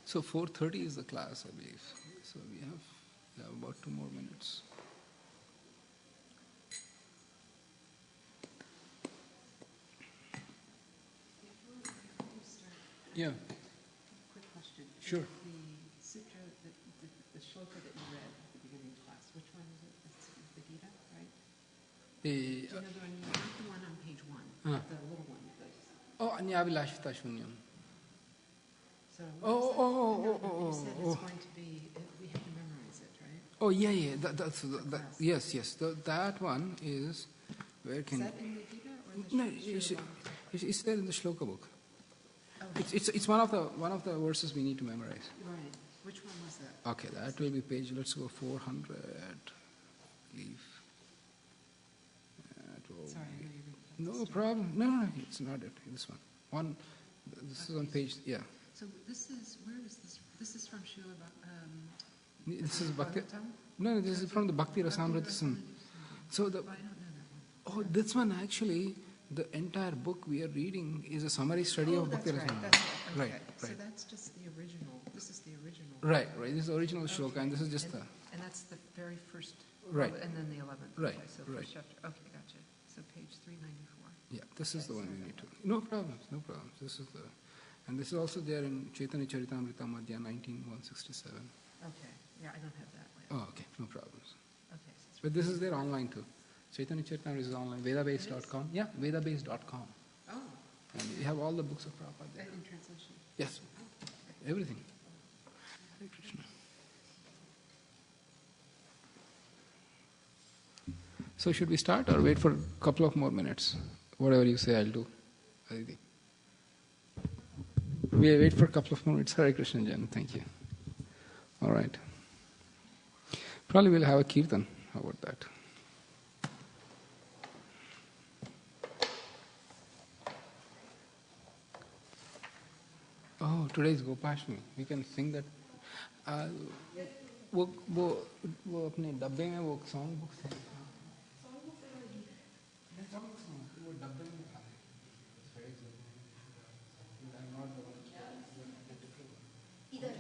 So 4:30 is the class, I believe. So we have about 2 more minutes. Yeah. Quick question. Sure. The sutra, the shloka that you read at the beginning of class, which one is it? It's the Gita, right? Do you know the one, not the one on page 1, the little one. Anyavilashita Shunyam. So you said it's going to be, we have to memorize it, right? Oh, yeah. Yes. That one is, where can... Is that in the Gita or the No, it's there in the shloka book. It's one of the verses we need to memorize. Right. Which one was that? Okay, that will be page. Let's go 400. Leave. Sorry, I know you're No problem. No, it's not it. This one. This is on page. Yeah. So this is, where is this? This is from Srila. This is Bhakti. No, this is from the Bhakti Rasamrita. So the. I don't know that one. Oh, this one actually. The entire book we are reading is a summary study of Bhakti Rasamrita. Right. Right. So that's just the original. This is the original. Right. This is the original shloka, and this is just the. And that's the very first. Right. And then the 11th. Right. Okay, so first chapter. Okay, gotcha. So page 394. Yeah, this is the one we need to. No problems. This is the, and this is also there in Chaitanya Charitamrita Madhya 19:167. Okay. Yeah, I don't have that. Oh, okay, no problems. Okay. But this is there online too. Chaitanya Charitamrita is online. Vedabase.com. Yeah, Vedabase.com. Oh. And you have all the books of Prabhupada there. In translation. Yes. Everything. Hare Krishna. So should we start or wait for a couple of more minutes? Whatever you say, I'll do. Aditi. We wait for a couple of more minutes. Hare Krishna Jan. Thank you. All right. Probably we'll have a kirtan. How about that? Oh, today is Gopashtami. We can sing that. वो अपने डब्बे में वो song books हैं. वो डब्बे में था. इधर.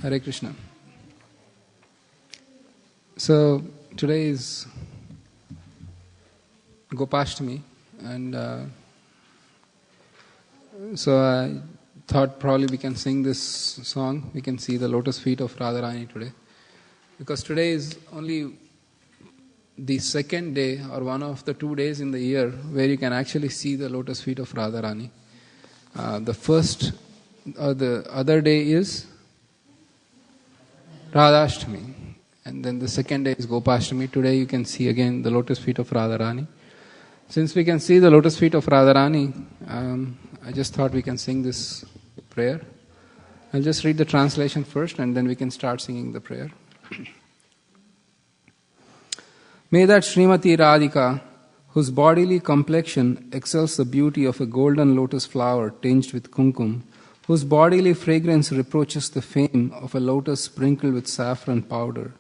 Hare Krishna. So today is Gopashtami, and so I thought probably we can sing this song. We can see the lotus feet of Radharani today, because today is only the second day or one of the 2 days in the year where you can actually see the lotus feet of Radharani. The first or the other day is Radhashtami, and then the second day is Gopashtami. Today you can see again the lotus feet of Radharani. Since we can see the lotus feet of Radharani, I just thought we can sing this prayer. I'll just read the translation first and then we can start singing the prayer. May that Srimati Radhika, whose bodily complexion excels the beauty of a golden lotus flower tinged with kumkum, whose bodily fragrance reproaches the fame of a lotus sprinkled with saffron powder,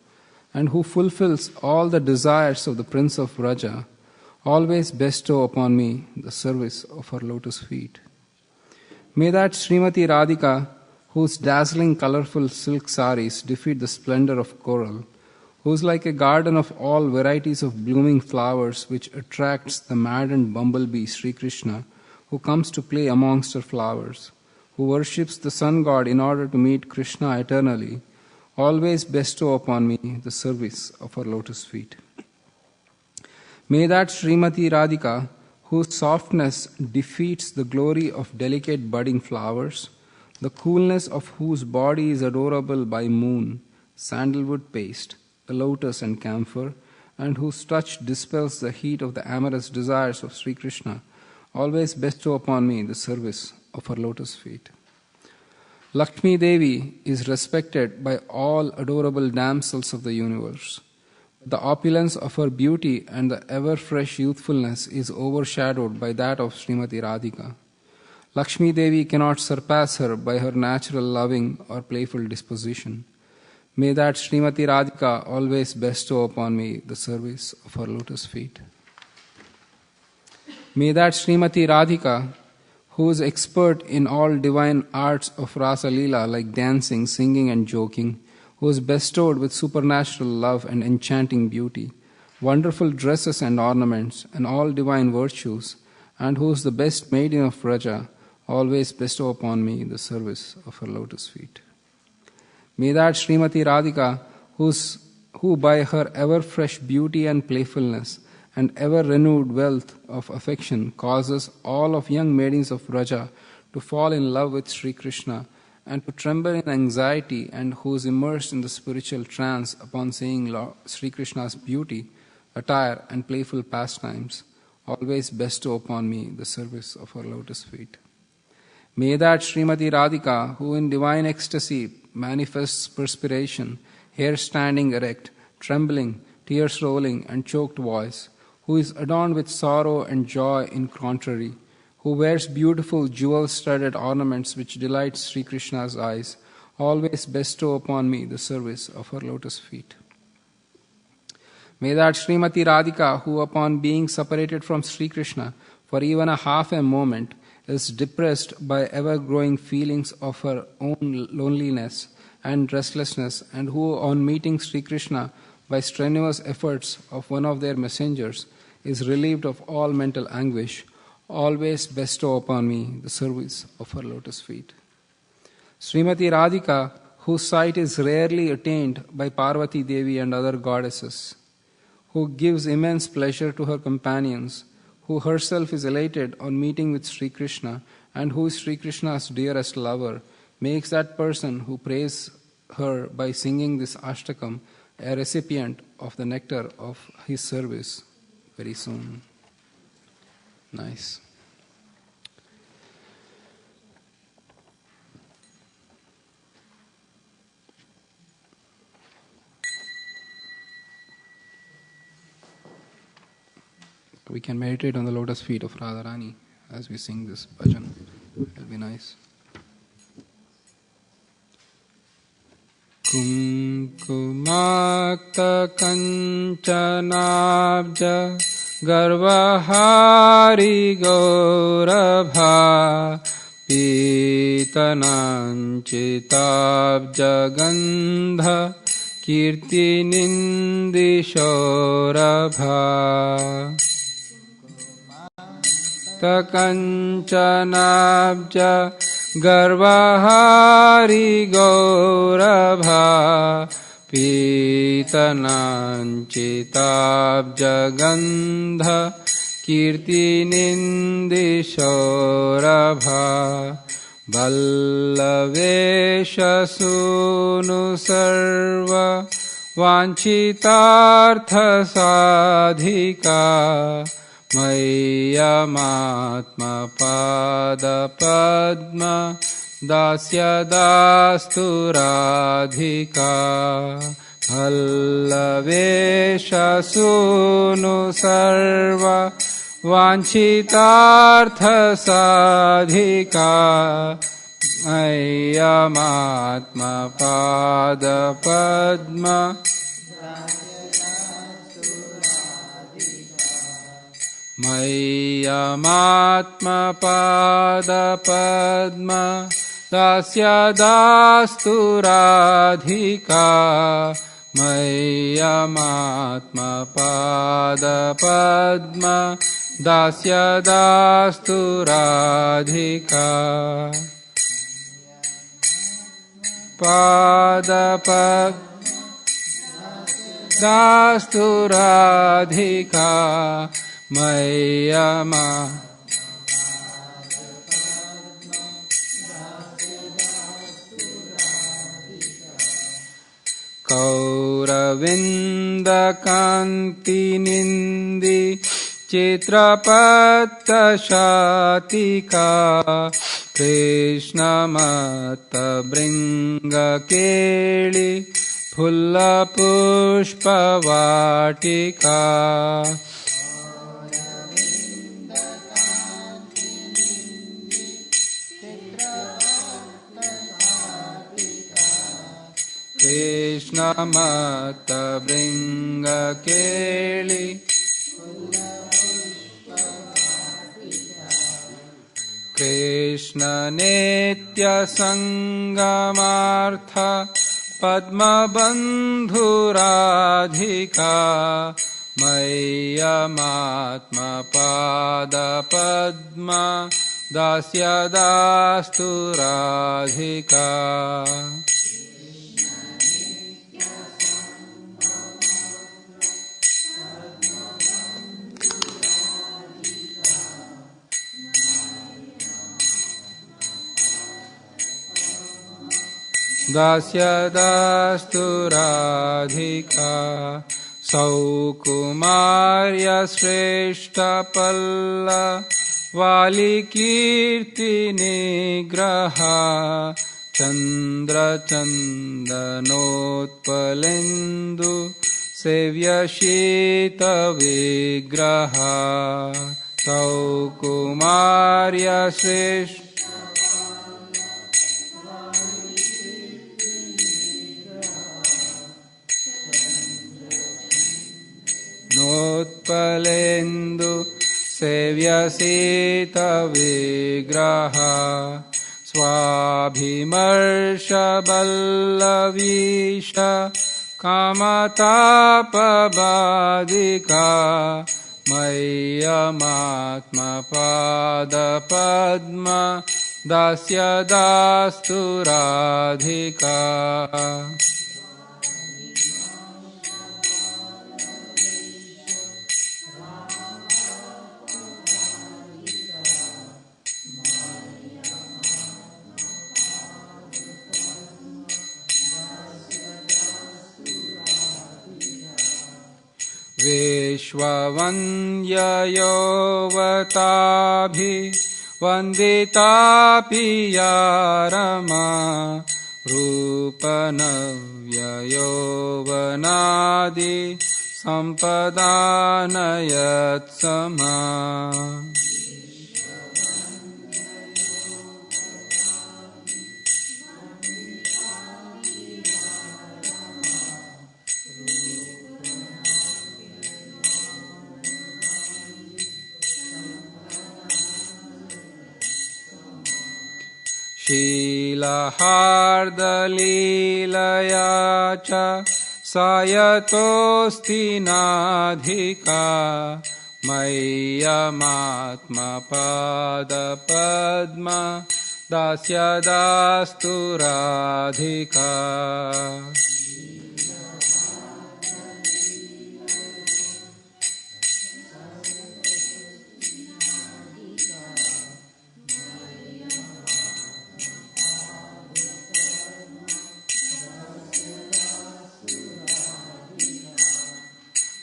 and who fulfills all the desires of the Prince of Vraja, always bestow upon me the service of her lotus feet. May that Srimati Radhika, whose dazzling colorful silk saris defeat the splendor of coral, who is like a garden of all varieties of blooming flowers which attracts the maddened bumblebee Sri Krishna, who comes to play amongst her flowers, who worships the sun god in order to meet Krishna eternally, always bestow upon me the service of her lotus feet. May that Srimati Radhika, whose softness defeats the glory of delicate budding flowers, the coolness of whose body is adorable by moon, sandalwood paste, a lotus and camphor, and whose touch dispels the heat of the amorous desires of Sri Krishna, always bestow upon me the service of her lotus feet. Lakshmi Devi is respected by all adorable damsels of the universe. The opulence of her beauty and the ever-fresh youthfulness is overshadowed by that of Srimati Radhika. Lakshmi Devi cannot surpass her by her natural loving or playful disposition. May that Srimati Radhika always bestow upon me the service of her lotus feet. May that Srimati Radhika, who is expert in all divine arts of Rasa Leela like dancing, singing and joking, who is bestowed with supernatural love and enchanting beauty, wonderful dresses and ornaments, and all divine virtues, and who is the best maiden of Vraja, always bestow upon me the service of her lotus feet. May that Srimati Radhika, who by her ever-fresh beauty and playfulness and ever-renewed wealth of affection causes all of young maidens of Vraja to fall in love with Sri Krishna and to tremble in anxiety, and who is immersed in the spiritual trance upon seeing Sri Krishna's beauty, attire and playful pastimes, always bestow upon me the service of her lotus feet. May that Srimati Radhika, who in divine ecstasy manifests perspiration, hair standing erect, trembling, tears rolling, and choked voice, who is adorned with sorrow and joy in contrary, who wears beautiful jewel-studded ornaments which delight Sri Krishna's eyes, always bestow upon me the service of her lotus feet. May that Srimati Radhika, who upon being separated from Sri Krishna for even a half a moment, is depressed by ever-growing feelings of her own loneliness and restlessness, and who on meeting Sri Krishna by strenuous efforts of one of their messengers is relieved of all mental anguish, always bestow upon me the service of her lotus feet. Srimati Radhika, whose sight is rarely attained by Parvati Devi and other goddesses, who gives immense pleasure to her companions, who herself is elated on meeting with Sri Krishna, and who is Sri Krishna's dearest lover, makes that person who praise her by singing this ashtakam a recipient of the nectar of his service very soon. Nice. We can meditate on the lotus feet of Radharani as we sing this bhajan. It'll be nice. Kumkumakta kanchanabja garvahari gaurabha pitananchitabja gandha kirti nindishorabha kanchanabja garvahari gaurabha pitananchitabja gandha kirti nindishorabha ballavesha sunu sarva vanchitartha sadhika Mayyamatma pada padma dasya dastu radhika Hallavesha sunu sarva vanchitartha sadhika Mayyamatma pada padma Mayyamatma pada padma dasya dastu radhika mayyamatma pada padma dasya dastu radhika pada padma dastu radhika mayyama Kauravinda kanti nindi chitrapatta shatika Krishna mata bringa keli Phulla pushpa vatika Krishna mata bringa keli Krishna nitya sangamartha Padma bandhu radhika Mayyamatma pada padma Dasya dastu radhika Dasya dastu radhika Saukumarya shreshta palla Vali kirti nigraha Chandra chandanotpalendu Sevya shita vigraha Saukumarya shreshta Notpalendu sevyasita vigraha Swabhimarsha ballavisha Kamatapabadika Mayyamatma pada padma Dasya dastu radhika Vishwavandyayovatabhi vanditapi yarama Rupanavyayovanadi sampadanayat sama Shila harda leelaya cha sayatosti nadhika Mayyamatma pada padma dasya dastu radhika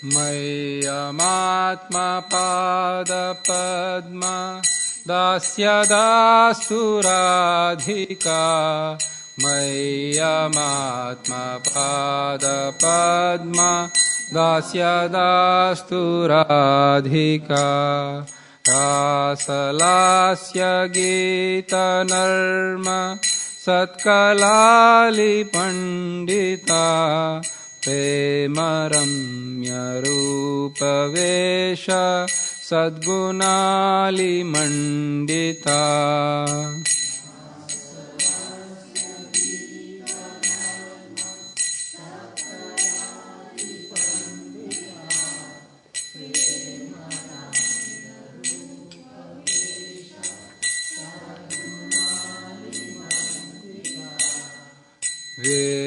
Mayyamatma pada padma dasya dastu radhika Mayyamatma pada padma dasya dastu radhika Rasalasya gita narma satkalali pandita Premaramya rupa vesha sadgunali mandita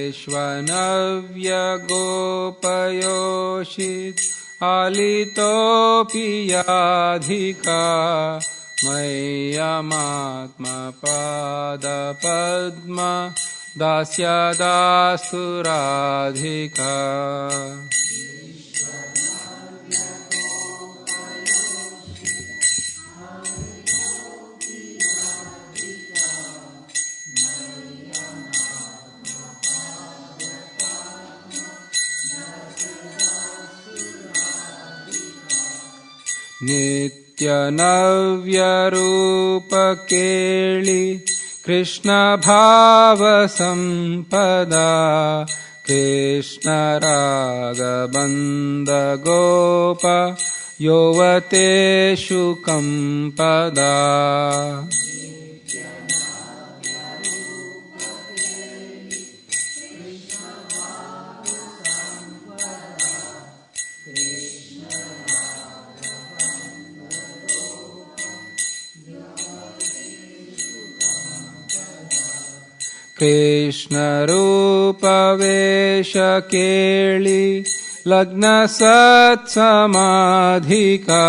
Vishwanavyagopayoshit Alitopi yadhika Mayyamatma pada padma Dasya dastu radhika Nityanavyarupa keli Krishna bhava sampada Krishna raga bandha gopa Yovateshu kampada Krishna Rupa Vesha Keli Lagna Sat Samadhika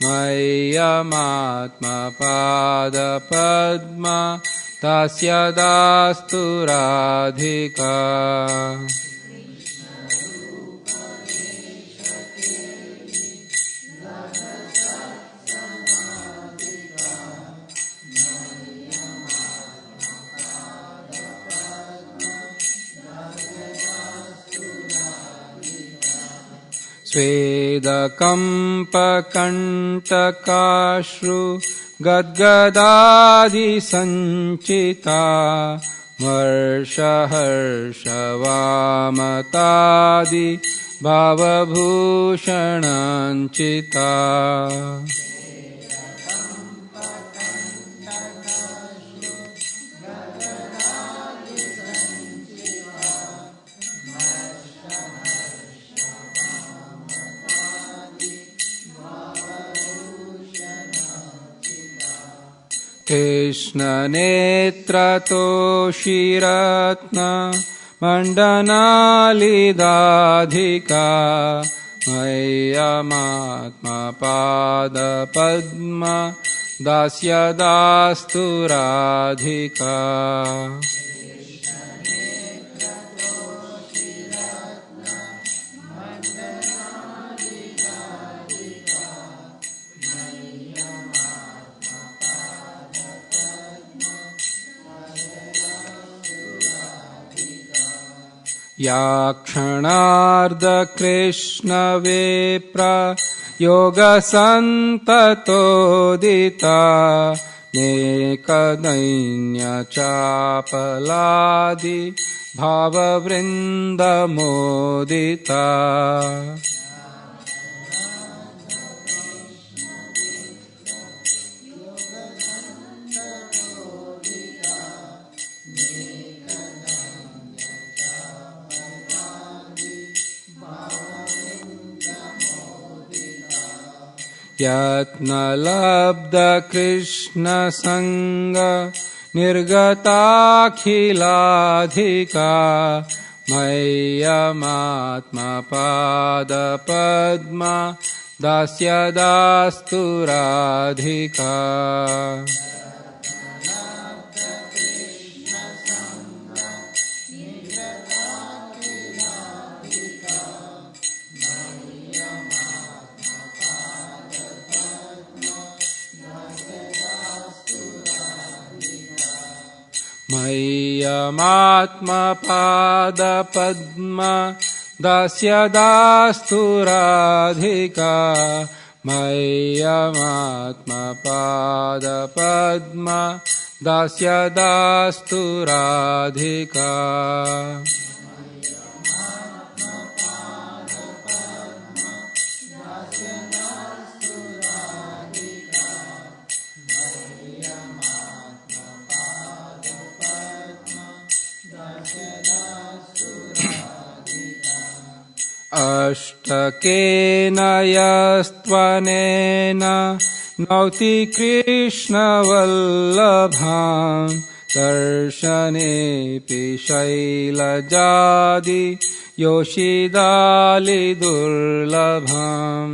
Mayyamatma Pada Padma Tasya Dastu Radhika Svedakampakantakaashru Gadgadadi sanchita Varsha harsha vamatadi Bhavabhushananchita Krishna Netra Toshiratna Mandanali Dadhika Mayyamatma Pada Padma Dasya Dastu Radhika Yakshanarda Krishna Vipra Yoga Santatodita Nekadainya Chapaladi Bhava Vrinda Modita Yatna labda Krishna Sangha Nirgatakhiladhika Mayyamatma Pada Padma Dasya Dastu Radhika Mayyamatma Pada Padma Dasya Dastu Radhika Mayyamatma Pada Padma Dasya Dastu Radhika Ashtakena yastvanena nauti Krishna vallabham darshanepi shailajadi yoshidali durlabham.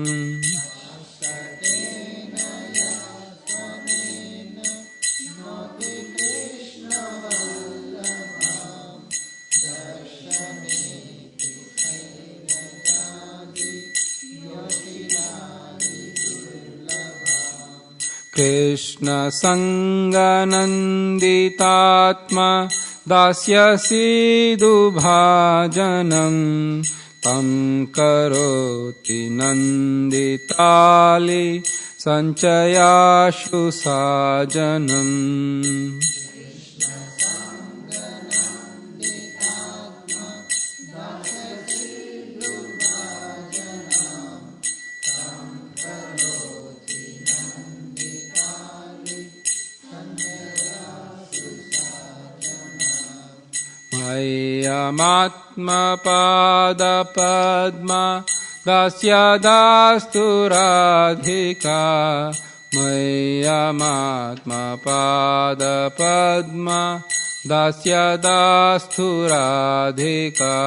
Krishna sangananditatma dasyasi dubhajanam tam karoti nanditali sanchayashu sajanam. Ayamatma pada padma dasya dastu radhika. Ayamatma pada padma dasya dastu radhika.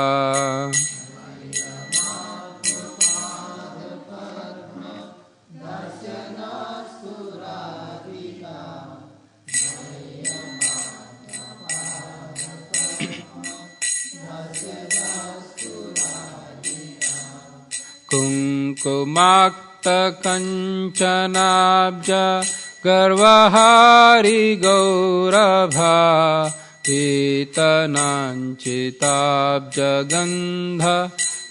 Kumkumakta kanchanabja garvahari gaurabha pitananchitabja gandha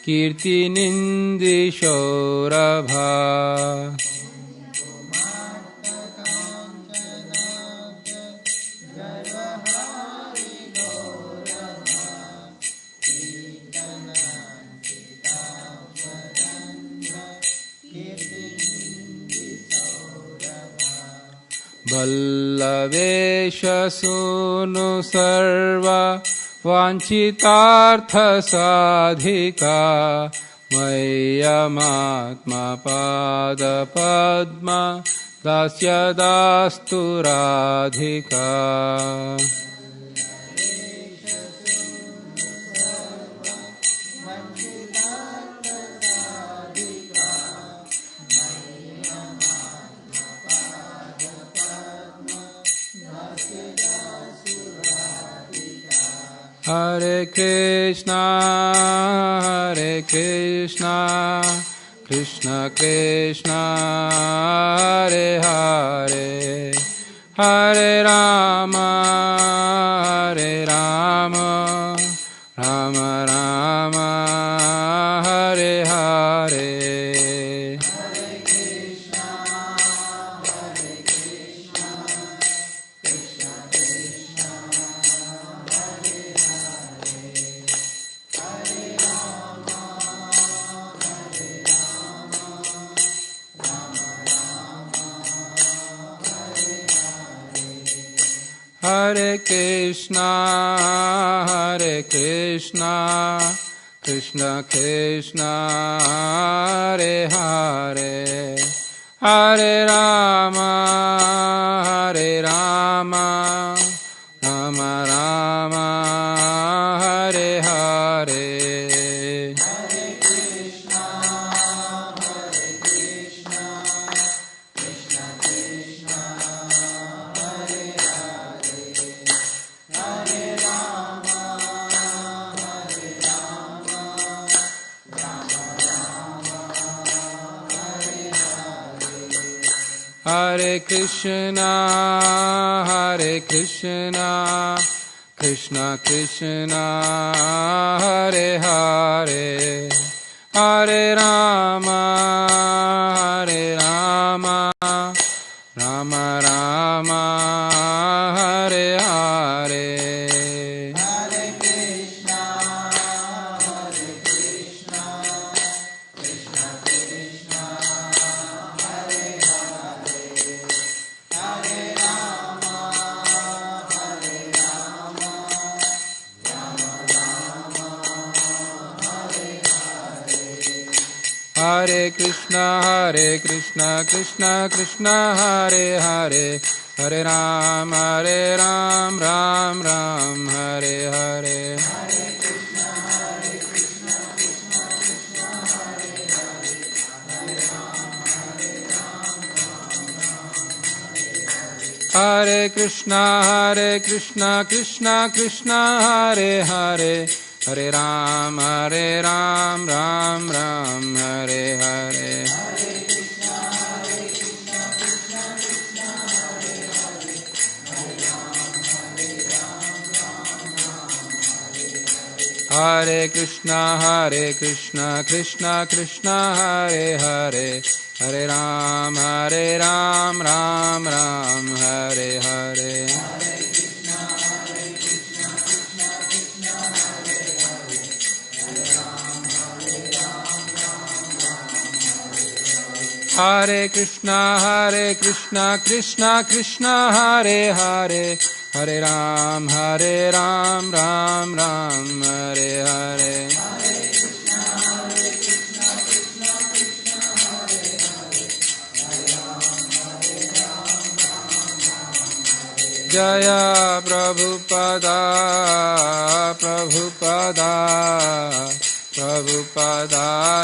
kirti nindishaurabha. Vallavesha sunu sarva vanchitartha sadhika. Mayamatma pada padma dasya dastu radhika. Hare Krishna, Krishna Krishna, Hare Hare, Hare Rama, Rama Rama, Hare Hare. Hare Krishna, Krishna Krishna, Hare Hare, Hare Rama, Rama Rama, Hare Hare. Hare Krishna, Krishna Krishna, Hare Hare, Hare Rama, Rama Rama, Hare Hare. Hare Krishna, Hare Krishna, Krishna Krishna Hare Hare, Hare Ram, Ram Ram, Hare Hare. Hare Krishna, Krishna Krishna Hare Hare, Hare Ram, Ram Ram, Hare Hare. Hare Krishna, Krishna Krishna Hare Hare, Hare Ram, Ram Ram, Hare Hare. Hare Krishna, Krishna Krishna Hare Hare, Hare Ram, Ram Ram, Hare Hare. Jaya Prabhupada,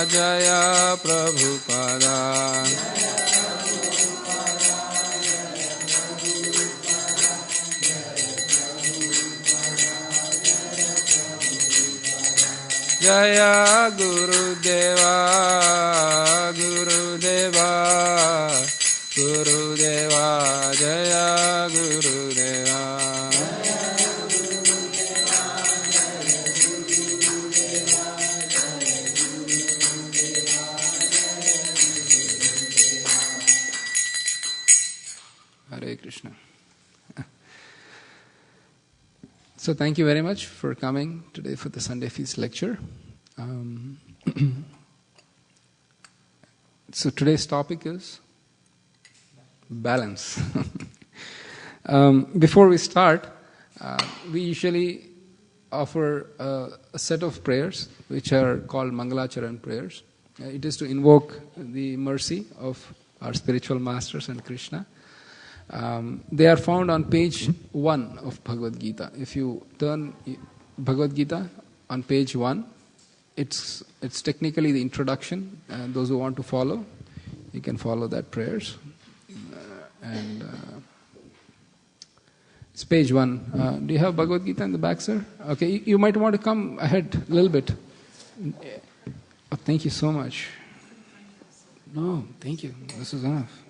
Jaya Prabhupada. Jaya Gurudeva, Jaya Gurudeva. Hare Krishna. So thank you very much for coming today for the Sunday Feast lecture. So today's topic is balance. Before we start, we usually offer a set of prayers which are called Mangalacharan prayers. It is to invoke the mercy of our spiritual masters and Krishna. They are found on page 1 of Bhagavad Gita. If you turn Bhagavad Gita on page 1, it's technically the introduction, and those who want to follow, you can follow that prayers. It's page 1. Do you have Bhagavad Gita in the back, sir? Okay, you might want to come ahead a little bit. Oh, thank you so much. No, thank you. This is enough.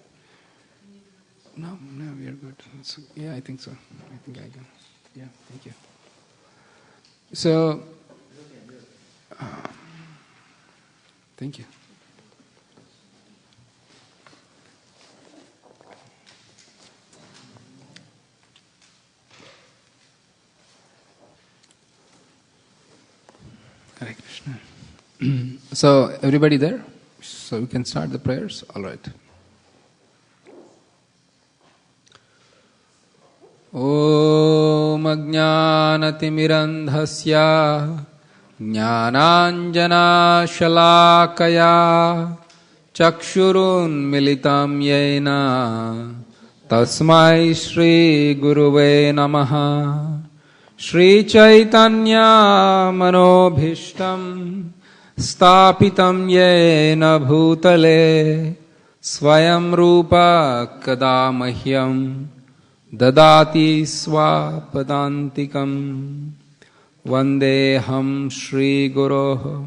No, we are good. Yeah, I think so. I think I can. Yeah, thank you. So, thank you. Hare Krishna. So, everybody there? So, we can start the prayers? All right. Om Ajnanatimirandhasya Jnananjana Shalakaya Chakshurun Militam Yena Tasmai Shri Guruve Namaha Shri Chaitanya Manobhishtam Stapitam Yena Bhutale Swayam Rupa Kadamahyam Dadati Swapadantikam Vandeham Shri Guroh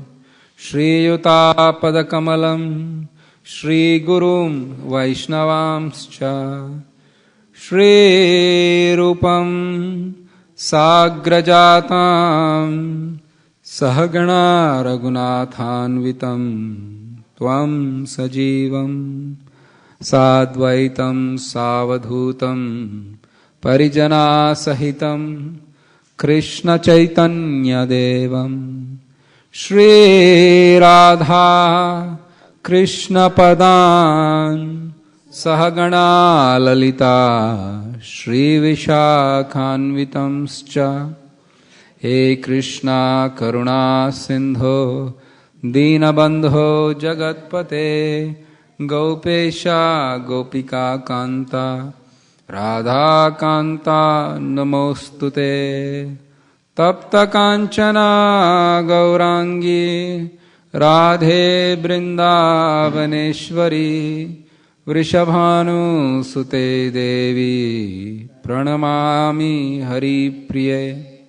Shri Yuta Padakamalam Shri Gurum Vaishnavamscha Shri Rupam Sagrajatam Sahagana Raghunathanvitam Tvam Sajivam Sadvaitam Savadhutam Parijana Sahitam Krishna Chaitanya Devam Shri Radha Krishna Padan Sahagana Lalita Shri Vishakhanvitamscha He Krishna Karuna Sindho Dinabandho Jagatpate Gopesha Gopika Kanta Radha Kanta Namostute Tapta Kanchana Gaurangi Radhe Brindavaneshwari Vrishabhanu Sute Devi Pranamami Hari Priye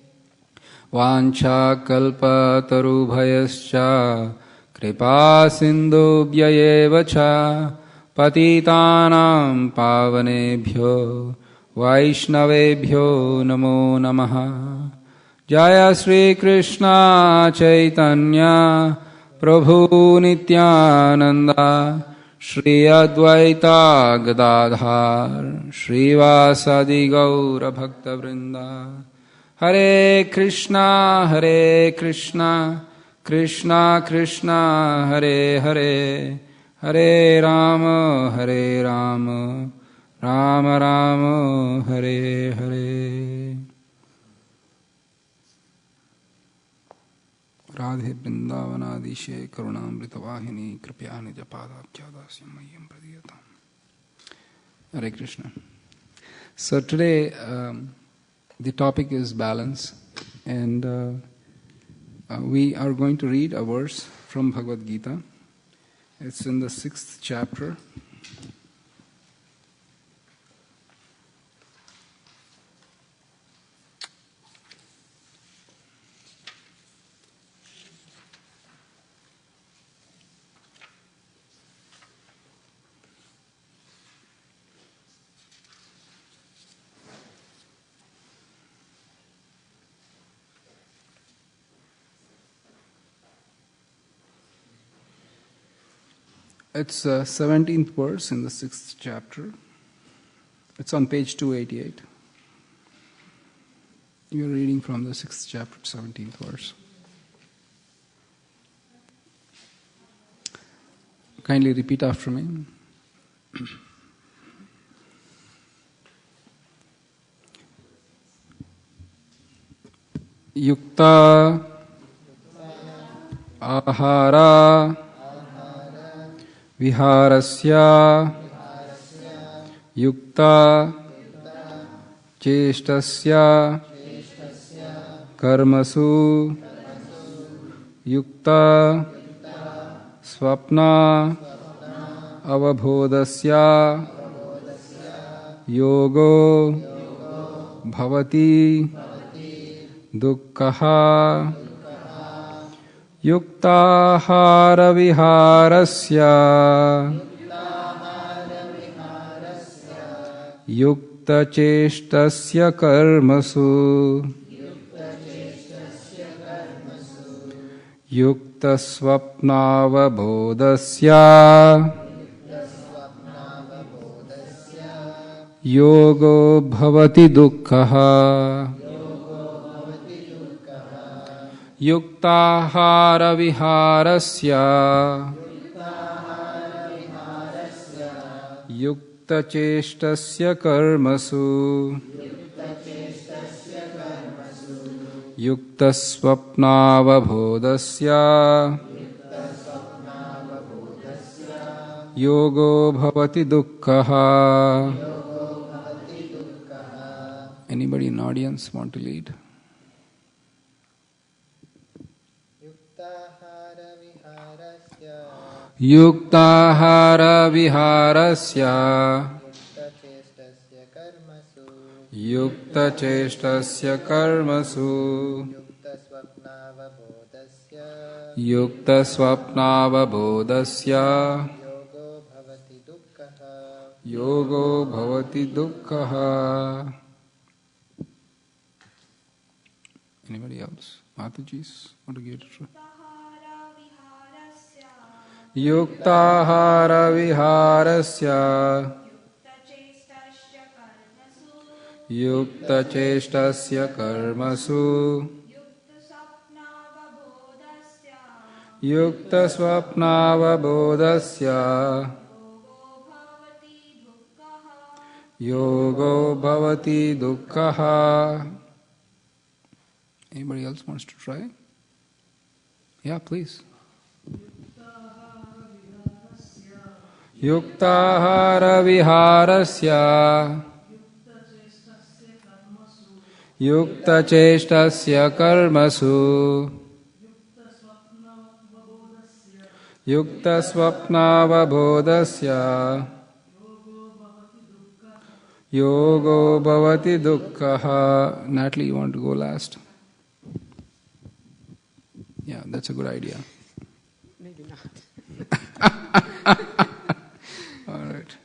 Vancha Kalpa Tarubhayascha Kripa Sindhubhya cha Patitanam Pavanebhyo Vaishnavebhyo Namo Namaha Jaya Sri Krishna Chaitanya Prabhu Nityananda Shri Advaita Gadadhar Srivasadi Gaura Bhakta Vrinda Hare Krishna Krishna Krishna Hare Hare Hare Rama Rama Rama Hare Hare Radhe Vrindavanadishe Karunamrita Vahini Kripya Nija Padabhyadasyam Mayam Pradiyatam. Hare Krishna. So today the topic is balance, and we are going to read a verse from Bhagavad Gita. It's in the 6th chapter. It's 17th verse in the 6th chapter. It's on page 288. You're reading from the 6th chapter, 17th verse. Kindly repeat after me. Yukta ahara viharasya yukta cheshtasya karmasu yukta swapna avabhodasya yogo bhavati dukkha yuktahara viharasya yukta cheshtasya karmasu yukta swapnavabodasya yogo bhavati dukkha yuktahara viharasya yukta cheshtasya karmasu yukta swapnavabhodasya yogo bhavati dukkha. Anybody in the audience want to lead? Yuktahara viharasya yukta cheshtasya karmasu yukta swapnavabodasya yogo bhavati dukkha. Anybody else? Mataji's want to get it? Yuktahara viharasya yukta cheshtasya karmasu yukta swapnavabodasya yogo bhavati dukkha. Anybody else wants to try? Yeah, please. Yuktahara viharasya Yukta cheshtasya karmasu Yukta swapnavabodhasya Yogo bhavati dukkhaha. Natalie, you want to go last? Yeah, that's a good idea. Maybe not. All right.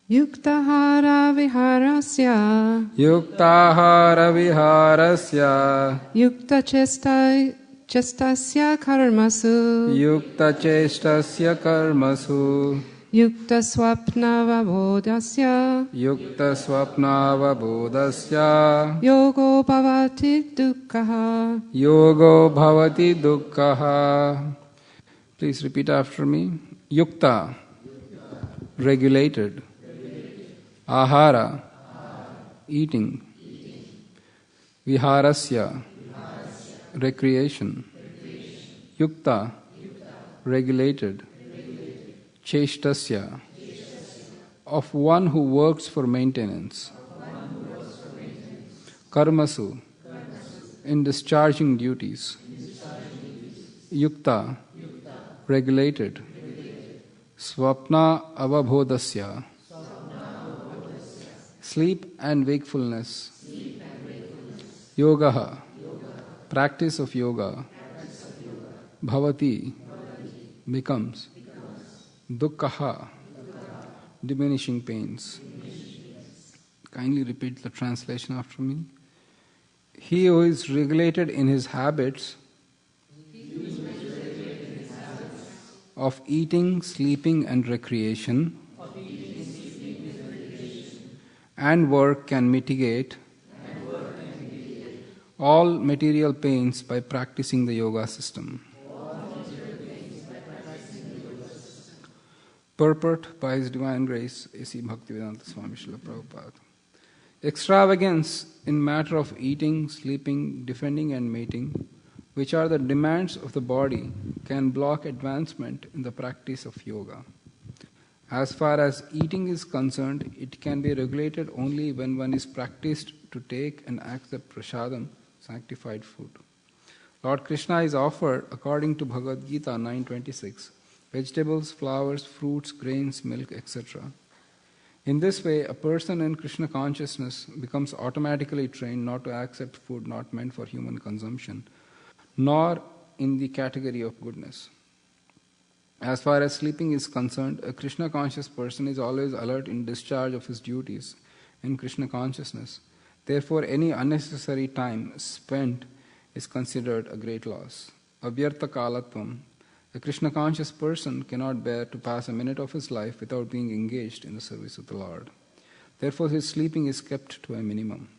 Yuktahara viharasya Yuktahara viharasya Yukta chestasya karmasu Yukta cheshtasya karmasu Yukta swapnavabodhasya Yukta swapnavabodhasya Yogo bhavati dukkhaha. Yogo bhavati dukkhaha. Please repeat after me. Yukta, regulated. Ahara, eating. Viharasya, recreation. Yukta, regulated. Cheshtasya, of one who works for maintenance. Karmasu, in discharging duties. Yukta, regulated. Swapna avabodhasya, sleep and wakefulness. Yogaha, practice of yoga. Bhavati, becomes. Dukkhaha, diminishing pains. Kindly repeat the translation after me. He who is regulated in his habits of eating, sleeping and recreation and work can mitigate all material pains by practicing the yoga system. Purport by His Divine Grace, A.C. Bhaktivedanta Swami Srila Prabhupada. Extravagance in matter of eating, sleeping, defending and mating, which are the demands of the body, can block advancement in the practice of yoga. As far as eating is concerned, it can be regulated only when one is practiced to take and accept prasadam, sanctified food. Lord Krishna is offered, according to Bhagavad Gita 9:26, vegetables, flowers, fruits, grains, milk, etc. In this way, a person in Krishna consciousness becomes automatically trained not to accept food not meant for human consumption, nor in the category of goodness. As far as sleeping is concerned, a Krishna conscious person is always alert in discharge of his duties in Krishna consciousness. Therefore, any unnecessary time spent is considered a great loss. Avyartha kalatvam. A Krishna conscious person cannot bear to pass a minute of his life without being engaged in the service of the Lord. Therefore, his sleeping is kept to a minimum.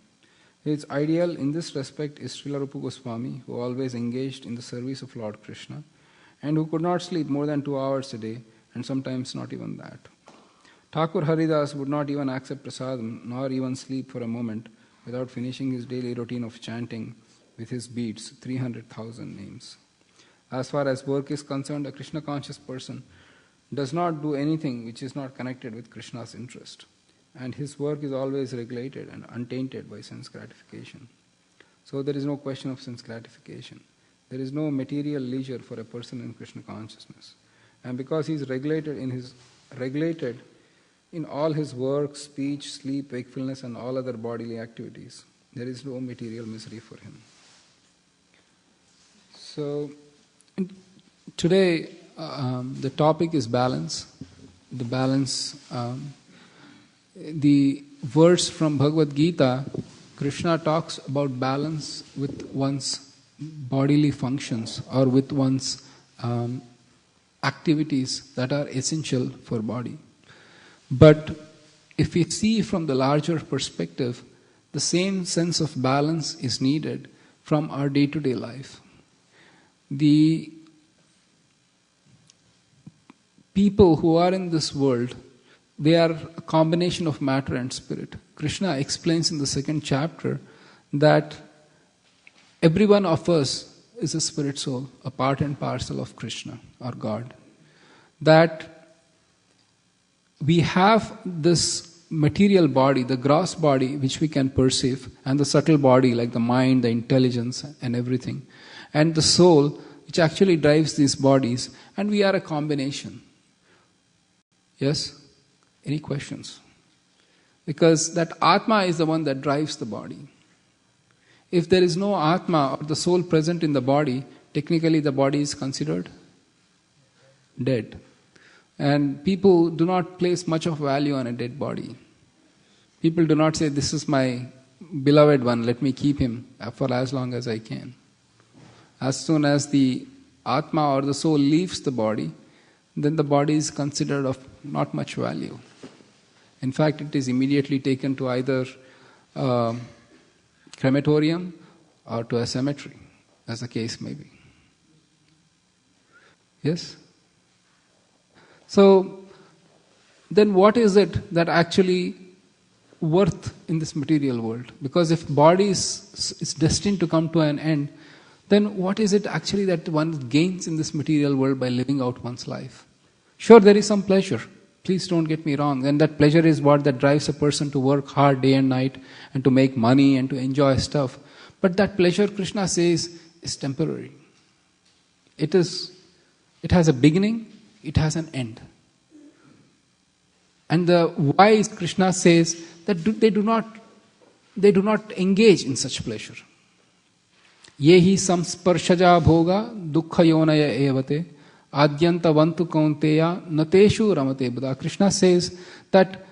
His ideal in this respect is Srila Rupa Goswami, who always engaged in the service of Lord Krishna and who could not sleep more than 2 hours a day, and sometimes not even that. Thakur Haridas would not even accept prasadam, nor even sleep for a moment without finishing his daily routine of chanting with his beads 300,000 names. As far as work is concerned, a Krishna conscious person does not do anything which is not connected with Krishna's interest, and his work is always regulated and untainted by sense gratification. So there is no question of sense gratification. There is no material leisure for a person in Krishna consciousness. And because he is regulated in all his work, speech, sleep, wakefulness and all other bodily activities, there is no material misery for him. So today the topic is balance. The balance, the verse from Bhagavad Gita, Krishna talks about balance with one's bodily functions or with one's activities that are essential for body. But if we see from the larger perspective, the same sense of balance is needed from our day-to-day life. The people who are in this world, they are a combination of matter and spirit. Krishna explains in the 2nd chapter that every one of us is a spirit soul, a part and parcel of Krishna or God. That we have this material body, the gross body which we can perceive, and the subtle body like the mind, the intelligence and everything, and the soul which actually drives these bodies, and we are a combination. Yes? Any questions? Because that Atma is the one that drives the body. If there is no Atma or the soul present in the body, technically the body is considered dead. And people do not place much of value on a dead body. People do not say, this is my beloved one, let me keep him for as long as I can. As soon as the Atma or the soul leaves the body, then the body is considered of not much value. In fact, it is immediately taken to either crematorium or to a cemetery, as the case may be. Yes? So, then what is it that actually worth in this material world? Because if body is destined to come to an end, then what is it actually that one gains in this material world by living out one's life? Sure, there is some pleasure. Please don't get me wrong. And that pleasure is what that drives a person to work hard day and night and to make money and to enjoy stuff. But that pleasure, Krishna says, is temporary. It has a beginning, it has an end. And the wise Krishna says that they do not engage in such pleasure. Yehi samsparshaja bhoga dukkha yonaya evate adyanta vantu kaunteya nateshu ramate buddha. Krishna says that,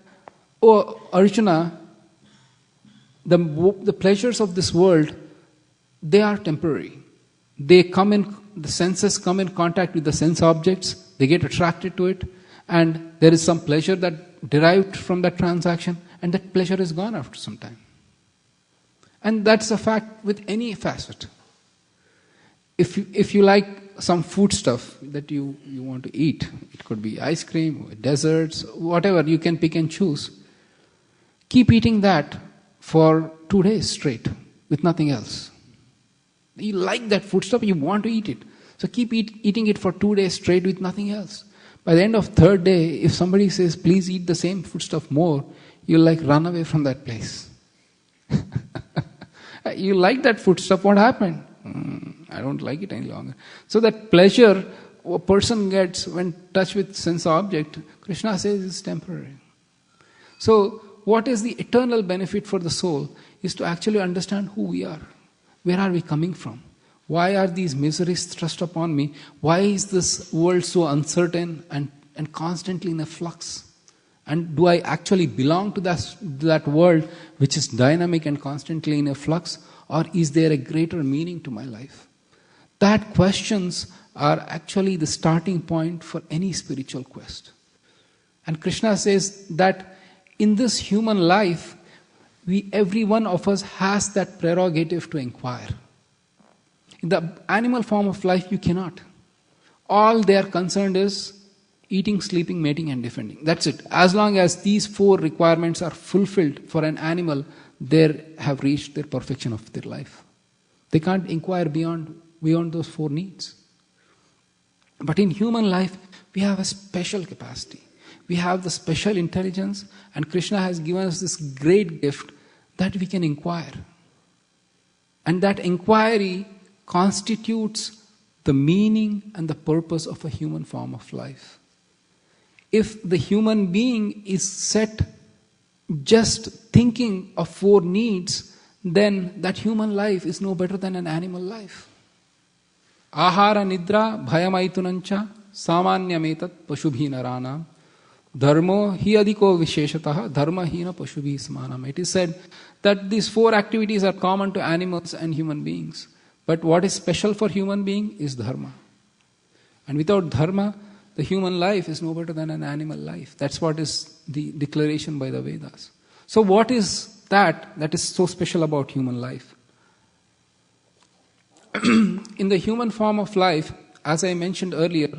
oh Arjuna, the pleasures of this world, they are temporary. The senses come in contact with the sense objects, they get attracted to it, and there is some pleasure that derived from that transaction, and that pleasure is gone after some time. And that's a fact with any facet. If you like some food stuff that you want to eat, it could be ice cream, desserts, whatever, you can pick and choose. Keep eating that for 2 days straight with nothing else. You like that food stuff, you want to eat it. So keep eating it for 2 days straight with nothing else. By the end of third day, if somebody says, please eat the same food stuff more, you'll run away from that place. You like that food stuff, what happened? I don't like it any longer. So that pleasure a person gets when touched with sense object, Krishna says is temporary. So what is the eternal benefit for the soul is to actually understand who we are. Where are we coming from? Why are these miseries thrust upon me? Why is this world so uncertain and constantly in a flux? And do I actually belong to that world which is dynamic and constantly in a flux? Or is there a greater meaning to my life? That questions are actually the starting point for any spiritual quest. And Krishna says that in this human life, every one of us has that prerogative to inquire. In the animal form of life, you cannot. All they are concerned is eating, sleeping, mating and defending. That's it. As long as these 4 requirements are fulfilled for an animal, they have reached their perfection of their life. They can't inquire beyond those 4 needs. But in human life, we have a special capacity. We have the special intelligence, and Krishna has given us this great gift that we can inquire. And that inquiry constitutes the meaning and the purpose of a human form of life. If the human being is set just thinking of 4 needs, then that human life is no better than an animal life. Ahara nidra bhayamaitunancha samanyametat pashubhi naranam dharmo hi adhiko visheshataha dharma hina pashubhi samanam. It is said that these 4 activities are common to animals and human beings. But what is special for human being is dharma. And without dharma, the human life is no better than an animal life. That's what is the declaration by the Vedas. So what is that is so special about human life? In the human form of life, as I mentioned earlier,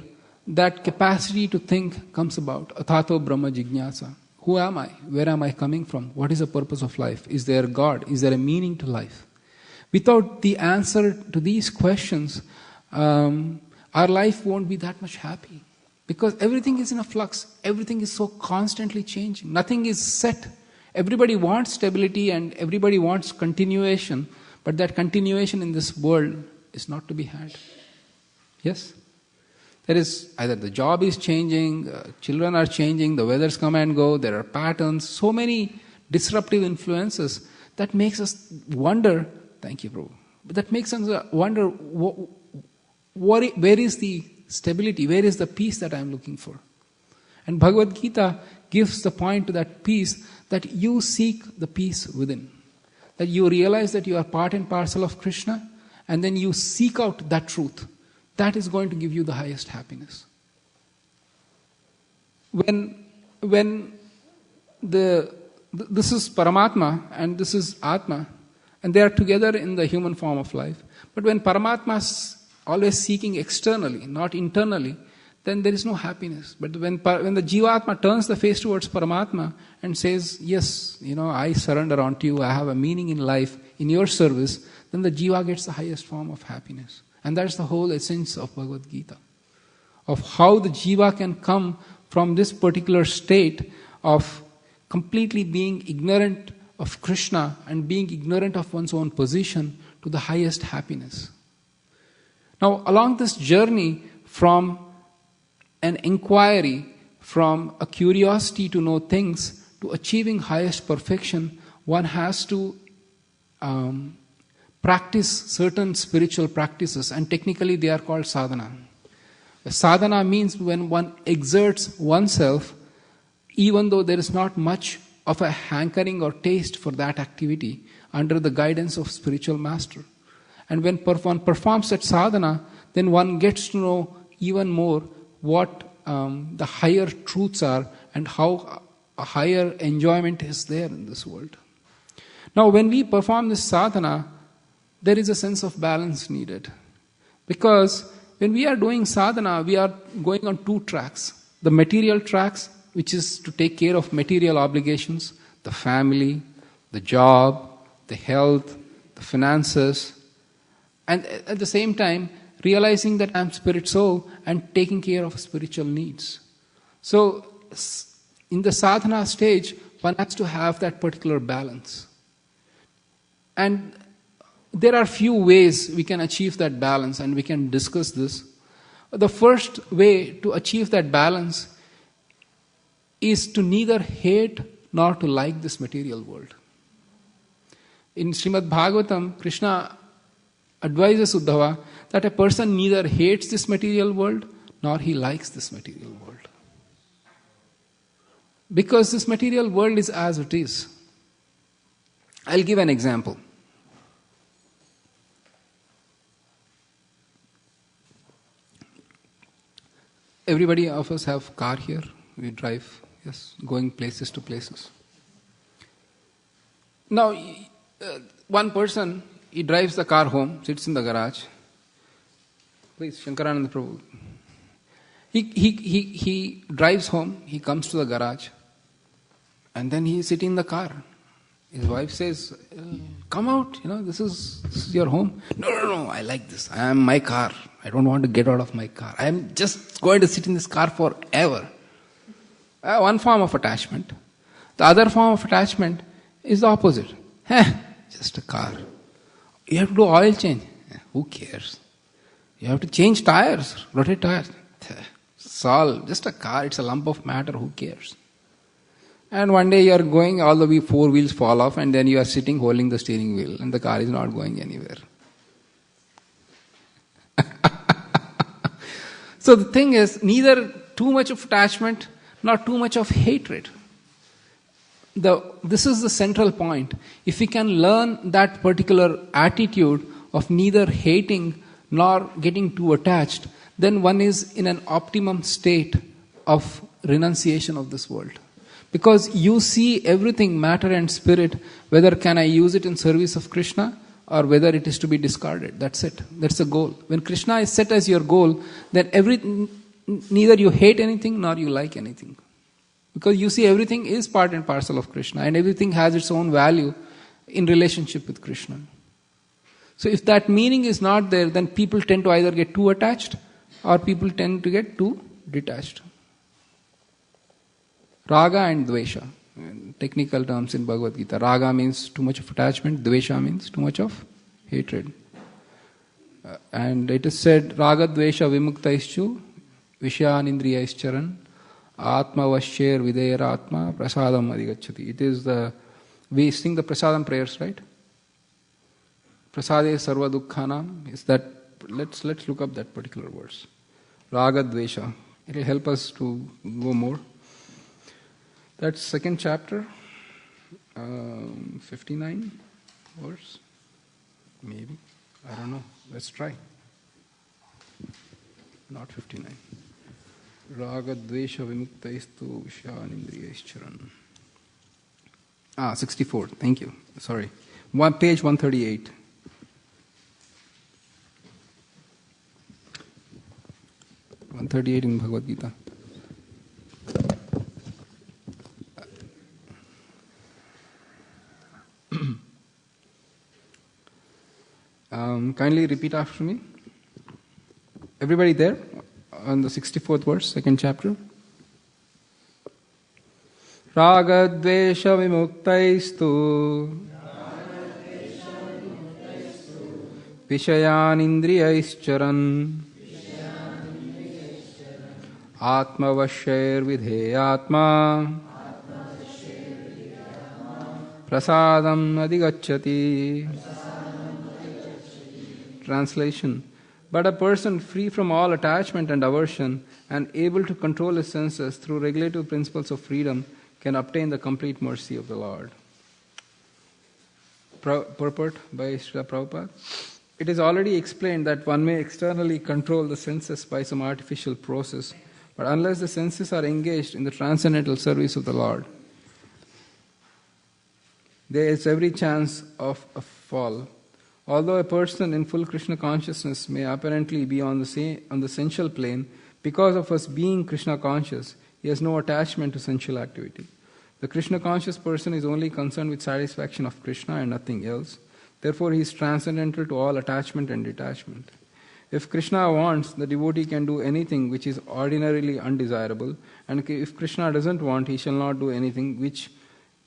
that capacity to think comes about. Athato Brahma Jignasa. Who am I? Where am I coming from? What is the purpose of life? Is there God? Is there a meaning to life? Without the answer to these questions, our life won't be that much happy. Because everything is in a flux. Everything is so constantly changing. Nothing is set. Everybody wants stability and everybody wants continuation. But that continuation in this world is not to be had. Yes? There is either the job is changing, children are changing, the weathers come and go, there are patterns, so many disruptive influences that makes us wonder, thank you, Prabhu, but that makes us wonder where is the stability, where is the peace that I am looking for? And Bhagavad Gita gives the point to that peace, that you seek the peace within. That you realize that you are part and parcel of Krishna, and then you seek out that truth. That is going to give you the highest happiness. When this is Paramatma and this is Atma, and they are together in the human form of life. But when Paramatma is always seeking externally, not internally, then there is no happiness. But when the Jivatma turns the face towards Paramatma and says, yes, I surrender unto you, I have a meaning in life, in your service, then the Jiva gets the highest form of happiness. And that's the whole essence of Bhagavad Gita. Of how the Jiva can come from this particular state of completely being ignorant of Krishna and being ignorant of one's own position to the highest happiness. Now, along this journey from an inquiry, from a curiosity to know things, to achieving highest perfection, one has to practice certain spiritual practices, and technically they are called sadhana. Sadhana means when one exerts oneself, even though there is not much of a hankering or taste for that activity, under the guidance of spiritual master. And when one performs that sadhana, then one gets to know even more what the higher truths are and how a higher enjoyment is there in this world. Now, when we perform this sadhana, there is a sense of balance needed. Because when we are doing sadhana, we are going on two tracks. The material tracks, which is to take care of material obligations, the family, the job, the health, the finances, and at the same time, realizing that I am spirit soul and taking care of spiritual needs. So, in the sadhana stage, one has to have that particular balance. And there are few ways we can achieve that balance, and we can discuss this. The first way to achieve that balance is to neither hate nor to like this material world. In Srimad Bhagavatam, Krishna advises Uddhava that a person neither hates this material world nor he likes this material world. Because this material world is as it is. I'll give an example. Everybody of us have car here. We drive, yes, going places to places. Now, one person, he drives the car home, sits in the garage. Please, Shankarananda Prabhu. He drives home, he comes to the garage, and then he is sitting in the car. His wife says, come out, this is your home. No, I like this. I am my car. I don't want to get out of my car. I am just going to sit in this car forever. One form of attachment. The other form of attachment is the opposite. Just a car. You have to do oil change. Who cares? You have to change tires, rotate tires. It's all just a car. It's a lump of matter. Who cares? And one day you are going, all the four wheels fall off, and then you are sitting holding the steering wheel, and the car is not going anywhere. So the thing is, neither too much of attachment, nor too much of hatred. This is the central point. If we can learn that particular attitude of neither hating nor getting too attached, then one is in an optimum state of renunciation of this world. Because you see everything, matter and spirit, whether can I use it in service of Krishna or whether it is to be discarded. That's it. That's the goal. When Krishna is set as your goal, then neither you hate anything nor you like anything. Because you see everything is part and parcel of Krishna, and everything has its own value in relationship with Krishna. So if that meaning is not there, then people tend to either get too attached or people tend to get too detached. Raga and Dvesha. Technical terms in Bhagavad Gita. Raga means too much of attachment, Dvesha means too much of hatred. And it is said, Raga Dvesha Vimuktaischu Vishyan Indriyaischaran Atma Vasher Videra Atma Prasadam Adhigacchati. It is we sing the Prasadam prayers, right? Prasade Sarva Dukkhanam. Is that, let's look up that particular verse. Raga Dvesha. It will help us to go more. That's second chapter, 59 verse, maybe, I don't know, let's try. Not 59. Raga Dvesha Vimuktaistu Vishyanindriyaischcharan. 64, thank you, sorry. Page 138. In Bhagavad Gita. Kindly repeat after me. Everybody there? On the 64th verse, second chapter. Raga Dvesha Vimuktaistu Vishayan Indriyaischaran Atma Vasher Vidheyatma Prasadam Adhigacchati. Translation. But a person free from all attachment and aversion and able to control his senses through regulative principles of freedom can obtain the complete mercy of the Lord. Purport by Srila Prabhupada. It is already explained that one may externally control the senses by some artificial process, but unless the senses are engaged in the transcendental service of the Lord, there is every chance of a fall. Although a person in full Krishna consciousness may apparently be on the sensual plane, because of us being Krishna conscious, he has no attachment to sensual activity. The Krishna conscious person is only concerned with satisfaction of Krishna and nothing else. Therefore, he is transcendental to all attachment and detachment. If Krishna wants, the devotee can do anything which is ordinarily undesirable, and if Krishna doesn't want, he shall not do anything which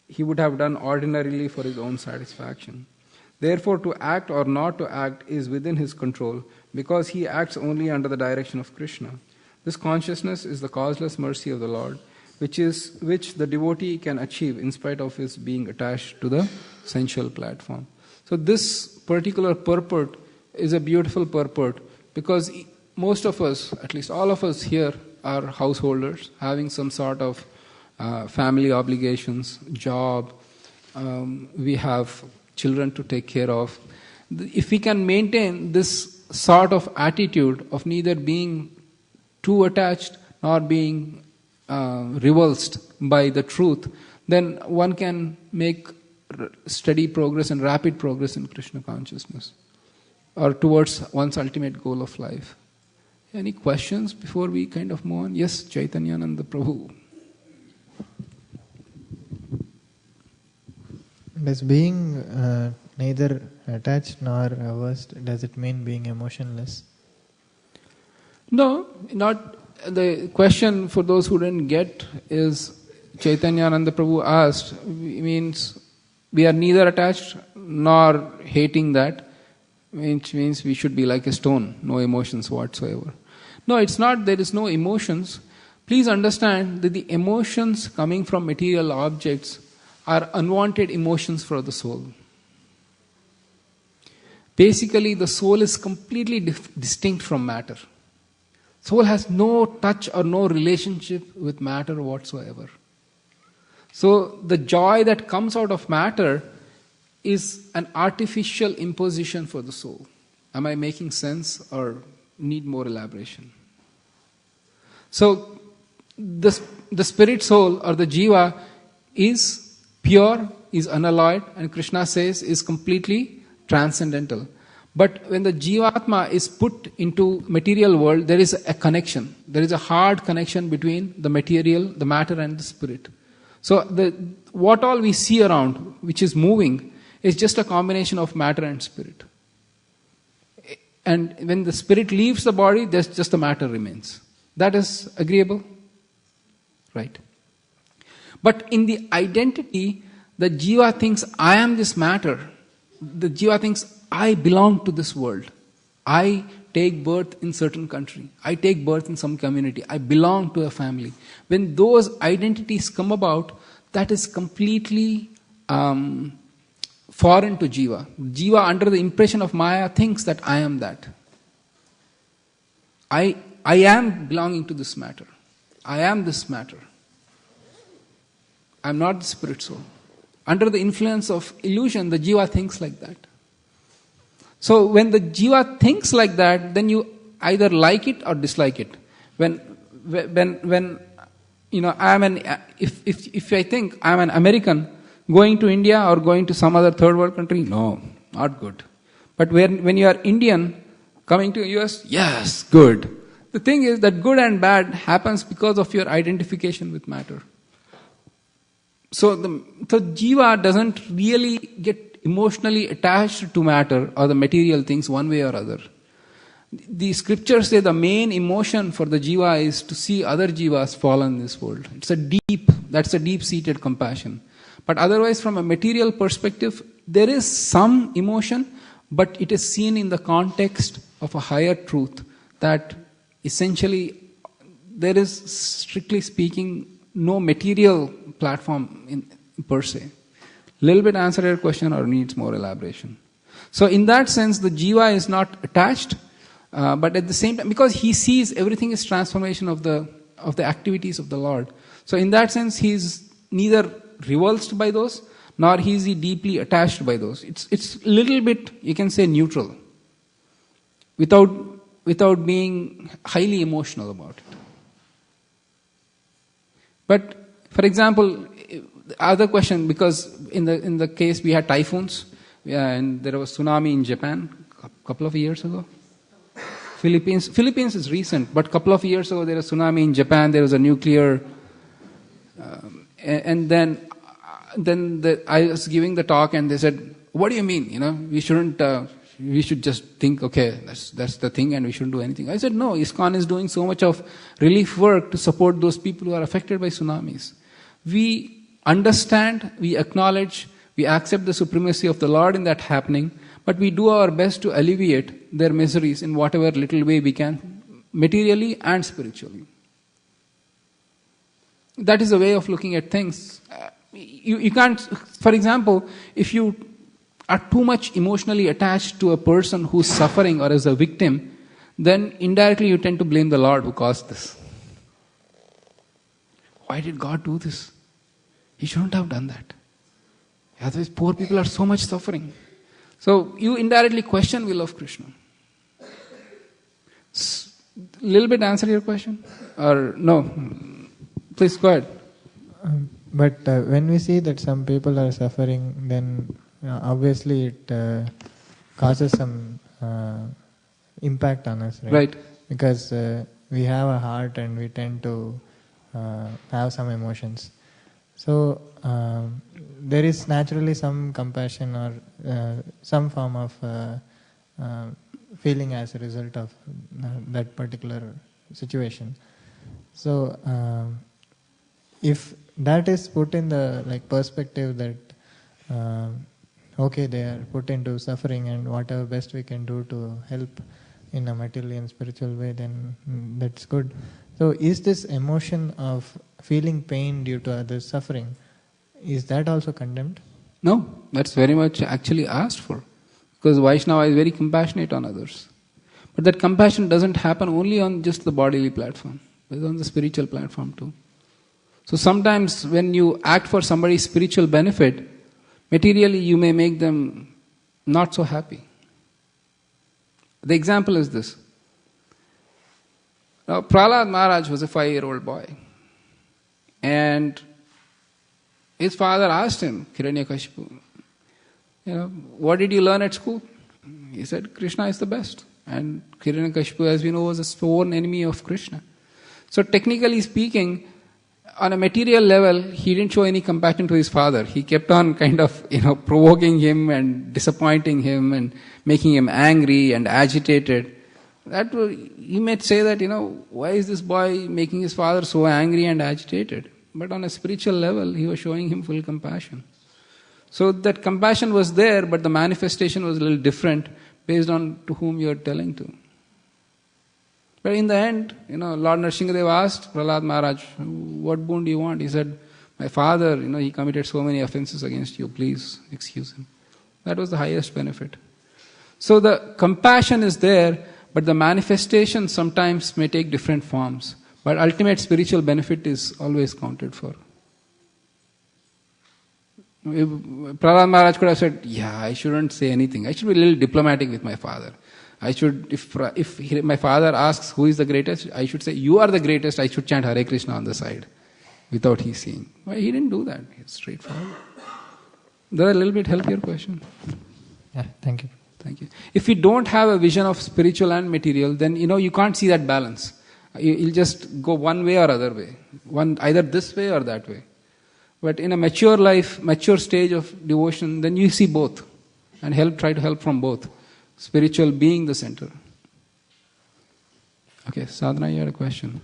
he would have done ordinarily for his own satisfaction. Therefore, to act or not to act is within his control, because he acts only under the direction of Krishna. This consciousness is the causeless mercy of the Lord, which the devotee can achieve in spite of his being attached to the sensual platform. So this particular purport is a beautiful purport, because most of us, at least all of us here, are householders, having some sort of family obligations, job, we have children to take care of. If we can maintain this sort of attitude of neither being too attached nor being revulsed by the truth, then one can make steady progress and rapid progress in Krishna consciousness or towards one's ultimate goal of life. Any questions before we kind of move on? Yes, Chaitanyananda Prabhu. Does being neither attached nor averse, does it mean being emotionless? No, not. The question for those who didn't get is, Chaitanyananda Prabhu asked, means we are neither attached nor hating that, which means we should be like a stone, no emotions whatsoever. No, it's not there is no emotions. Please understand that the emotions coming from material objects are unwanted emotions for the soul. Basically, the soul is completely distinct from matter. Soul has no touch or no relationship with matter whatsoever. So the joy that comes out of matter is an artificial imposition for the soul. Am I making sense or need more elaboration? So the spirit soul or the jiva is pure, is unalloyed, and Krishna says is completely transcendental. But when the jivatma is put into material world, there is a connection. There is a hard connection between the material, the matter and the spirit. So what all we see around, which is moving, is just a combination of matter and spirit. and when the spirit leaves the body, there's just the matter remains. That is agreeable? Right. But in the identity, the jiva thinks, I am this matter. The jiva thinks, I belong to this world. I take birth in certain country. I take birth in some community. I belong to a family. When those identities come about, that is completely foreign to jiva. Jiva, under the impression of Maya, thinks that I am that. I am belonging to this matter. I am this matter. I am not the spirit soul. Under the influence of illusion, the jiva thinks like that. So when the jiva thinks like that, then you either like it or dislike it. When if I think I'm an American going to India or going to some other third world country, no, not good. But when you are Indian coming to US, yes, good. The thing is that good and bad happens because of your identification with matter. So the jiva doesn't really get emotionally attached to matter or the material things one way or other. The scriptures say the main emotion for the jiva is to see other jivas fall in this world. That's a deep-seated compassion. But otherwise, from a material perspective, there is some emotion, but it is seen in the context of a higher truth that essentially there is, strictly speaking, no material platform per se. Little bit answer your question or needs more elaboration. So in that sense, the jiva is not attached, but at the same time, because he sees everything is transformation of the activities of the Lord. So in that sense, he is neither revulsed by those, nor he is deeply attached by those. It's little bit, you can say, neutral, without being highly emotional about it. But for example, other question, because in the case we had typhoons, and there was tsunami in Japan a couple of years ago. Philippines is recent, but a couple of years ago there was a tsunami in Japan. There was a nuclear, and then I was giving the talk, and they said, "What do you mean? We shouldn't. We should just think, okay, that's the thing, and we shouldn't do anything." I said, "No, ISKCON is doing so much of relief work to support those people who are affected by tsunamis. We understand, we acknowledge, we accept the supremacy of the Lord in that happening, but we do our best to alleviate their miseries in whatever little way we can, materially and spiritually." That is a way of looking at things. You can't, for example, if you are too much emotionally attached to a person who's suffering or as a victim, then indirectly you tend to blame the Lord who caused this. Why did God do this? He shouldn't have done that. Otherwise, poor people are so much suffering. So you indirectly question will of Krishna. Little bit answer your question? Or no? Please go ahead. But when we see that some people are suffering, then obviously it causes some impact on us, right? Right. Because we have a heart and we tend to have some emotions. So there is naturally some compassion or some form of feeling as a result of that particular situation. So if that is put in the perspective that okay, they are put into suffering and whatever best we can do to help in a material and spiritual way, then that's good. So is this emotion of feeling pain due to others' suffering, is that also condemned? No, that's very much actually asked for. Because Vaishnava is very compassionate on others. But that compassion doesn't happen only on just the bodily platform, but on the spiritual platform too. So sometimes when you act for somebody's spiritual benefit, materially you may make them not so happy. The example is this. Now, Prahlad Maharaj was a 5-year-old boy. And his father asked him, Hiranyakashipu, what did you learn at school? He said, Krishna is the best. And Hiranyakashipu, as we know, was a sworn enemy of Krishna. So technically speaking, on a material level, he didn't show any compassion to his father. He kept on kind of, provoking him and disappointing him and making him angry and agitated. You might say that, why is this boy making his father so angry and agitated? But on a spiritual level, he was showing him full compassion. So that compassion was there, but the manifestation was a little different based on to whom you are telling to. But in the end, Lord Nrsimhadev asked Prahlad Maharaj, what boon do you want? He said, my father, he committed so many offenses against you, please excuse him. That was the highest benefit. So the compassion is there, but the manifestation sometimes may take different forms. But ultimate spiritual benefit is always counted for. Prahlad Maharaj could have said, I shouldn't say anything. I should be a little diplomatic with my father. I should, if my father asks who is the greatest, I should say, you are the greatest. I should chant Hare Krishna on the side without he seeing. Well, he didn't do that. It's straightforward. Does that a little bit help your question? Yeah, thank you. Thank you. If you don't have a vision of spiritual and material, then you can't see that balance. You'll just go one way or other way. Either this way or that way. But in a mature life, mature stage of devotion, then you see both and try to help from both. Spiritual being the center. Okay, Sadhana, you had a question.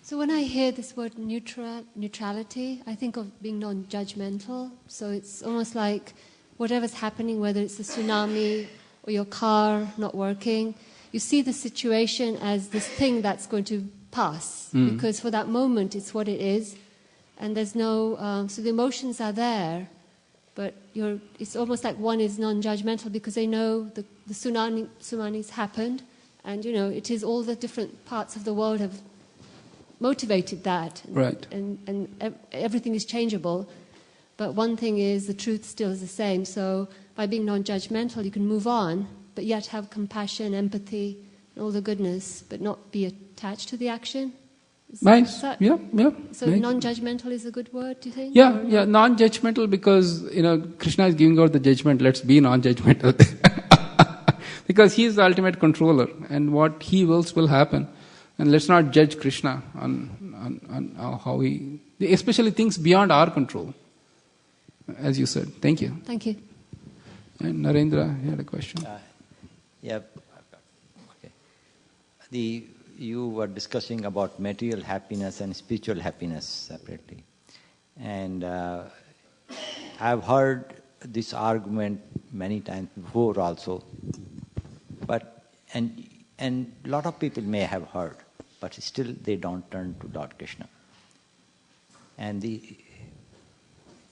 So when I hear this word neutrality, I think of being non-judgmental. So it's almost like whatever's happening, whether it's a tsunami or your car not working, you see the situation as this thing that's going to pass. Because for that moment, it's what it is. And there's no... so the emotions are there, but it's almost like one is non-judgmental because they know the tsunami's happened, and it is all the different parts of the world have motivated that. Right. And everything is changeable, but one thing is the truth still is the same. So by being non-judgmental, you can move on, but yet have compassion, empathy, and all the goodness, but not be attached to the action. Nice. Yeah. So non-judgmental is a good word, do you think? Yeah, non-judgmental because, Krishna is giving out the judgment. Let's be non-judgmental. Because he is the ultimate controller and what he wills will happen. And let's not judge Krishna on how he... Especially things beyond our control. As you said. Thank you. Thank you. And Narendra, you had a question? Okay. You were discussing about material happiness and spiritual happiness separately. And I've heard this argument many times before also. And a lot of people may have heard, but still they don't turn to Lord Krishna.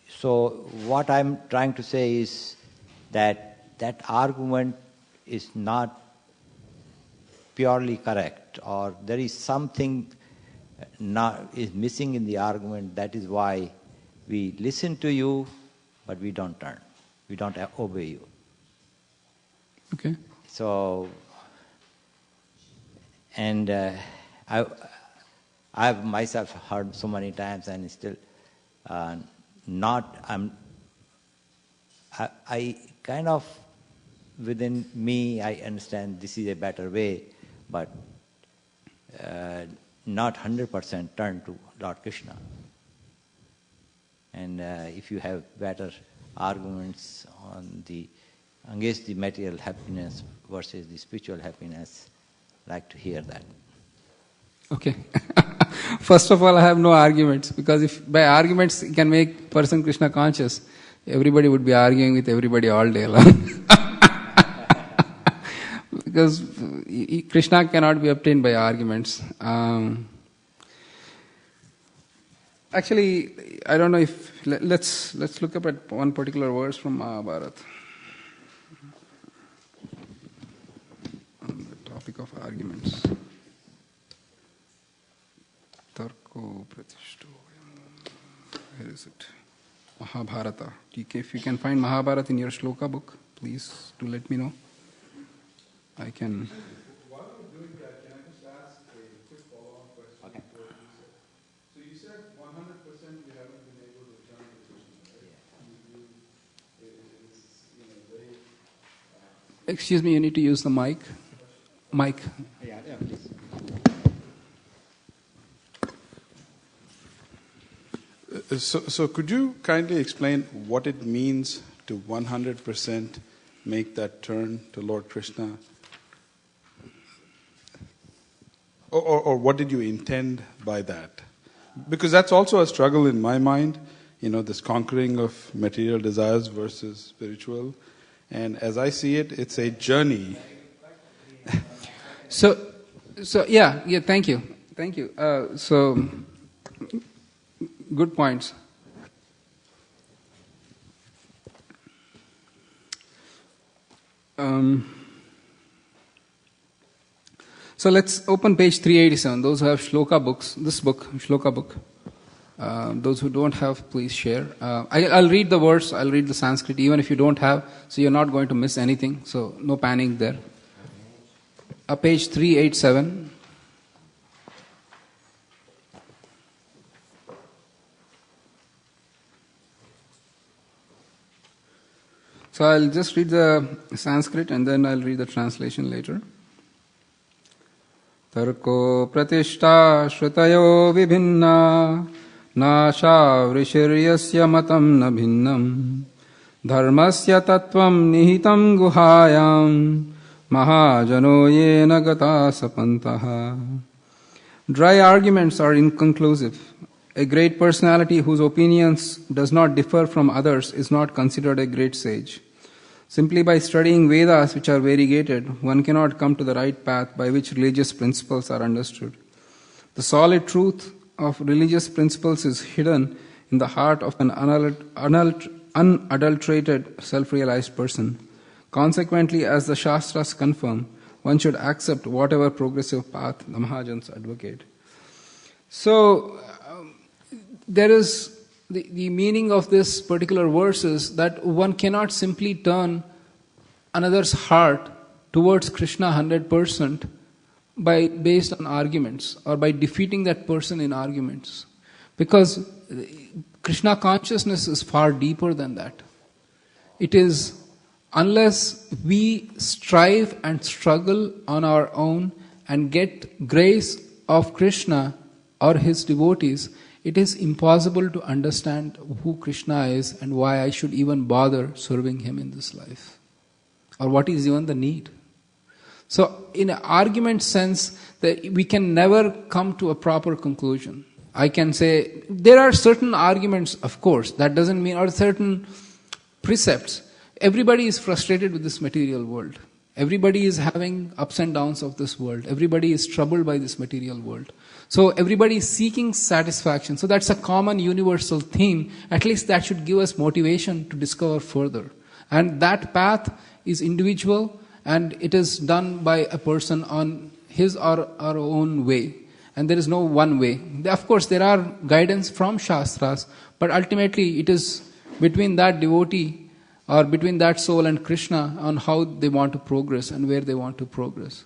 So what I'm trying to say is that argument is not purely correct, or there is something is missing in the argument. That is why we listen to you, but we don't turn. We don't obey you. Okay. So, and I've myself heard so many times, and still I kind of within me I understand this is a better way, but not 100% turn to Lord Krishna. And if you have better arguments against the material happiness versus the spiritual happiness, I'd like to hear that. Okay. First of all, I have no arguments, because if by arguments you can make person Krishna conscious, everybody would be arguing with everybody all day long. Because Krishna cannot be obtained by arguments. Actually, I don't know if... Let's look up at one particular verse from Mahabharata. On the topic of arguments. Tarko Pratishto. Where is it? Mahabharata. If you can find Mahabharata in your shloka book, please do let me know. I can... While we're doing that, can I just ask a quick follow-up question? Okay. So you said 100% you haven't been able to return to Krishna, right? Very... Excuse me, you need to use the mic. Mic. Yeah, please. So could you kindly explain what it means to 100% make that turn to Lord Krishna? Or what did you intend by that? Because that's also a struggle in my mind, this conquering of material desires versus spiritual. And as I see it, it's a journey. So yeah, thank you. So, good points. So let's open page 387. Those who have shloka books, this book, shloka book. Those who don't have, please share. I'll read the words, I'll read the Sanskrit, even if you don't have, so you're not going to miss anything, so no panic there. Page 387. So I'll just read the Sanskrit and then I'll read the translation later. Tarko pratishta shrutayo vibhinna nasha vrishiryasya matam na bhinnam dharmasya tattvam nihitam guhayam mahajano yena gata sapantaha. Dry arguments are inconclusive. A great personality whose opinions does not differ from others is not considered a great sage. Simply by studying Vedas, which are variegated, one cannot come to the right path by which religious principles are understood. The solid truth of religious principles is hidden in the heart of an unadulterated, self-realized person. Consequently, as the Shastras confirm, one should accept whatever progressive path the Mahajans advocate. So, there is the meaning of this particular verse is that one cannot simply turn another's heart towards Krishna 100% based on arguments or by defeating that person in arguments. Because Krishna consciousness is far deeper than that. It is, unless we strive and struggle on our own and get grace of Krishna or his devotees, it is impossible to understand who Krishna is and why I should even bother serving him in this life. Or what is even the need. So, in an argument sense, that we can never come to a proper conclusion. I can say, there are certain arguments, of course, that doesn't mean, or certain precepts. Everybody is frustrated with this material world. Everybody is having ups and downs of this world. Everybody is troubled by this material world. So everybody is seeking satisfaction. So that's a common universal theme. At least that should give us motivation to discover further. And that path is individual and it is done by a person on his or our own way. And there is no one way. Of course, there are guidance from Shastras, but ultimately it is between that devotee or between that soul and Krishna on how they want to progress and where they want to progress.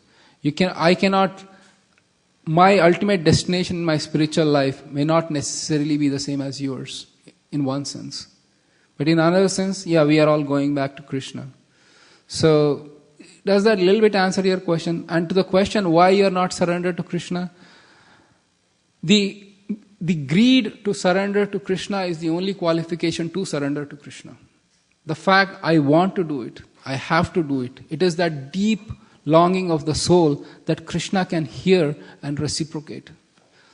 My ultimate destination in my spiritual life may not necessarily be the same as yours, in one sense. But in another sense, we are all going back to Krishna. So, does that a little bit answer your question? And to the question why you are not surrendered to Krishna, the greed to surrender to Krishna is the only qualification to surrender to Krishna. The fact I want to do it, I have to do it, it is that deep longing of the soul that Krishna can hear and reciprocate.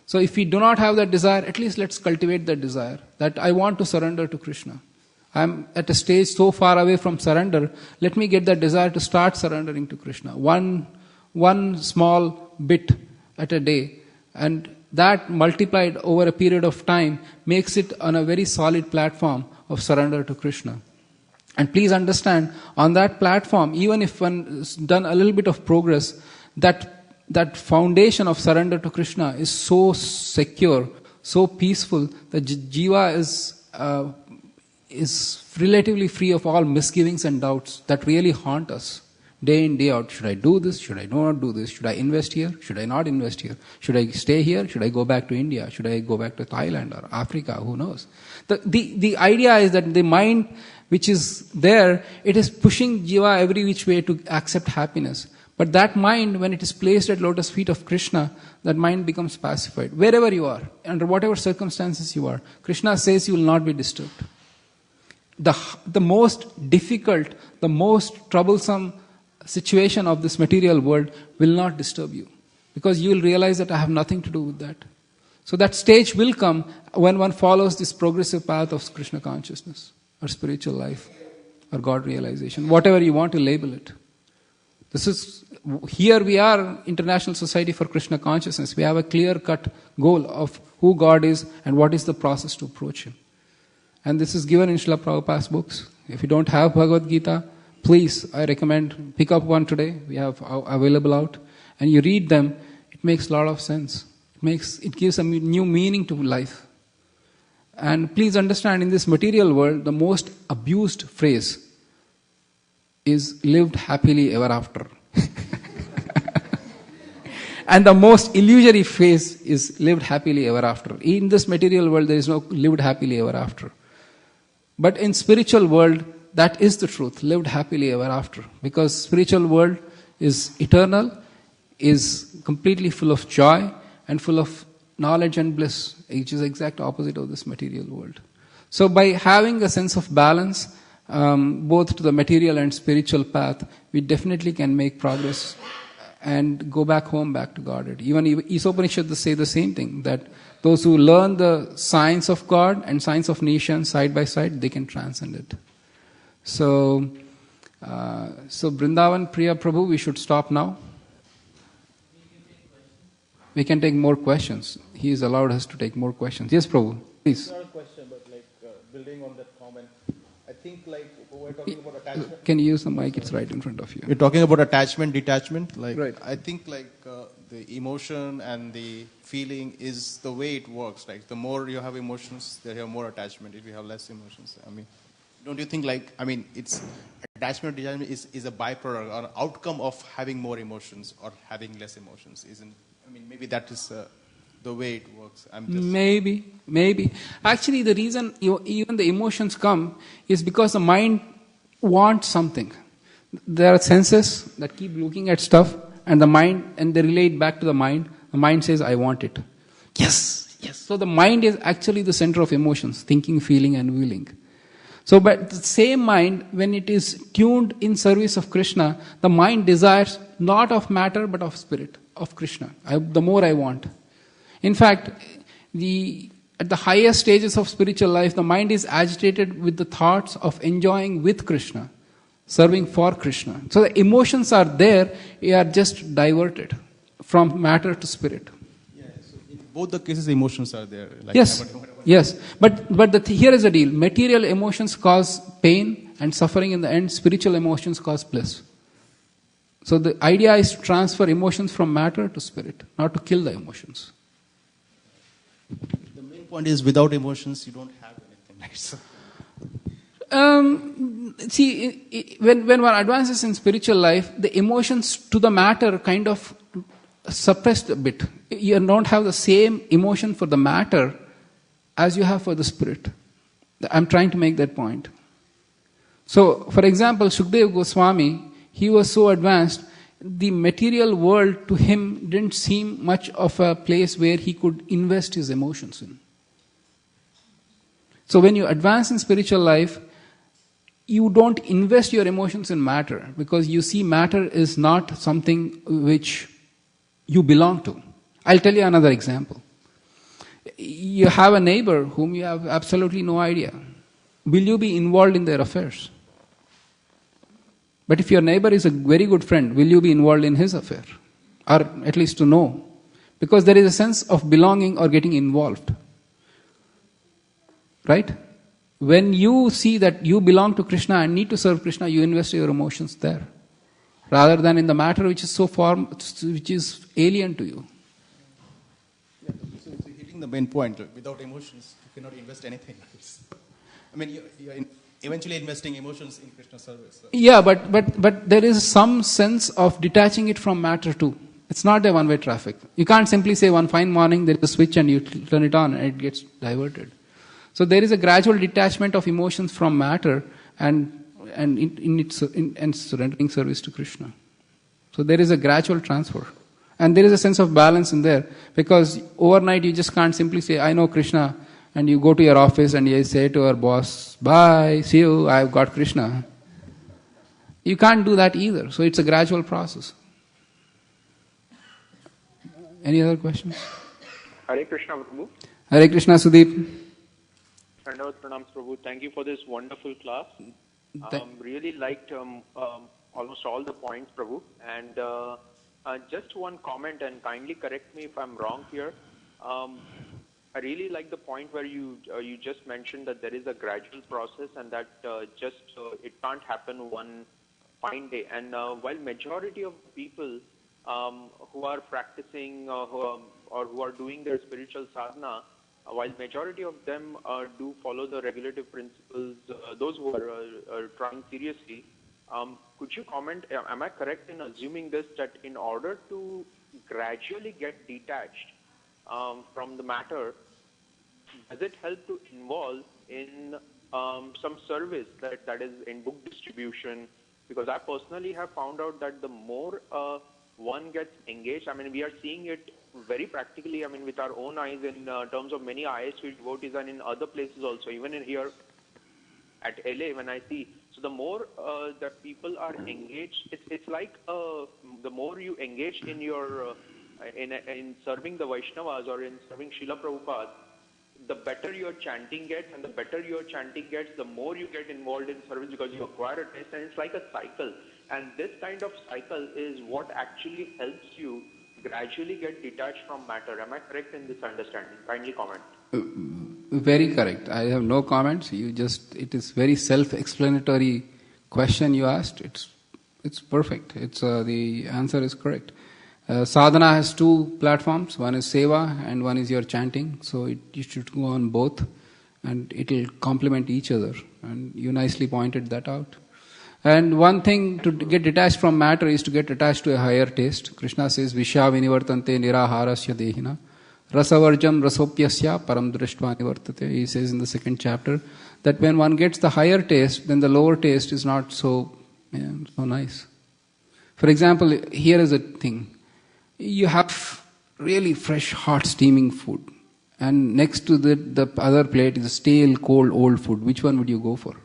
So if we do not have that desire, at least let's cultivate that desire, that I want to surrender to Krishna. I'm at a stage so far away from surrender, let me get that desire to start surrendering to Krishna. One small bit at a day, and that multiplied over a period of time makes it on a very solid platform of surrender to Krishna. And please understand, on that platform, even if one has done a little bit of progress, that foundation of surrender to Krishna is so secure, so peaceful, that jiva is relatively free of all misgivings and doubts that really haunt us day in, day out. Should I do this? Should I not do this? Should I invest here? Should I not invest here? Should I stay here? Should I go back to India? Should I go back to Thailand or Africa? Who knows? The idea is that the mind which is there, it is pushing jiva every which way to accept happiness. But that mind, when it is placed at lotus feet of Krishna, that mind becomes pacified. Wherever you are, under whatever circumstances you are, Krishna says you will not be disturbed. The most difficult, the most troublesome situation of this material world will not disturb you. Because you will realize that I have nothing to do with that. So that stage will come when one follows this progressive path of Krishna consciousness, or spiritual life, or God realization, whatever you want to label it. Here we are, International Society for Krishna Consciousness. We have a clear-cut goal of who God is and what is the process to approach Him. And this is given in Srila Prabhupada's books. If you don't have Bhagavad Gita, please, I recommend, pick up one today. We have available out. And you read them, it makes a lot of sense. It gives a new meaning to life. And please understand, in this material world, the most abused phrase is lived happily ever after. And the most illusory phrase is lived happily ever after. In this material world, there is no lived happily ever after. But in spiritual world, that is the truth, lived happily ever after. Because spiritual world is eternal, is completely full of joy, and full of knowledge and bliss, which is the exact opposite of this material world. So by having a sense of balance, both to the material and spiritual path, we definitely can make progress and go back home, back to Godhead. Even Isopanishads say the same thing, that those who learn the science of God and science of nation side by side, they can transcend it. So Vrindavan Priya Prabhu, we should stop now. We can take more questions. He has allowed us to take more questions. Yes, Prabhu, please. It's not a question, but building on that comment, I think we're talking about attachment. Can you use the mic? It's right in front of you. We're talking about attachment, detachment. Right. I think the emotion and the feeling is the way it works. The more you have emotions, there you have more attachment. If you have less emotions, don't you think it's attachment, detachment is a byproduct or an outcome of having more emotions or having less emotions? Maybe that is the way it works. Maybe. Actually, the reason even the emotions come is because the mind wants something. There are senses that keep looking at stuff, and they relate back to the mind. The mind says, I want it. Yes. So the mind is actually the center of emotions, thinking, feeling, and willing. So, but the same mind, when it is tuned in service of Krishna, the mind desires not of matter, but of spirit, of Krishna. The more I want. In fact, at the highest stages of spiritual life, the mind is agitated with the thoughts of enjoying with Krishna, serving for Krishna. So the emotions are there, they are just diverted from matter to spirit. Yeah, so in both the cases, emotions are there. Yes. But here is the deal. Material emotions cause pain and suffering in the end. Spiritual emotions cause bliss. So the idea is to transfer emotions from matter to spirit, not to kill the emotions. The main point is, without emotions, you don't have anything. See, when one advances in spiritual life, the emotions to the matter kind of suppressed a bit. You don't have the same emotion for the matter as you have for the spirit. I'm trying to make that point. So, for example, Shukdev Goswami, he was so advanced, the material world to him didn't seem much of a place where he could invest his emotions in. So when you advance in spiritual life, you don't invest your emotions in matter, because you see matter is not something which you belong to. I'll tell you another example. You have a neighbor whom you have absolutely no idea. Will you be involved in their affairs? But if your neighbor is a very good friend, will you be involved in his affair? Or at least to know? Because there is a sense of belonging or getting involved. Right? When you see that you belong to Krishna and need to serve Krishna, you invest your emotions there. Rather than in the matter which is so far, which is alien to you. Yeah, so you're hitting the main point. Without emotions, you cannot invest anything. You're eventually investing emotions in Krishna service. So. Yeah, but there is some sense of detaching it from matter too. It's not a one-way traffic. You can't simply say one fine morning there is a switch and you turn it on and it gets diverted. So there is a gradual detachment of emotions from matter and surrendering service to Krishna. So there is a gradual transfer. And there is a sense of balance in there, because overnight you just can't simply say, I know Krishna, and you go to your office and you say to your boss, bye, see you, I've got Krishna. You can't do that either. So it's a gradual process. Any other questions? Hare Krishna, Prabhu. Hare Krishna, Sudeep. Dandavat Pranams, Prabhu. Thank you for this wonderful class. Really liked almost all the points, Prabhu. And just one comment, and kindly correct me if I'm wrong here. I really like the point where you just mentioned that there is a gradual process, and that it can't happen one fine day. And while majority of people who are practicing or who are doing their spiritual sadhana, while majority of them do follow the regulative principles, those who are trying seriously, could you comment, am I correct in assuming this, that in order to gradually get detached from the matter, does it help to involve in some service that is in book distribution? Because I personally have found out that the more one gets engaged, I mean, we are seeing it very practically, I mean, with our own eyes in terms of many ISV devotees and in other places also, even in here at LA when I see. So the more that people are engaged, it's like the more you engage in your in serving the Vaishnavas or in serving Srila Prabhupada, the better your chanting gets, and the better your chanting gets, the more you get involved in service, because you acquire a taste, and it's like a cycle. And this kind of cycle is what actually helps you gradually get detached from matter. Am I correct in this understanding? Kindly comment. Very correct. I have no comments. It is very self-explanatory question you asked. It's perfect. The answer is correct. Sadhana has two platforms. One is seva and one is your chanting. So you should go on both, and it will complement each other. And you nicely pointed that out. And one thing to get detached from matter is to get attached to a higher taste. Krishna says, Vishya vinivartante niraharasya dehina rasavarjam rasopyasya param drishtva nivartate. He says in the second chapter that when one gets the higher taste, then the lower taste is not so nice. For example, here is a thing. You have really fresh, hot, steaming food, and next to the other plate is stale, cold, old food. Which one would you go for?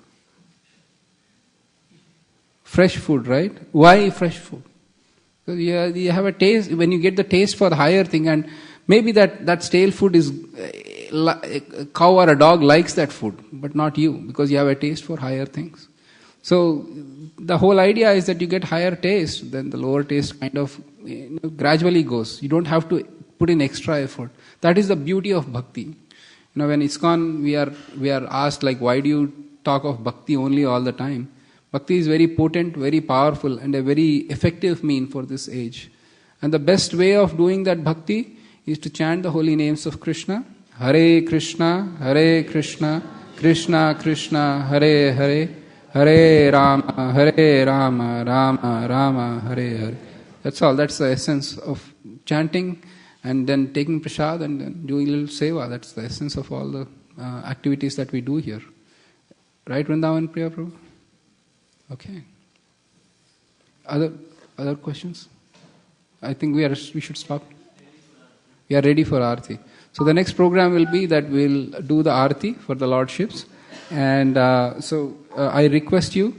Fresh food, right? Why fresh food? Because you have a taste, when you get the taste for the higher thing, and maybe that stale food is, a cow or a dog likes that food, but not you, because you have a taste for higher things. So the whole idea is that you get higher taste, then the lower taste kind of gradually goes. You don't have to put in extra effort. That is the beauty of bhakti. When ISKCON, we are asked, like, why do you talk of bhakti only all the time? Bhakti is very potent, very powerful, and a very effective mean for this age. And the best way of doing that bhakti is to chant the holy names of Krishna. Hare Krishna, Krishna Krishna, Hare Hare, Hare Rama, Rama Rama, Hare Hare. That's all. That's the essence of chanting, and then taking prasad, and then doing a little seva. That's the essence of all the activities that we do here. Right, Vrindavan Priya Prabhu? Okay. Other questions? I think we should stop. We are ready for Aarti. So the next program will be that we'll do the Aarti for the Lordships. And so I request you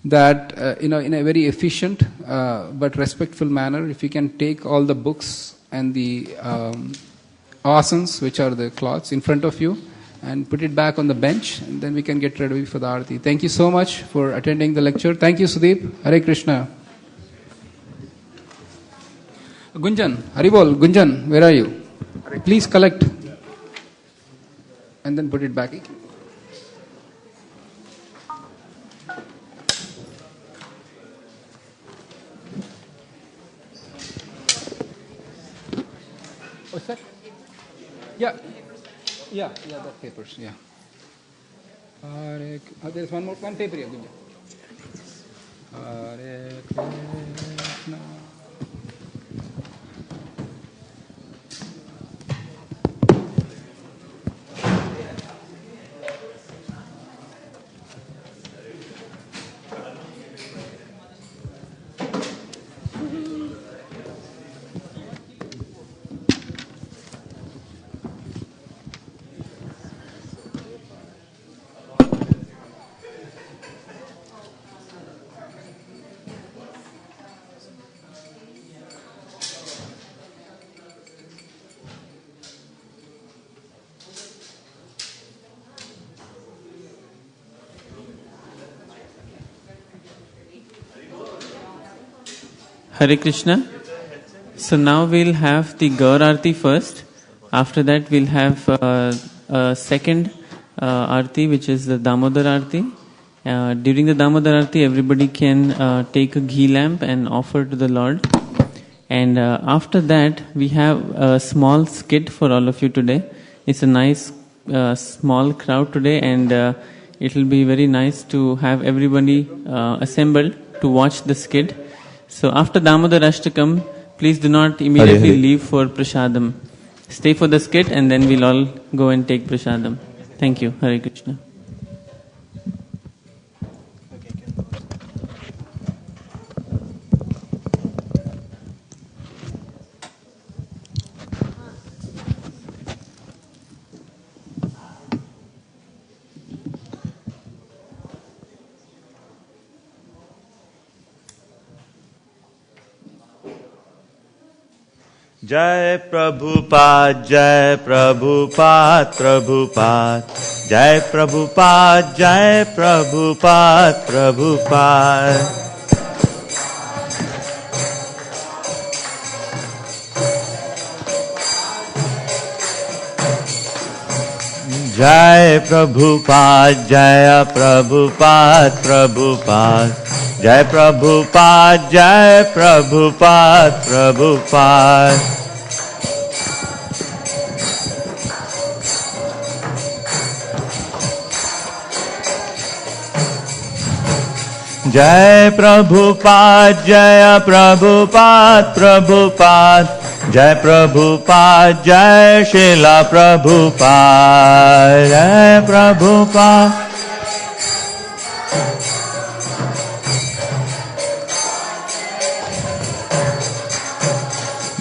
that in a very efficient but respectful manner, if you can take all the books and the asanas, which are the cloths, in front of you, and put it back on the bench, and then we can get ready for the Aarti. Thank you so much for attending the lecture. Thank you, Sudeep. Hare Krishna. Gunjan, Haribol, Gunjan, where are you? Please collect and then put it back. What's that? Yeah, the papers, yeah. There's one paper here, Gunjan. Hare Krishna. Hare Krishna. So now we'll have the Gaur Aarti first. After that we'll have a second Aarti, which is the Damodar Aarti. During the Damodar Aarti, everybody can take a ghee lamp and offer to the Lord. And after that, we have a small skit for all of you today. It's a nice small crowd today, and it will be very nice to have everybody assembled to watch the skit. So after Damodar Ashtakam, please do not immediately leave for Prasadam. Stay for the skit, and then we'll all go and take Prasadam. Thank you. Hare Krishna. Jai Prabhupada, Jai Prabhupada, Prabhupada, Jai Prabhupada, Jai Prabhupada, Prabhupada. Jai Prabhupada, Jai Prabhupada, Prabhupada, Jai Prabhupada, Jai Prabhupada, Prabhupada. Jai Prabhupada, Jai Prabhupada, Prabhupada, Jai Prabhupada, Jai Srila Prabhupada, Jai Prabhupada.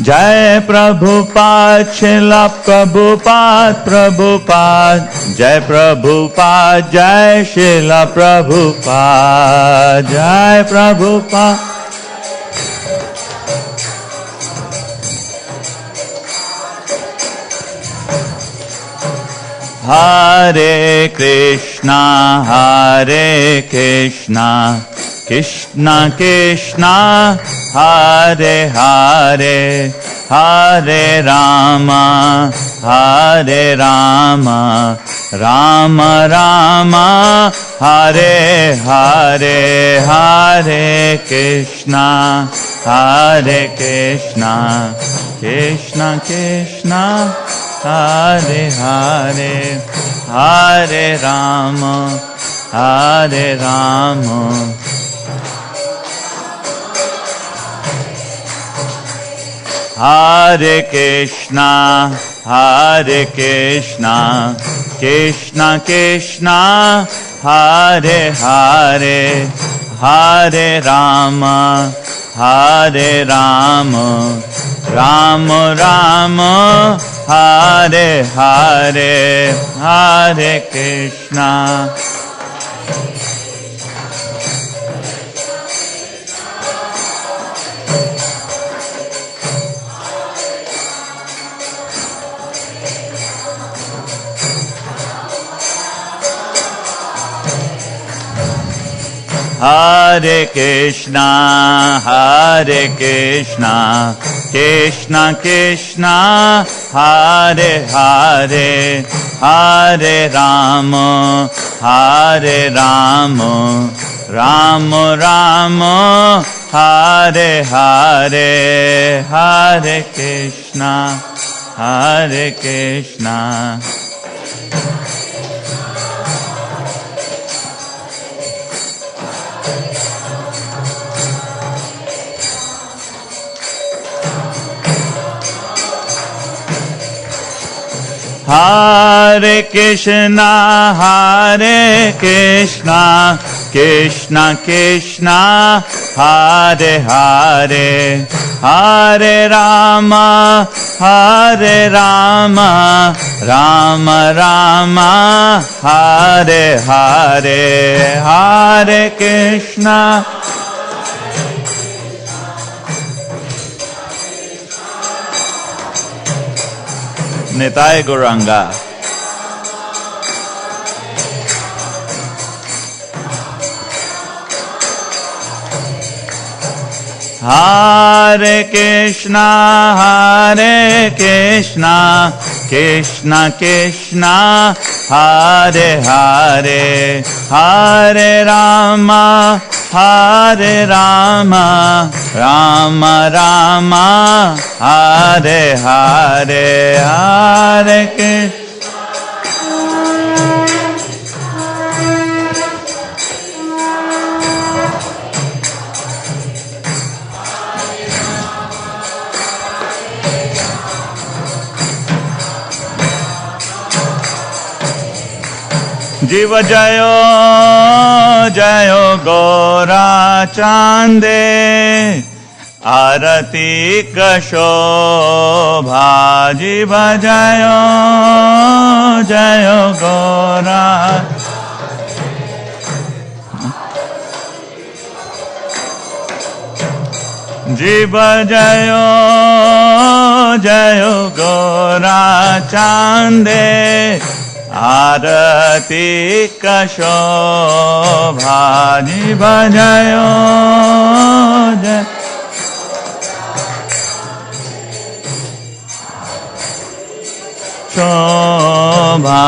Jai Prabhupada, Srila Prabhupada, Prabhupada, Jai Prabhupada, Jai Srila Prabhupada, Jai Prabhupada. Hare Krishna, Hare Krishna, Krishna Krishna, Hare Hare, Hare Rama, Hare Rama, Rama Rama, Hare Hare, Hare Krishna, Hare Krishna, Krishna Krishna, Hare Hare, Hare Rama, Hare Rama. Hare Krishna, Hare Krishna, Krishna Krishna, Hare Hare, Hare Rama, Hare Rama, Rama Rama, Hare Hare, Hare Krishna. Hare Krishna, Hare Krishna, Krishna Krishna, Hare Hare, Hare Rama, Hare Rama, Rama Rama, Hare Hare, Hare Krishna, Hare Krishna. Hare Krishna, Hare Krishna, Krishna Krishna, Hare Hare, Hare Rama, Hare Rama, Rama Rama, Hare Hare, Hare Krishna. Nitai Gauranga. Hare Hare Krishna, Krishna Krishna, Hare Hare, Hare Rama, Rama Rama, Hare Hare, Hare Krishna. जीव जयो जयो गौरा चांदे आरती कशोभा। जीव जयो जयो गौरा जीव जयो जयो गौरा चांदे आरती कशोभा। जीव जयो जय शोभा।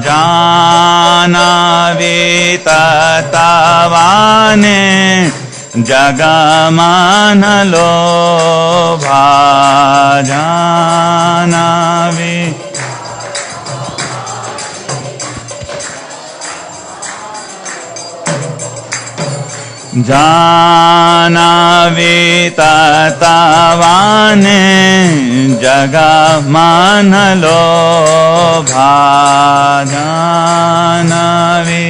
जानवी तत्वाने जगमान लोभा। जानवी जानवी तत्वाने जगमान लोभा। जानवी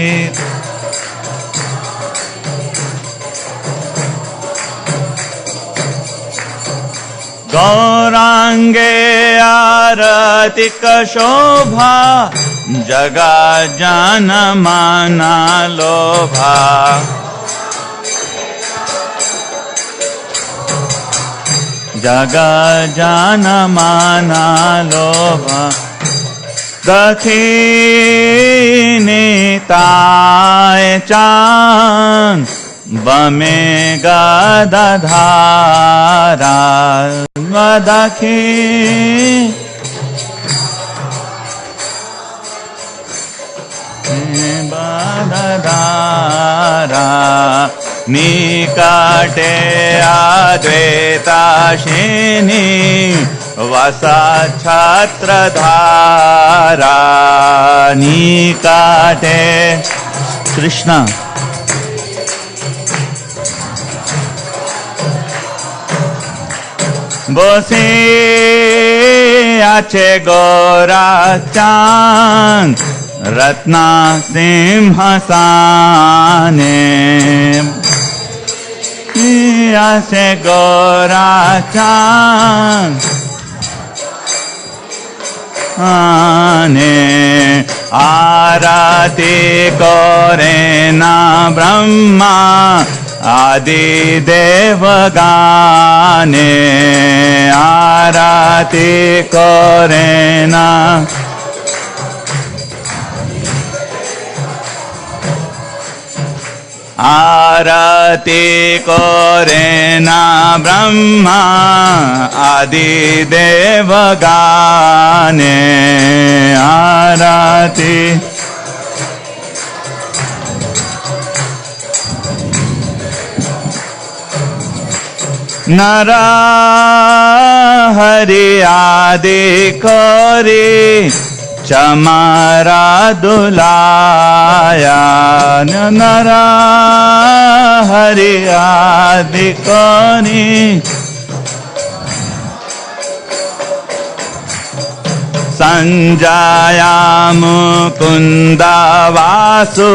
गौरांगे आरती कशोभा। जगा जान माना लोभा। जगा जान माना लोभा। दखिनी ताय चान बमे गदधारा। दखी बदधारा। निकटे अद्वैताशिनी वसा छत्रधारा। निकटे कृष्ण बसे आछे गोरा चांद रत्ना सिंहासने। आछे गोरा चांद आरती करे ना ब्रह्मा आदि देवगाने। आरती करे ना आरती करे ना ब्रह्मा आदि देवगाने। आरती नर हरि आदि करे चमारा दुलाया। नर हरि आदि करे संजाया मुकुंद वासु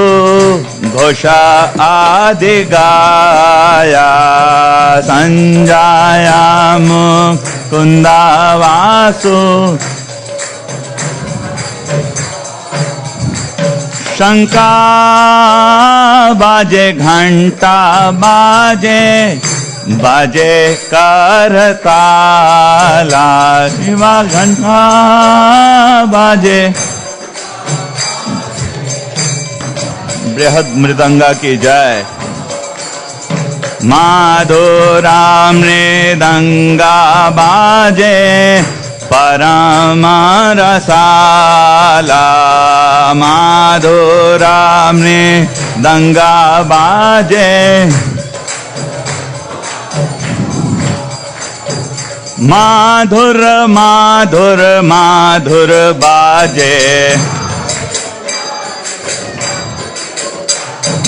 घोषा आदि गाया। संजाया मुकुंद वासु शंका बाजे घंटा बाजे बाजे करताला। शिवा घंटा बाजे बृहद मृदंगा की जय। माधुरा मृदंगा बाजे परम रसाला माधुरा मृदंगा बाजे माधुर माधुर माधुर बाजे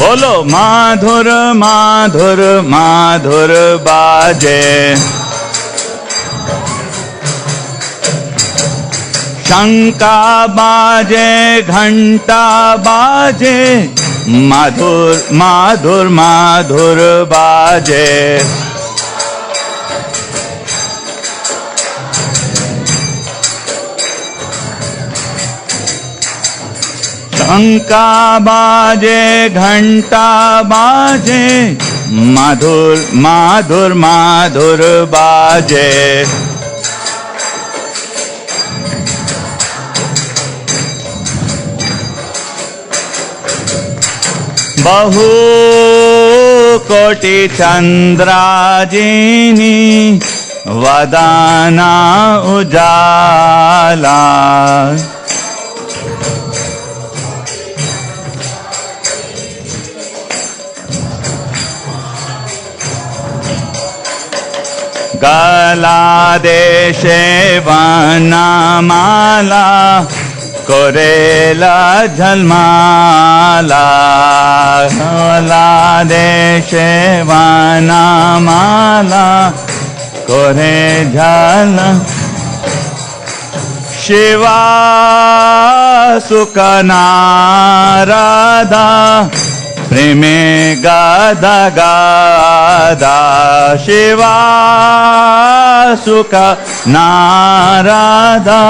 बोलो माधुर माधुर माधुर बाजे शंका बाजे घंटा बाजे माधुर माधुर माधुर बाजे शंका बाजे घंटा बाजे माधुर माधुर माधुर बाजे बहु कोटि चंद्राजिनी वदाना उजाला गला देशे वनमाला कोरेला झलमाला गला देशे वनमाला कोरे झल शिवा सुकनाराधा प्रेमे गादा गादा शिवा सुख नाराधा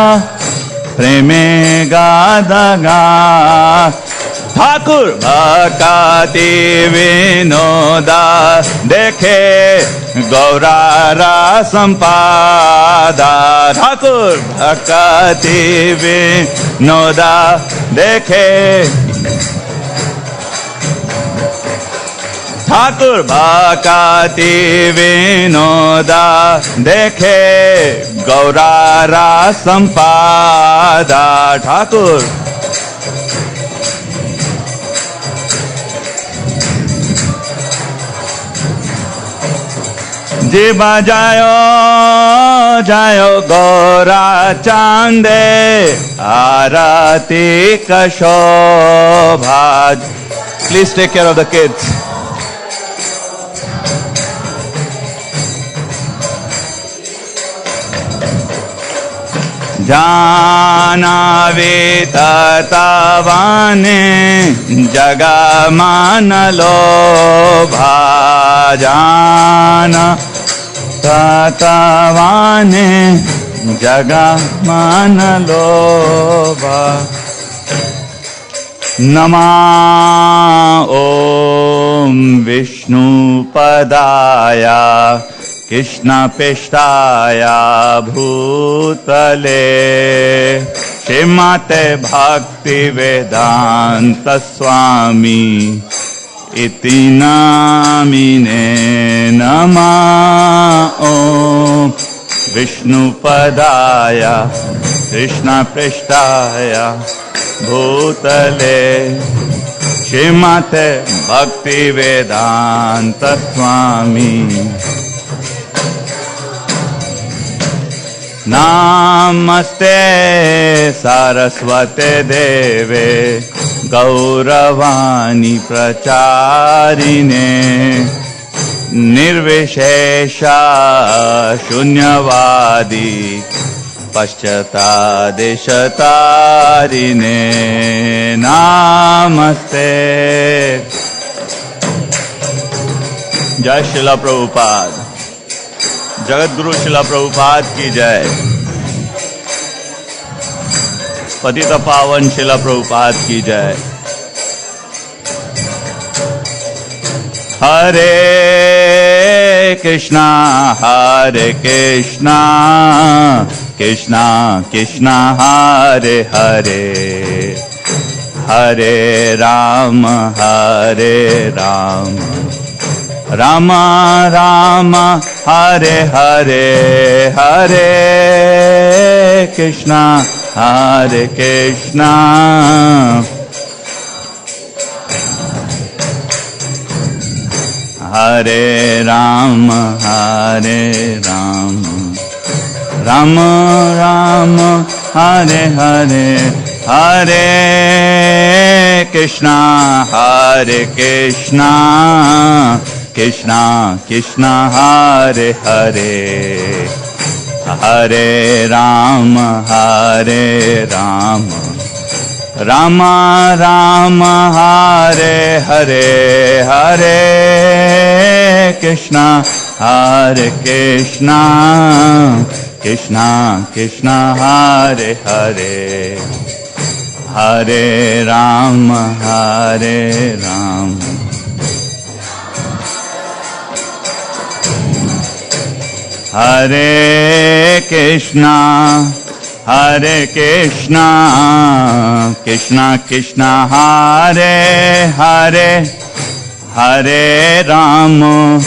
प्रेमे गादा गा ठाकुर भक्ति विनोदा देखे गौरारा संपादा ठाकुर भक्ति विनोदा देखे ठाकुर भक्ति विनोदा देखे गौरारा संपादा ठाकुर जीवा जायो जायो गौरा चांदे आरती का शोभा. Please take care of the kids. जानावे ततावाने जगमान लोभा जाना ततावाने जगमान लोभा. नमा ओम विष्णुपदाया कृष्णपेष्टाया भूतले श्रीमते भक्ति वेदांत स्वामी इति नामिने नमः. ओम विष्णुपदाया कृष्णपेष्टाया भूतले श्रीमते भक्ति वेदांत स्वामी. नमस्ते सरस्वते देवे गौरवाणी प्रचारिणे निर्विशेषा शून्यवादी पश्चातादेशतारिणे. नमस्ते. जय श्रीला प्रभुपाद. जगत गुरु श्रीला प्रभुपाद की जय. पतित पावन श्रीला प्रभुपाद की जय. हरे Krishna Krishna Krishna Hare Hare Hare Ram Rama Rama Hare Hare Hare Krishna Hare Krishna Hare Rama Hare Rama Rama Rama Hare Hare Hare Krishna Krishna Krishna Hare Hare Hare Rama Rama Rama Hare Hare Hare Krishna Krishna Krishna Hare Hare Hare Rama Hare Krishna Krishna Krishna Hare Hare Hare Rama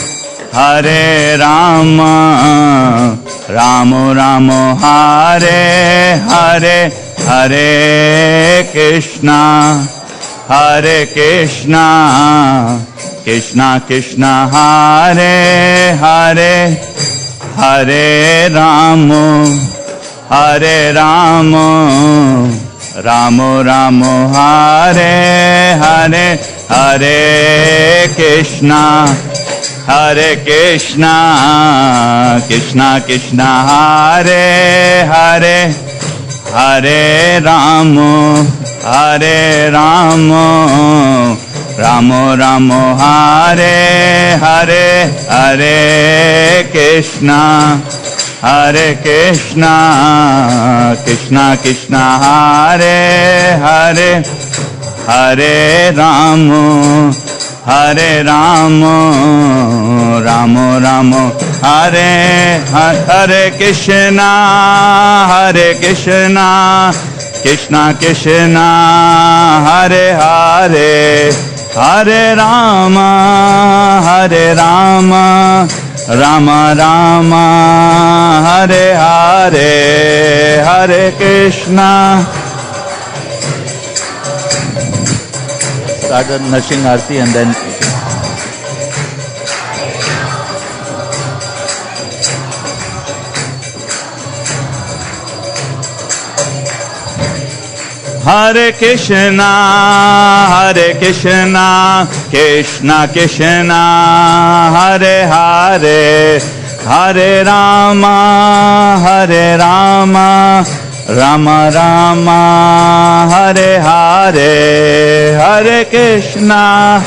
Rama Rama Hare Hare Hare Krishna Krishna Krishna Hare Hare Hare Rama Rama Rama Hare Hare Hare Krishna Krishna Krishna Hare Hare Hare Rama Rama Rama Hare Hare Hare Krishna Krishna Krishna Hare Hare Hare Rama Rama Rama Hare Hare Krishna Krishna Krishna Hare Hare Hare Rama Rama Rama Hare Hare Hare Krishna. Start the Narsingh Arati and then Hare Krishna Krishna Krishna Hare Hare Hare Rama Rama Rama Hare Hare Hare Krishna.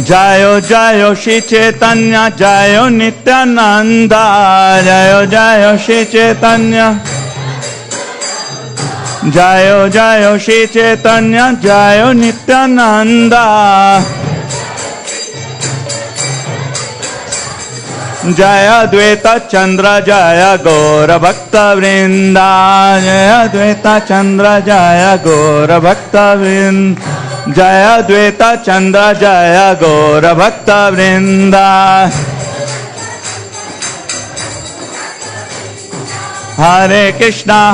Jayo Jayo Shri Chaitanya Jayo Nityananda Jayo Jayo Shri Chaitanya Jayo Jayo Shri Chaitanya Jayo Nityananda Jaya Dvaita Chandra Jaya Gaura Bhakta Vrinda Jaya Dvaita Chandra Jaya Gaura Bhakta Vrinda Jaya Dvaita Chandra Jaya Gaura Bhakta Vrinda Hare Krishna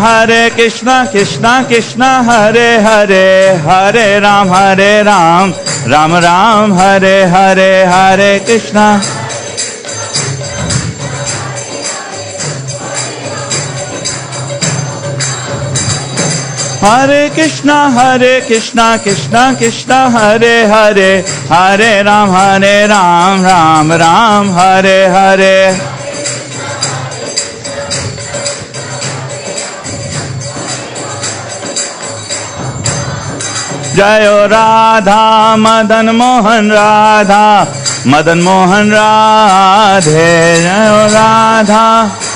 Krishna Krishna Hare Hare Hare Ram Ram Ram Hare Hare Hare Krishna Hare Krishna Krishna Krishna Hare Hare Hare Ram Ram Ram Hare Hare Jayo Radha Madan Mohan Radha Madan Mohan Radhe Jayo Radha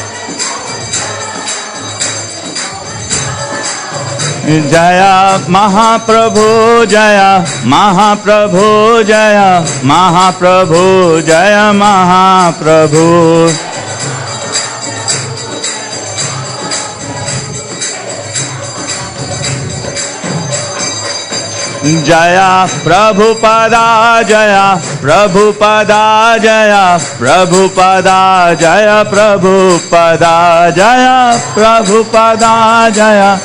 Jaya Mahaprabhu Jaya Mahaprabhu Jaya Mahaprabhu Jaya Mahaprabhu Jaya Prabhupada Jaya Prabhupada Jaya Prabhupada Jaya Prabhupada Jaya Prabhupada Jaya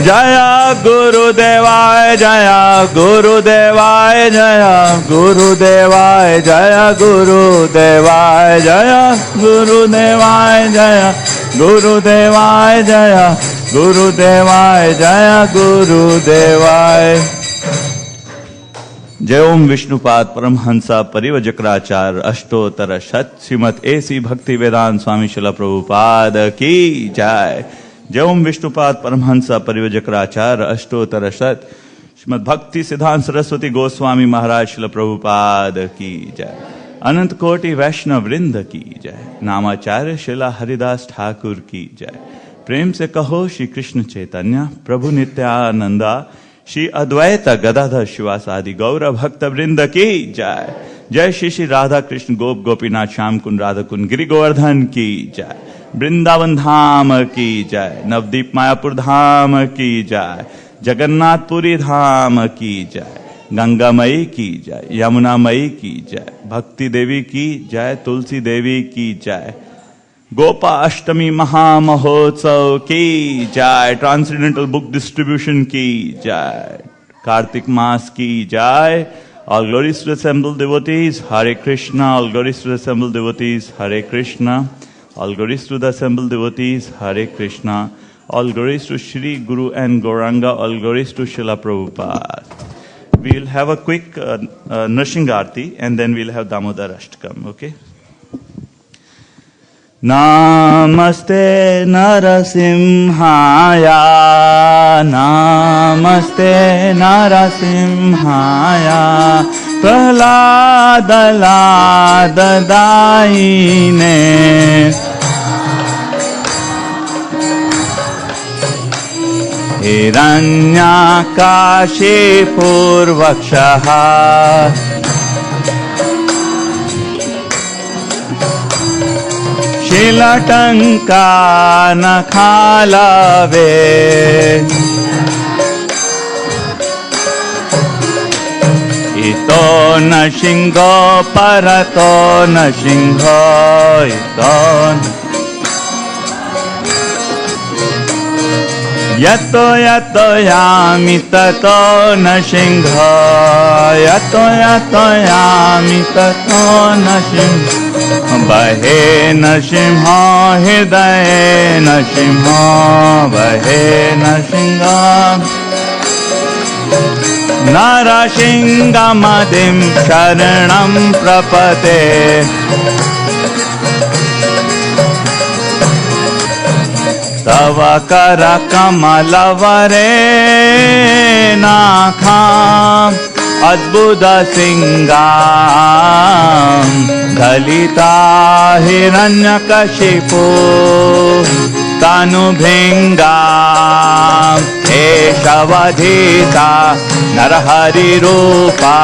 Jaya Guru Devaya Jaya Guru Devaya Jaya Guru Devaya Jaya Guru Devaya Jaya Guru Devaya Jaya Guru Devaya Jaya Guru Devaya Jaya Guru Devaya Jai Om Vishnupad Paramhansa Parivajakarácharya Ashtotara Shat Srimad A.C. Bhakti Vedanta Swami Srila Prabhupada Ki Jai Jai Om Vishnupad Paramhansa Parivajakarácharya Ashtotara Shat Srimad Bhakti Siddhanta Saraswati Goswami Maharaj Srila Prabhupada Ki Jai Anant Koti Vaishnav Vrinda Ki Jai Namacharya Srila Haridas Thakur Ki Jai Prem se kaho Shri Krishna Chaitanya Prabhu Nityananda Shri Advaita Gadadhar Shivasadi Gaura Bhakta Vrinda Ki Jai Jai Shri Shri Radha Krishna Gop Gopinath Shyam Kund Radha Kund Giri Govardhan Ki Jai Vrindavan Dham Ki Jai Navdeep Mayapur Dham Ki Jai Jagannath Puri Dham Ki Jai Ganga Mai Ki Jai Yamuna Mai Ki Jai Bhakti Devi Ki Jai Tulsi Devi Ki Jai Gopa Ashtami Maha Mahotsav Ki Jai Transcendental Book Distribution Ki Jai Kartik Maas Ki Jai All glories to the assembled devotees Hare Krishna All glories to the assembled devotees Hare Krishna All glories to the assembled devotees Hare Krishna All glories to Shri Guru and Gauranga All glories to Srila Prabhupada. We'll have a quick Nrsimha and then we'll have Damodar Ashtakam, okay? Namaste Narasimhaya Namaste Narasimhaya Prahlada Lada Daine Hiranyakashi Purvakshaha Shilatanka Nakhalave Ito Nashingo Parato Nashingo Ito Yato yato yami tato nashingha Yato yato yami tato nashingha Bahe nashimha hidaye nashimha Bahe nashingha Narashinga madim sharanam prapate Tava kara kamalavare nakham Adbhuta singam Dhalita hiranyakashipu Tanubhingam Eshavadhita Narahari Rupa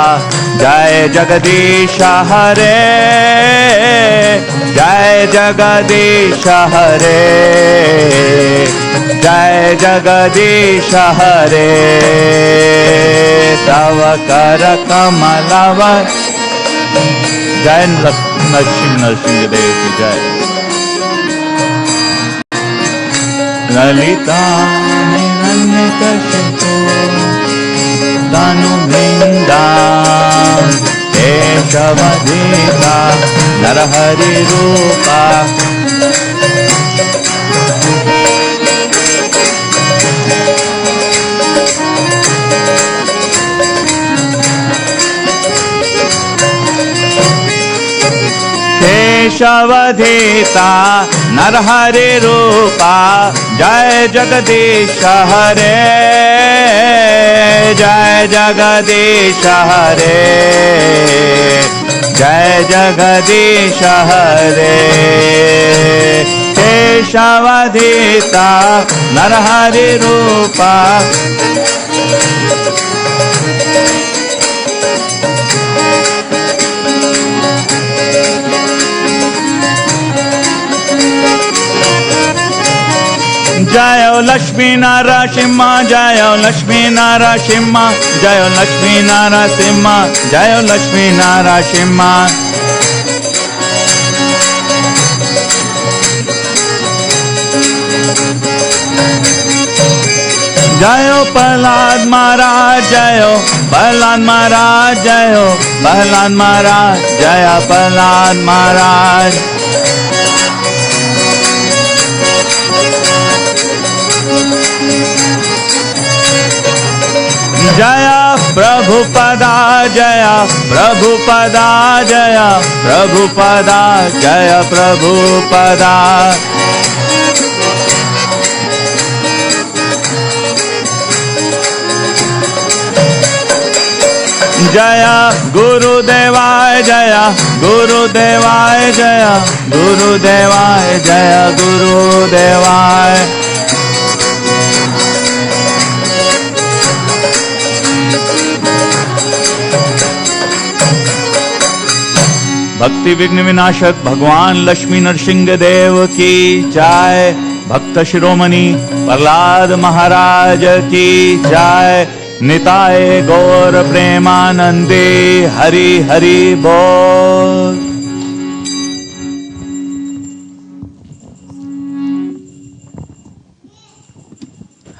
Jai Jagadisha Hare Jai Jagadisha Hare Jai Jagadisha Hare Tava Kara Kamalava Jai Narsimha Dev Ki Jai Lalita Hiranyakashipu Tanubhingam Eshavadhita Narahari Rupa Keshavadhita Narahari Rupa Jai Jagadisha Hare Jai Jagadisha Hare जय जगदीश हरे केशवधीता नरहरि रूपा जय लक्ष्मी नरसिंह जय लक्ष्मी नरसिंह जय लक्ष्मी नरसिंह जय लक्ष्मी नरसिंह जय प्रहलाद महाराज जय प्रहलाद महाराज जय प्रहलाद महाराज जय प्रहलाद महाराज जय प्रभुपदा जय प्रभुपदा जय प्रभुपदा जय प्रभुपदा जय गुरुदेवाय जय गुरुदेवाय जय गुरुदेवाय जय गुरुदेवाय भक्ति विघ्न विनाशक भगवान लक्ष्मी नरसिंह देव की जय। भक्त शिरोमणि प्रहलाद महाराज की जय। निताय गौर प्रेमानंदे हरि हरि बोल।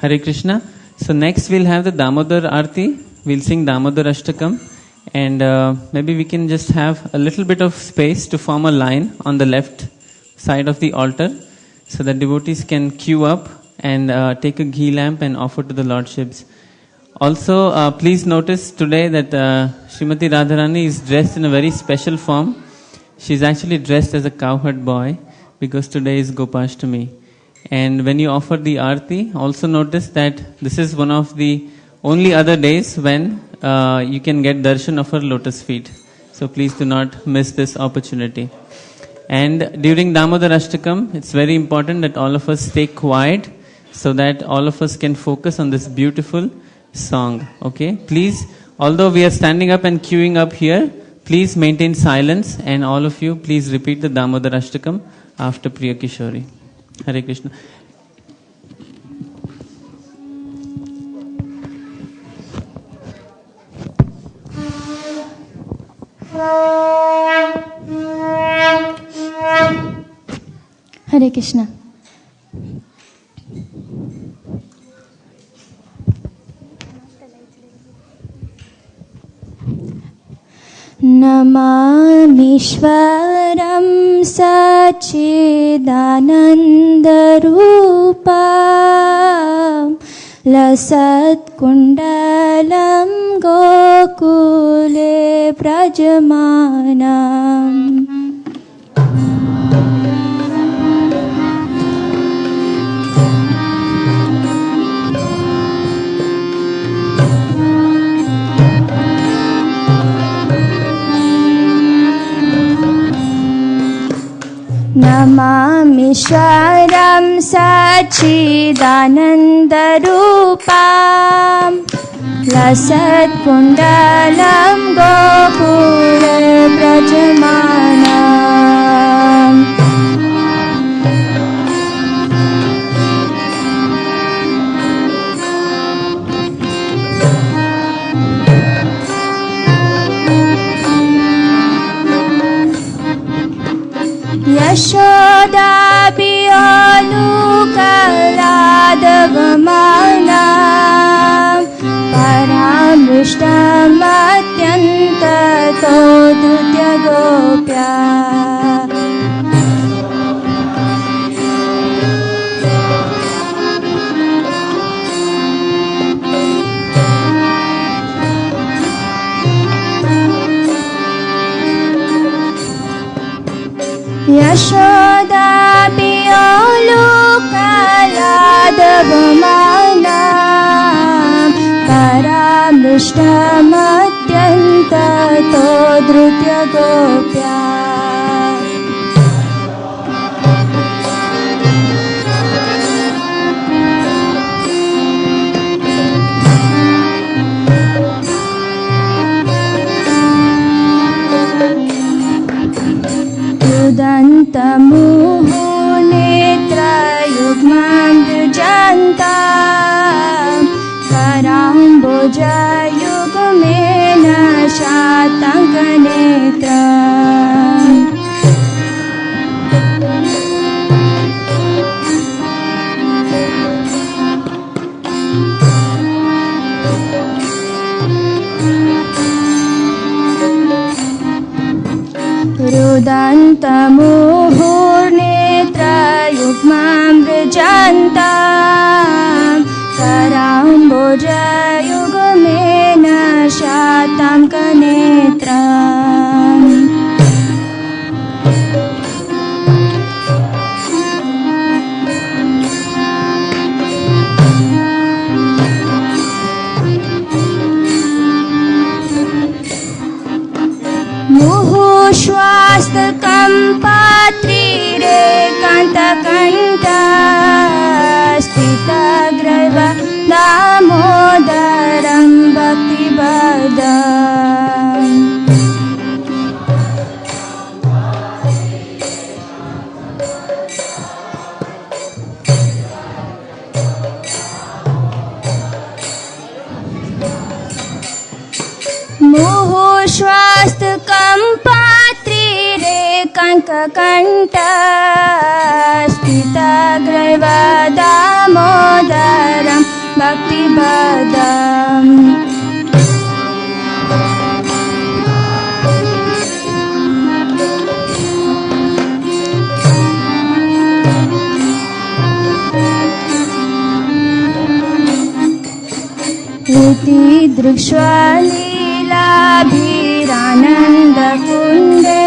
Hare Krishna. So next we'll have the Damodar Aarti. We'll sing Damodar Ashtakam. And maybe we can just have a little bit of space to form a line on the left side of the altar so that devotees can queue up and take a ghee lamp and offer to the Lordships. Also, please notice today that Srimati Radharani is dressed in a very special form. She's actually dressed as a cowherd boy because today is Gopashtami. And when you offer the Aarti, also notice that this is one of the only other days when you can get darshan of her lotus feet. So please do not miss this opportunity. And during Damodar Ashtakam, it's very important that all of us stay quiet so that all of us can focus on this beautiful song. Okay? Please, although we are standing up and queuing up here, please maintain silence, and all of you, please repeat the Damodar Ashtakam after Priya Kishori. Hare Krishna. Hare Krishna. Namamishwaram Sachidanandarupam Lasat Kundalam Gokule Prajamanam Namamishwaram Sachidanandarupam Lasat Kundalam Gokule Prajamanam Yashoda Piyalu Kaladavamanam Paramrishtammatyanta Todutya Gopya Yashoda Piyalu Kaladavamanam Paramrishtammatyanta Todutya धृत्य Gopya रुदन्तमुहुः नेत्रयुग्मं रुजन्ता कराम्बुजयुग्मेन शातङ्कनेत्रम् रुदन्तमुहुर्नेत्रयुग्मं रुजन्ता कराम्बुजयुग्मेन शातङ्कनेत्रम् मुहुश्वास्तकम्पात्रिरेकान्तकण्ठा स्थितग्रैव दामोदरं भक्तिपदम् मुहुश्वास्तकम्पात्रिरेकान्तकण्ठा स्थितग्रैव दामोदरं भक्तिपदम् इति दृक्ष्वा लीलाभिरानन्दकुन्दे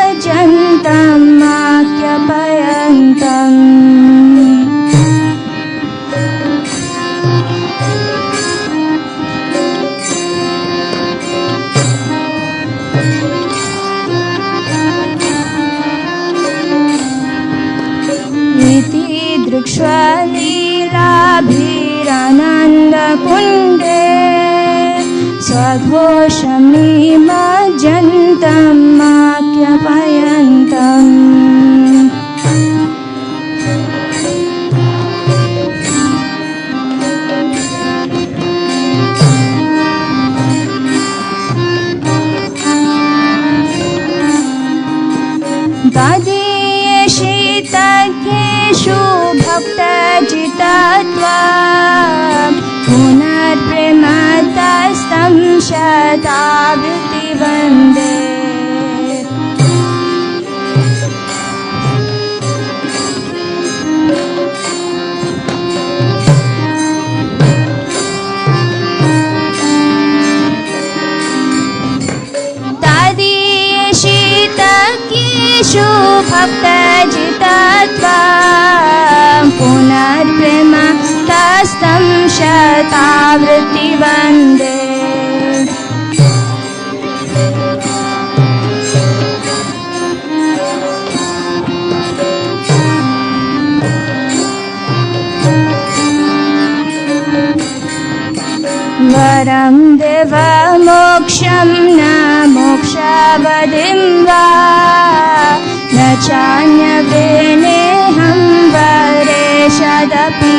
स्वघोषमिमजन्तं आख्यापयन्तम् इति दृक्ष्वा लीलाभिरानन्दकुन्दे स्वघोषमिमजन्तम् आख्यापयन्तम् तदीयेषु भक्तजितत्वा पुनर्प्रेमतस्तं शतावृत्ति वन्दे तदीयेषु भक्तजितत्वा पुनर्प्रेमतस्तं शतावृत्ति वन्दे वरं देव मोक्षं न मोक्षावधिं वा न चान्यवेनेहं वरेशदपि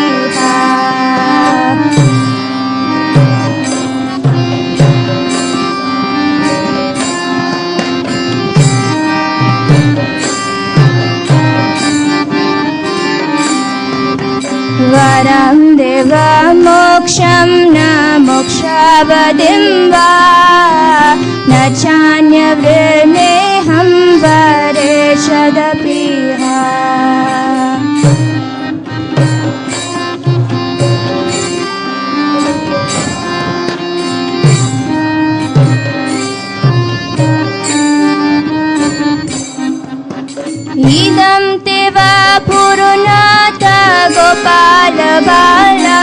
वरं देव मोक्षं न मोक्षावधिं वा न चान्यवृणेऽहं वरेशदपि इदं ते वा पुरुनाथ गोपाल बाला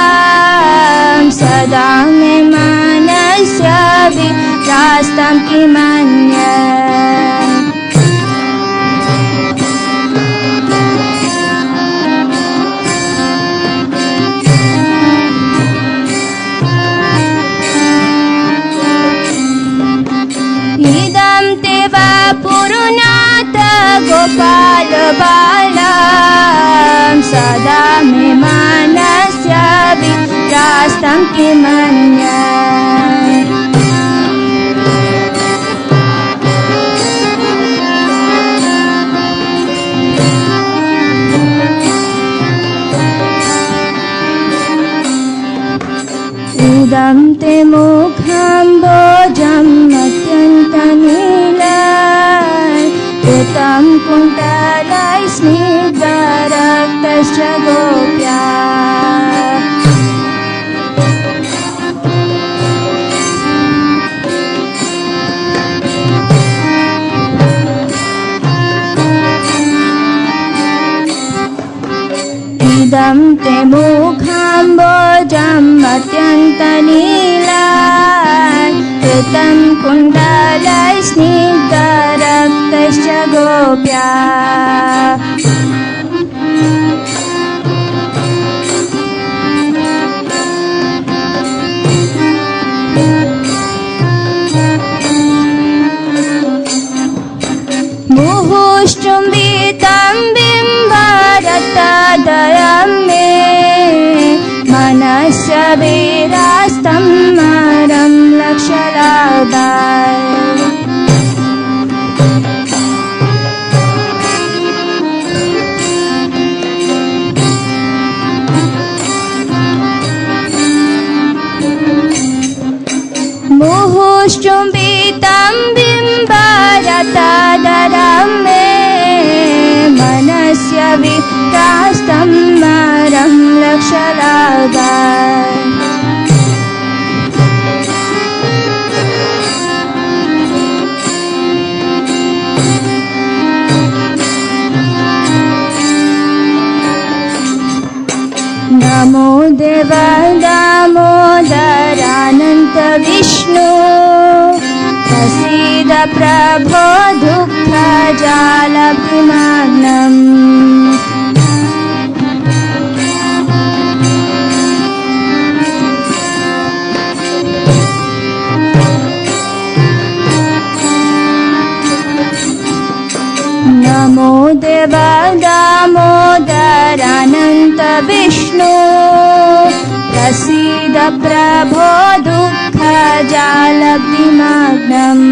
सदा मे मनसि मन्ये इदं ते वा पुरुनाथ गोपाल बालं सदा मे मनस्य विरास्तं किमन्ये इदं ते मुखं भोजम् अत्यन्तनीलं कृतं कुण्डलै स्निग्धरक्तश्च गोप्या इदं ते मुखं भोजम् अत्यन्तनीलं कृतं कुण्डलै स्निग्धरक्तश्च गोप्या मुहुश्चुम्बितं बिम्बरक्तदयं मे मनस्य विरास्तं मरं लक्षलादाय मुहुश्चुम्बितं बिम्बरक्तदयं मे मनस्य विरास्तं मरं लक्षलादाय नमो देव दामोदरानन्त विष्णु प्रसीद प्रभो दुःखजालविमग्नम् नमो देव दामोदरानन्त विष्णु प्रसीद प्रभो दुःखजालविमग्नम्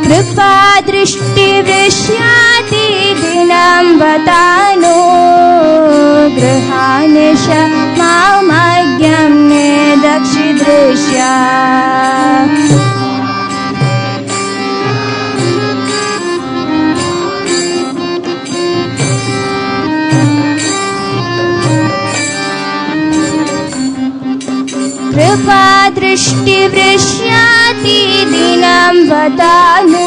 कृपा दृष्टिवृष्याति दिनं वदानो गृहानिश मामज्ञं ने दक्षिदृश्या कृपा दृष्टिवृष्याति दिनं वदानु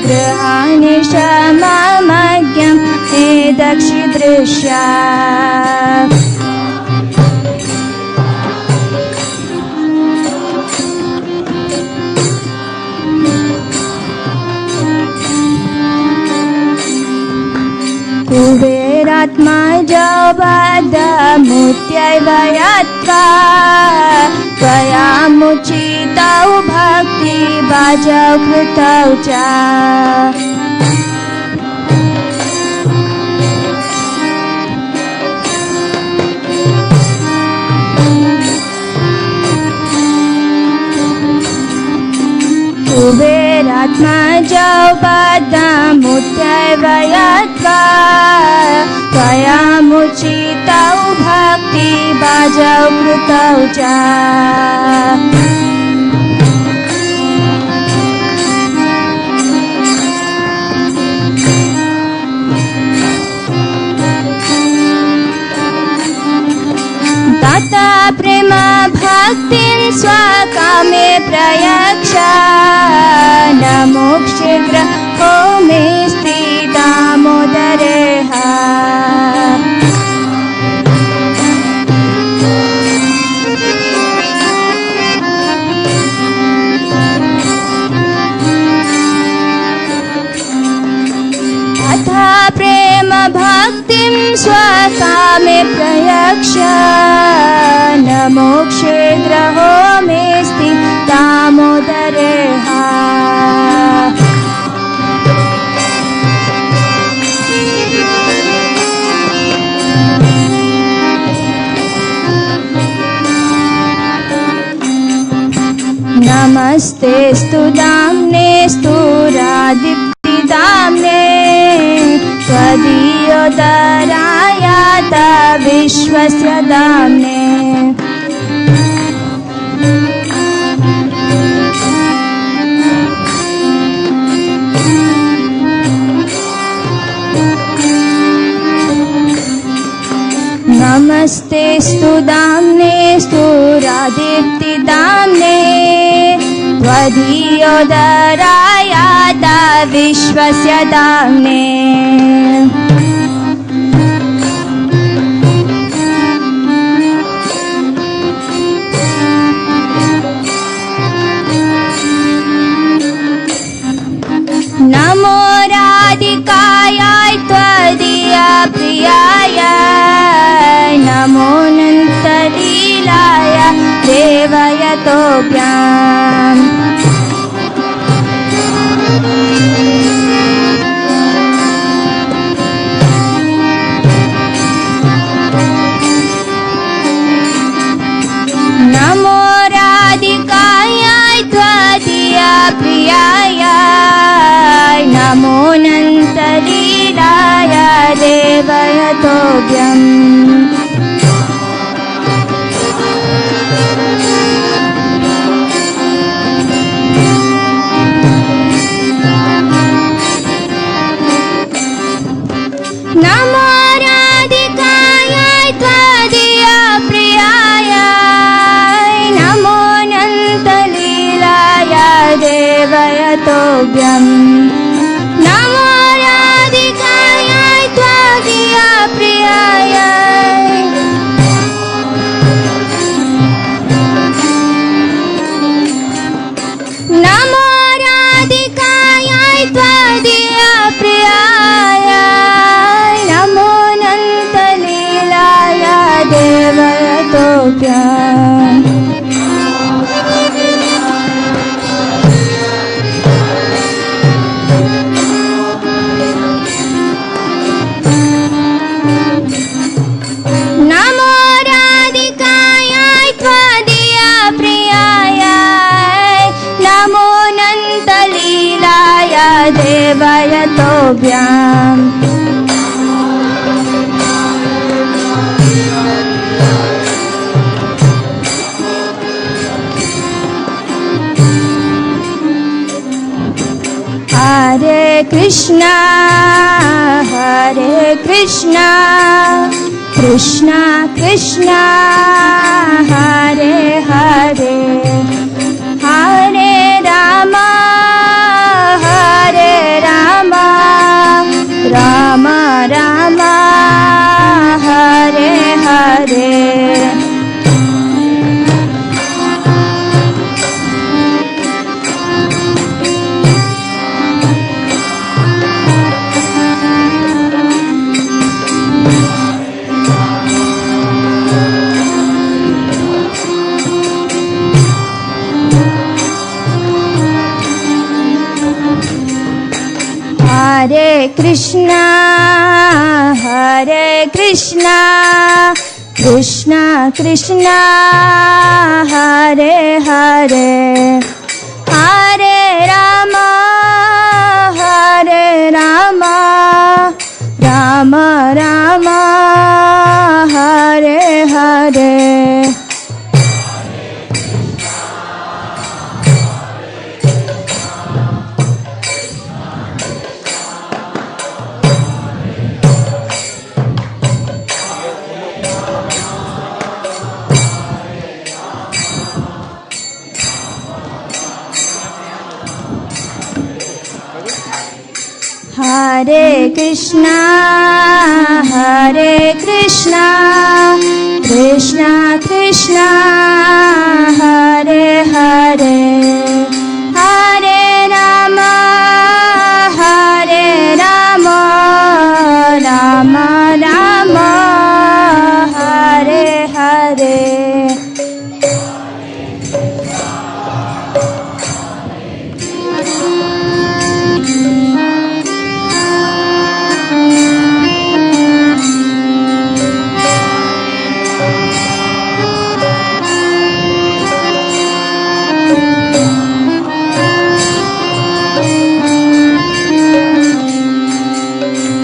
गृहानिश मामज्ञं हे दक्षिदृश्या कुबेरात्मा जबदमुत्यैव यत्का त्वयामुचितौ भक्तिभाजौ कृतौ च कुबेरात्मा जबदमुत्यैव यत्का त्वयामुचितौ भक्तिभाजौ कृतौ च तथा प्रेम भक्तिं स्वकामे प्रयच्छ न मोक्षीघ्र ग्रहो मेऽस्ति दामोदरे हा अथा प्रेम भक्तिं स्वकामे प्रयक्ष न मोक्षे ग्रहो मेऽस्ति दामोदरे हा नमस्तेस्तु दाम्नेस्तु रादीप्तिदाम्ने त्वदीयोदरायात विश्वस्य दाम्ने नमस्तेस्तु दाम्नेस्तु रादीप्तिदाम्ने त्वदीयोदरायात विश्वस्य दाम्ने नमो राधिकायै त्वदीया प्रियाय नमोऽनन्तलीलाय देवयतोभ्याम् नमो राधिकायै त्वदीया प्रियाय नमोऽनन्तलीलाय देवयतोभ्यम् नमो राधिकायै त्वदीया प्रियाय नमोऽनन्तलीलाय देवयतोभ्यम् नमो राधिकायै त्वदीया प्रियाय नमो राधिकायै त्वदीया प्रियाय नमोऽनन्तलीलाय देवयतोभ्यम् नमो राधिकायै त्वदीया प्रियाय नमोऽनन्तलीलाय देवयतोभ्यम् हरे Krishna Krishna Krishna Hare Hare Hare Ram Ram Ram Hare Hare Hare Krishna Krishna Krishna Hare Hare Hare Ram Ram Ram Hare Hare Hare Krishna, Hare Krishna, Krishna Krishna, Hare Hare, Hare Rama, Hare Rama, Rama Rama, Hare Hare.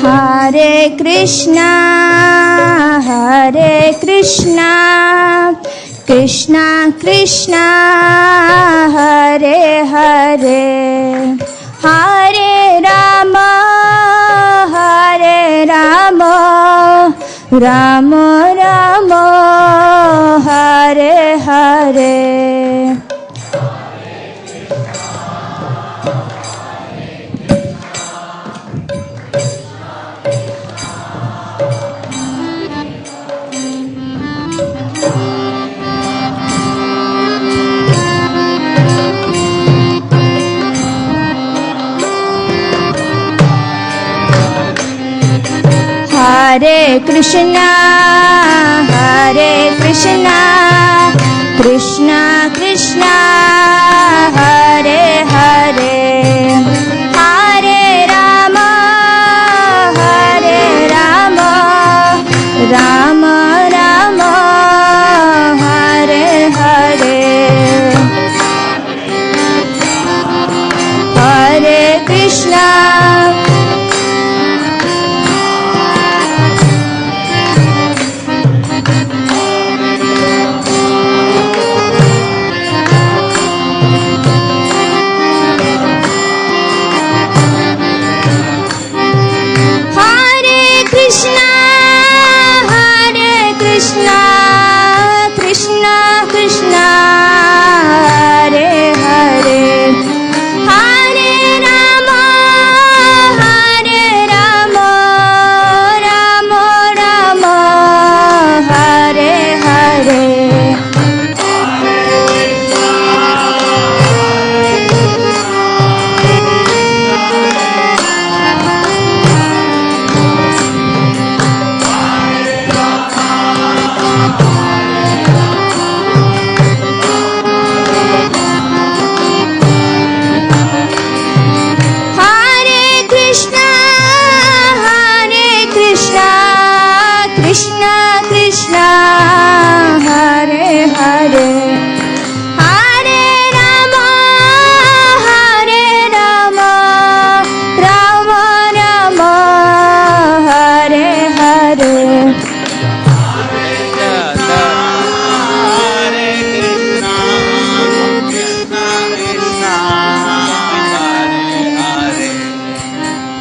Hare Krishna, Hare Krishna, Krishna Krishna, Hare Hare, Hare Rama, Hare Rama, Rama Rama, Hare Hare. Hare Krishna, Hare Krishna, Krishna Krishna, Hare Hare, Hare Rama, Hare Rama, Rama Rama, Hare Hare, Hare Krishna.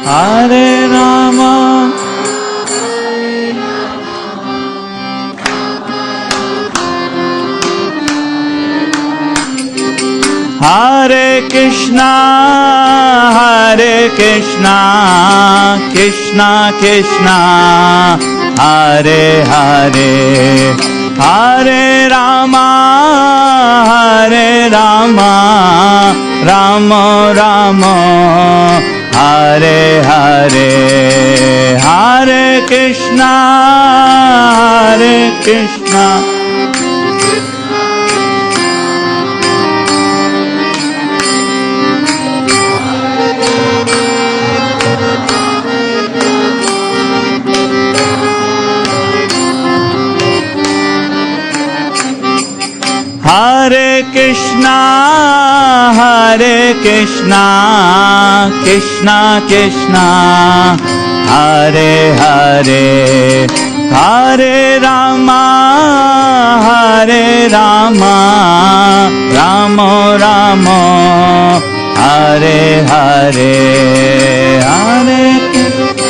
Hare Rama, Hare Krishna, Hare Krishna, Krishna Krishna, Hare Hare, Hare Rama, Hare Rama, Rama Rama, Hare Hare, Hare Krishna, Hare Krishna. Hare Krishna, Hare Krishna, Krishna Krishna, Hare Hare, Hare Rama, Hare Rama, Rama Rama, Hare Hare, Hare Krishna.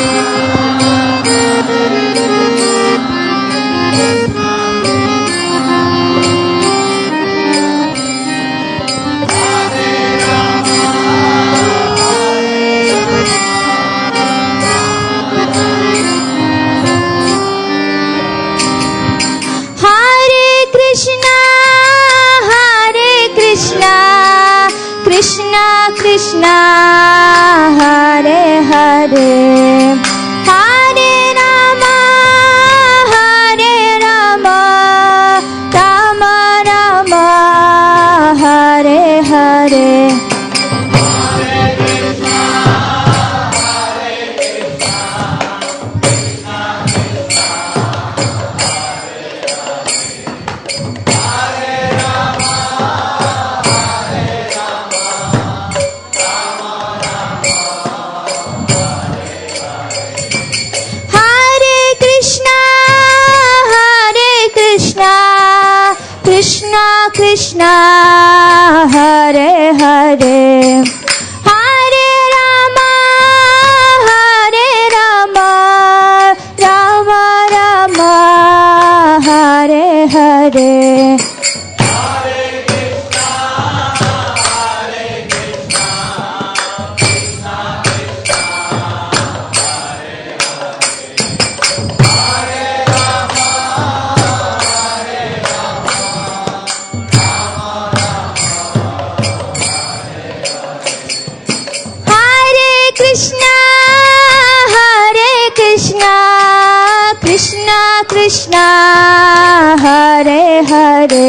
Hare Hare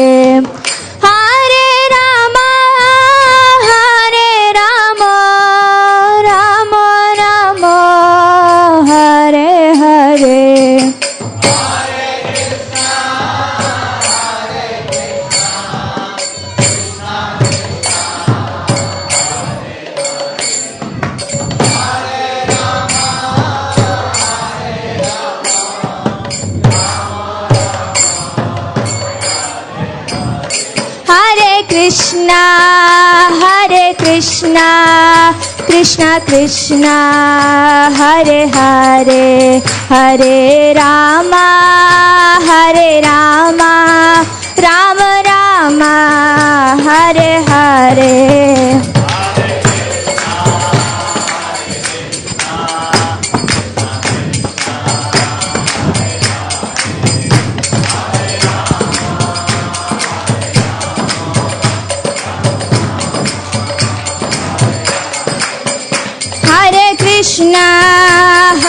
Hare Ram Ram Ram Hare Hare Hare Krishna, Krishna Krishna, Hare Hare, Hare Rama, Rama Rama, Hare Hare.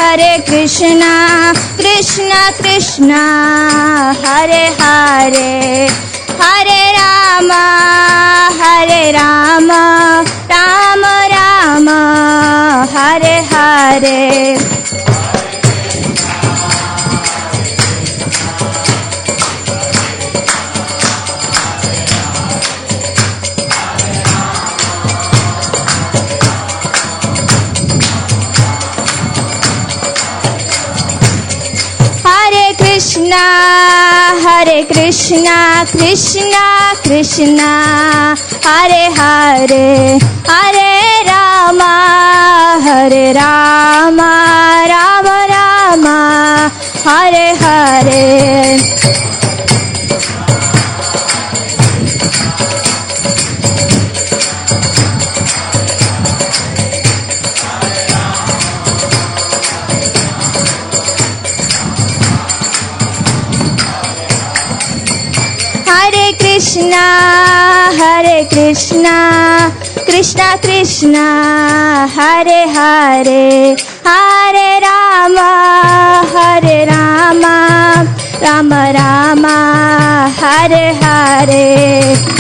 Hare Krishna, Krishna Krishna, Hare Hare, Hare Rama, Rama Rama, Hare Hare. Hare Krishna, Krishna Krishna, Hare Hare, Hare Rama, Rama Rama, Hare Hare. Hare Krishna, Krishna Krishna, Hare Hare, Hare Rama, Rama Rama, Hare Hare.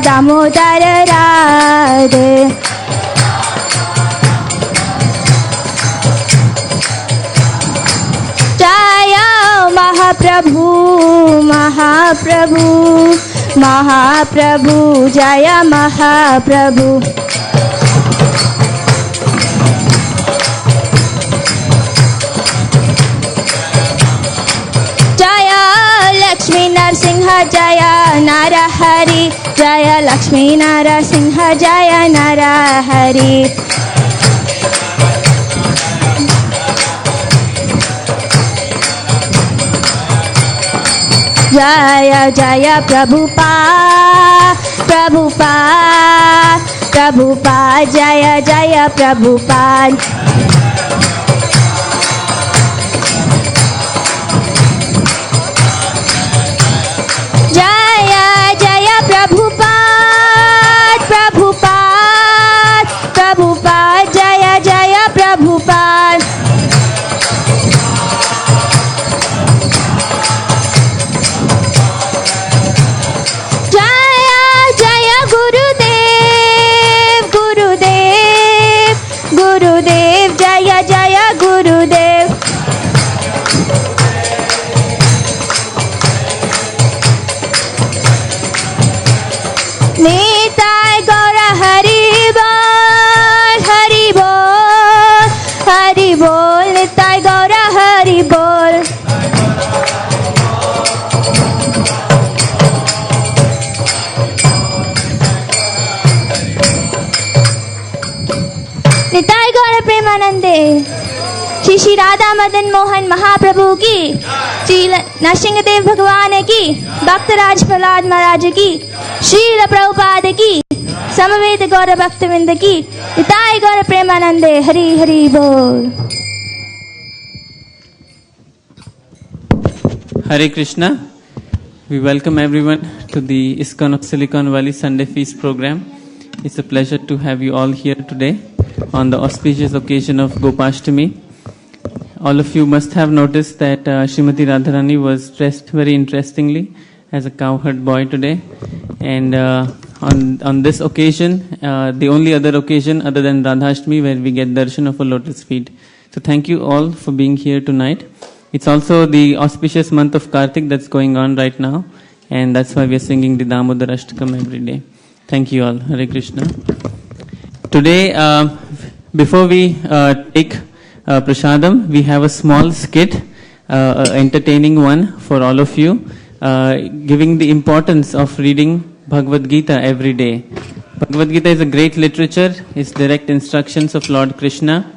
Damodar Radhe Jaya Mahaprabhu Mahaprabhu Mahaprabhu Jaya Mahaprabhu Lakshmi Narsimha Jaya Narahari Jaya Lakshmi Narasimha Jaya Narahari Jaya Jaya Prabhupada Prabhupada Prabhupada Jaya Jaya Prabhupada Prabhupada Jaya Jaya Prabhupada Jaya Jaya Gurudev Gurudev Gurudev Jaya Jaya Gurudev Nitai Gaura Hari Bol Nitai Gaura Hari Bol Nitai Gaura Premanande Shri Shri Radha Madan Mohan Mahaprabhu ki Shri Nrsimhadev Bhagwan ki Bhaktaraj Prahlad Maharaj ki Srila Prabhupada ki Samaveda Gaura Bhaktivinoda ki Nitai Gaura Premanande Hari Hari Bol Hare Krishna. We welcome everyone to the ISKCON of Silicon Valley Sunday Feast program. It's a pleasure to have you all here today on the auspicious occasion of Gopashtami. All of you must have noticed that Srimati Radharani was dressed very interestingly as a cowherd boy today. And on this occasion, the only other occasion other than Radhashtami where we get darshan of a lotus feet. So thank you all for being here tonight. It's also the auspicious month of Kartik that's going on right now, and that's why we are singing the Damodar Ashtakam every day. Thank you all. Hare Krishna. Today, before we take prasadam, we have a small skit, entertaining one for all of you, giving the importance of reading Bhagavad Gita every day. Bhagavad Gita is a great literature. It's direct instructions of Lord Krishna.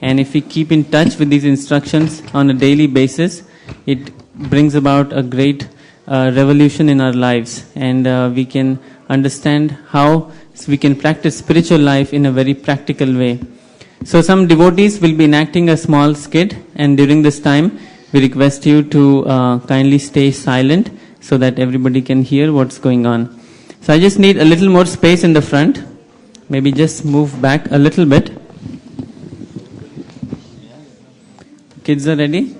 And if we keep in touch with these instructions on a daily basis, it brings about a great revolution in our lives. And we can understand how we can practice spiritual life in a very practical way. So some devotees will be enacting a small skit, and during this time, we request you to kindly stay silent so that everybody can hear what's going on. So I just need a little more space in the front. Maybe just move back a little bit. Kids are ready?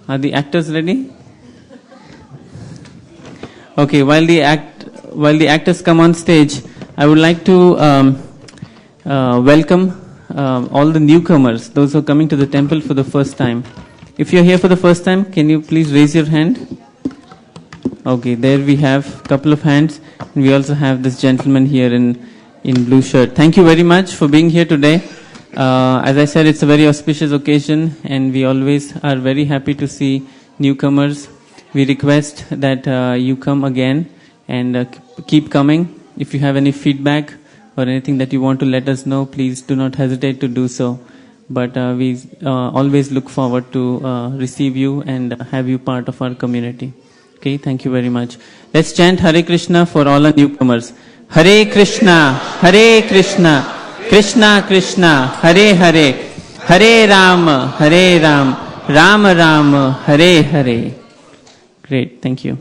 Are the actors ready? Okay, while the actors come on stage, I would like to welcome all the newcomers, those who are coming to the temple for the first time. If you're here for the first time, can you please raise your hand? Okay, there we have a couple of hands. And we also have this gentleman here in blue shirt. Thank you very much for being here today. As I said, it's a very auspicious occasion, and we always are very happy to see newcomers. We request that you come again and keep coming. If you have any feedback or anything that you want to let us know, please do not hesitate to do so. But we always look forward to receive you and have you part of our community. Okay, thank you very much. Let's chant Hare Krishna for all our newcomers. Hare Krishna, Hare Krishna, Krishna Krishna, Hare Hare, Hare Rama, Hare Ram, Rama Rama, Hare Hare. Great, thank you.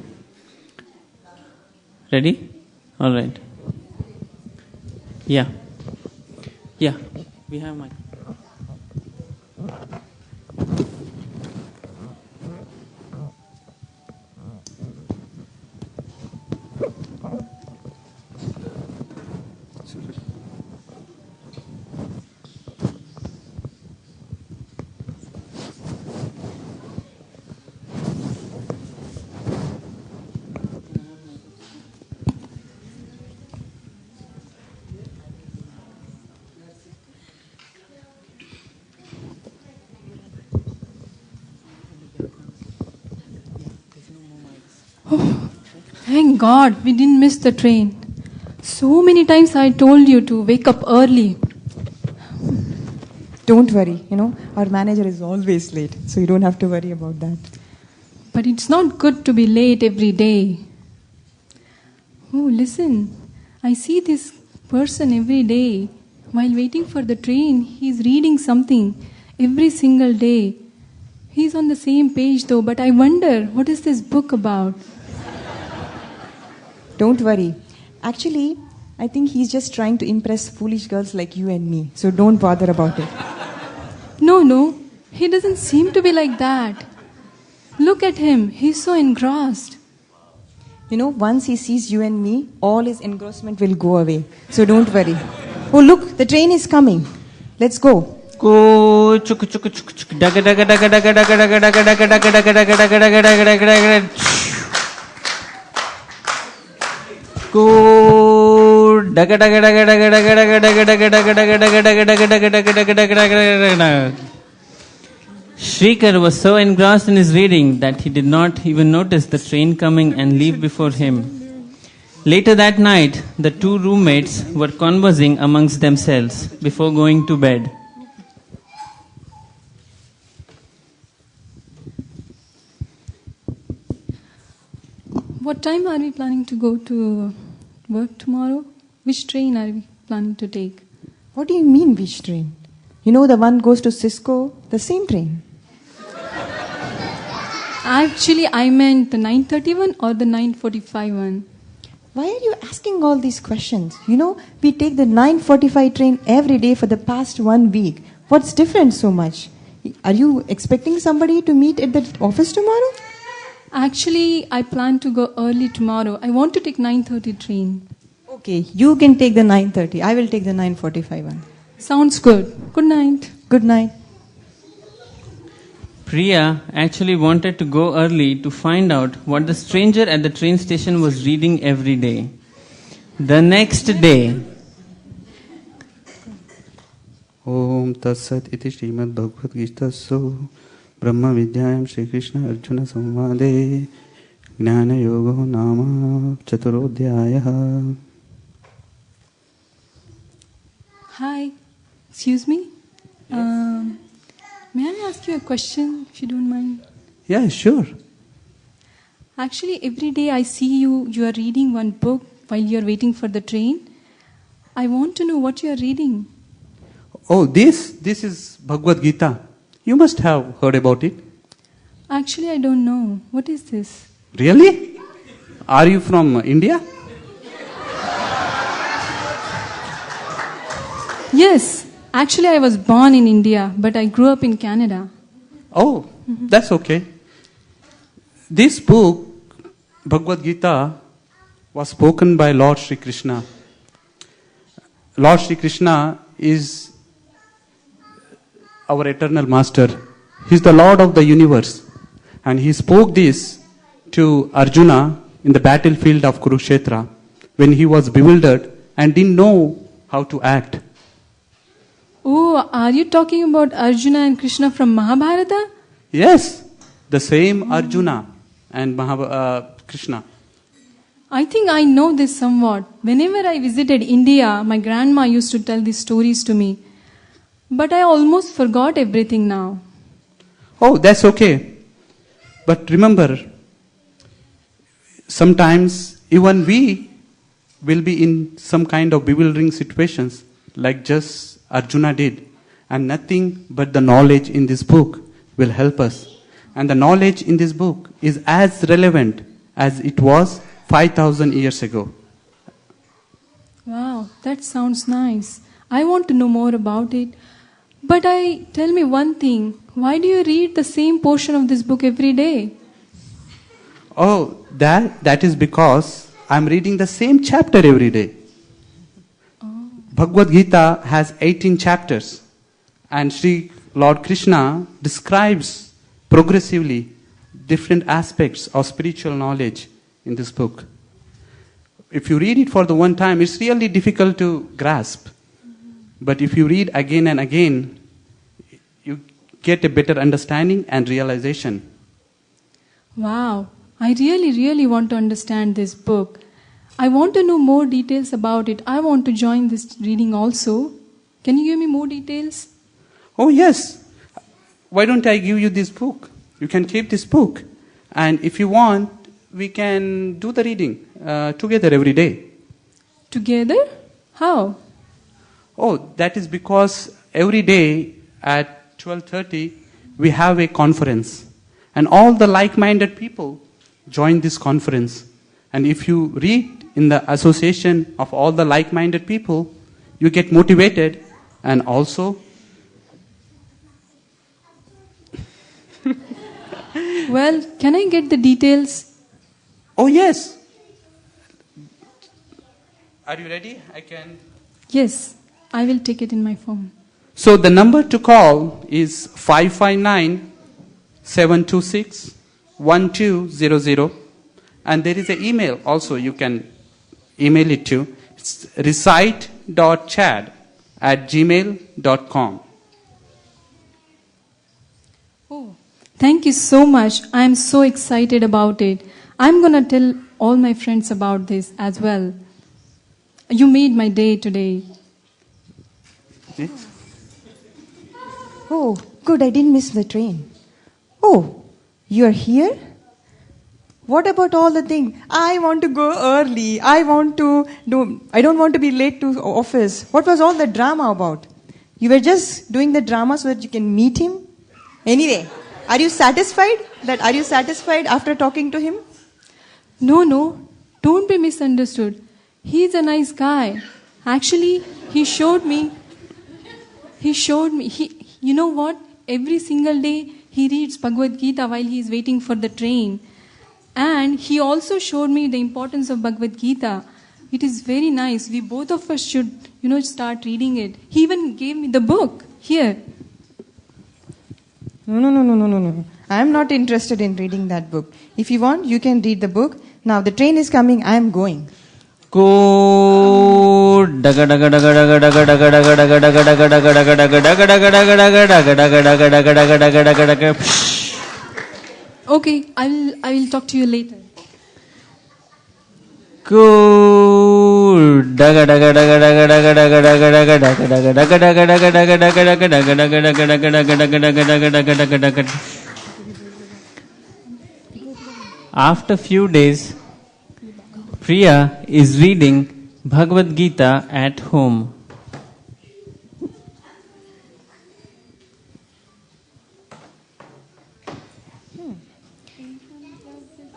Ready? All right. Yeah. Yeah, we have mic. Oh, thank God we didn't miss the train. So many times I told you to wake up early. Don't worry, our manager is always late, so you don't have to worry about that. But it's not good to be late every day. Oh, listen, I see this person every day. While waiting for the train, he's reading something every single day. He's on the same page though, but I wonder, what is this book about? Don't worry. Actually, I think he's just trying to impress foolish girls like you and me. So don't bother about it. No. He doesn't seem to be like that. Look at him. He's so engrossed. Once he sees you and me, all his engrossment will go away. So don't worry. Oh, look, the train is coming. Let's go. Go chuk chuk chuk chuk daga daga daga daga daga daga daga daga daga daga daga daga daga daga daga daga. Go daga daga daga daga daga daga daga daga daga daga daga daga daga daga daga daga daga daga. Shrikar was so engrossed in his reading that he did not even notice the train coming and leave before him. Later that night, the two roommates were conversing amongst themselves before going to bed. What time are we planning to go to work tomorrow? Which train are we planning to take? What do you mean, which train? The one goes to Cisco, the same train. Actually, I meant the 9:31 or the 9:45 one. Why are you asking all these questions? You know, we take the 9:45 train every day for the past 1 week. What's different so much? Are you expecting somebody to meet at the office tomorrow? Actually, I plan to go early tomorrow. I want to take 9:30 train. Okay, you can take the 9:30. I will take the 9:45 one. Sounds good. Good night. Good night. Priya actually wanted to go early to find out what the stranger at the train station was reading every day. The next day, Om Tatsat iti Srimad Bhagavad Gita so Brahma Vidyayam Shri Krishna Arjuna Samvade Jnana Yogo Nama Chaturodhyaya. Hi. Excuse me? May I ask you a question, if you don't mind? Yeah, sure. Actually, every day I see you are reading one book while you're waiting for the train. I want to know what you're reading. Oh, this is Bhagavad Gita. You must have heard about it. Actually, I don't know. What is this? Really? Are you from India? Yes. Actually, I was born in India, but I grew up in Canada. Oh, that's okay. This book, Bhagavad Gita, was spoken by Lord Sri Krishna. Lord Sri Krishna is our eternal master. He's the Lord of the universe. And he spoke this to Arjuna in the battlefield of Kurukshetra when he was bewildered and didn't know how to act. Oh, are you talking about Arjuna and Krishna from Mahabharata? Yes, the same Arjuna and Krishna. I think I know this somewhat. Whenever I visited India, my grandma used to tell these stories to me. But I almost forgot everything now. Oh, that's okay. But remember, sometimes even we will be in some kind of bewildering situations, like just Arjuna did. And nothing but the knowledge in this book will help us. And the knowledge in this book is as relevant as it was 5,000 years ago. Wow, that sounds nice. I want to know more about it. But tell me one thing. Why do you read the same portion of this book every day? Oh, that is because I'm reading the same chapter every day. Oh. Bhagavad Gita has 18 chapters. And Sri Lord Krishna describes progressively different aspects of spiritual knowledge in this book. If you read it for the one time, it's really difficult to grasp. But if you read again and again, you get a better understanding and realization. Wow, I really want to understand this book. I want to know more details about it. I want to join this reading also. Can you give me more details? Oh yes. Why don't I give you this book? You can keep this book. And if you want, we can do the reading together every day. Together? How? Oh, that is because every day at 12:30 we have a conference. And all the like-minded people join this conference. And if you read in the association of all the like-minded people, you get motivated and also... Well, can I get the details? Oh, yes. Are you ready? I can... Yes, I will take it in my phone. So the number to call is 559-726-1200. And there is an email also you can email it to. It's recite.chad@gmail.com. Oh, thank you so much. I am so excited about it. I'm going to tell all my friends about this as well. You made my day today. Yes. Oh, good, I didn't miss the train. Oh, you're here? What about all the things? I want to go early. I don't want to be late to office. What was all the drama about? You were just doing the drama so that you can meet him? Anyway, Are you satisfied? Are you satisfied after talking to him? No, don't be misunderstood. He's a nice guy. Actually, he showed me, you know what? Every single day he reads Bhagavad Gita while he is waiting for the train. And he also showed me the importance of Bhagavad Gita. It is very nice. We both of us should, start reading it. He even gave me the book. Here. No. I am not interested in reading that book. If you want, you can read the book. Now the train is coming. I am going. Okay, I will talk to you later. After few days, Priya is reading Bhagavad Gita at home.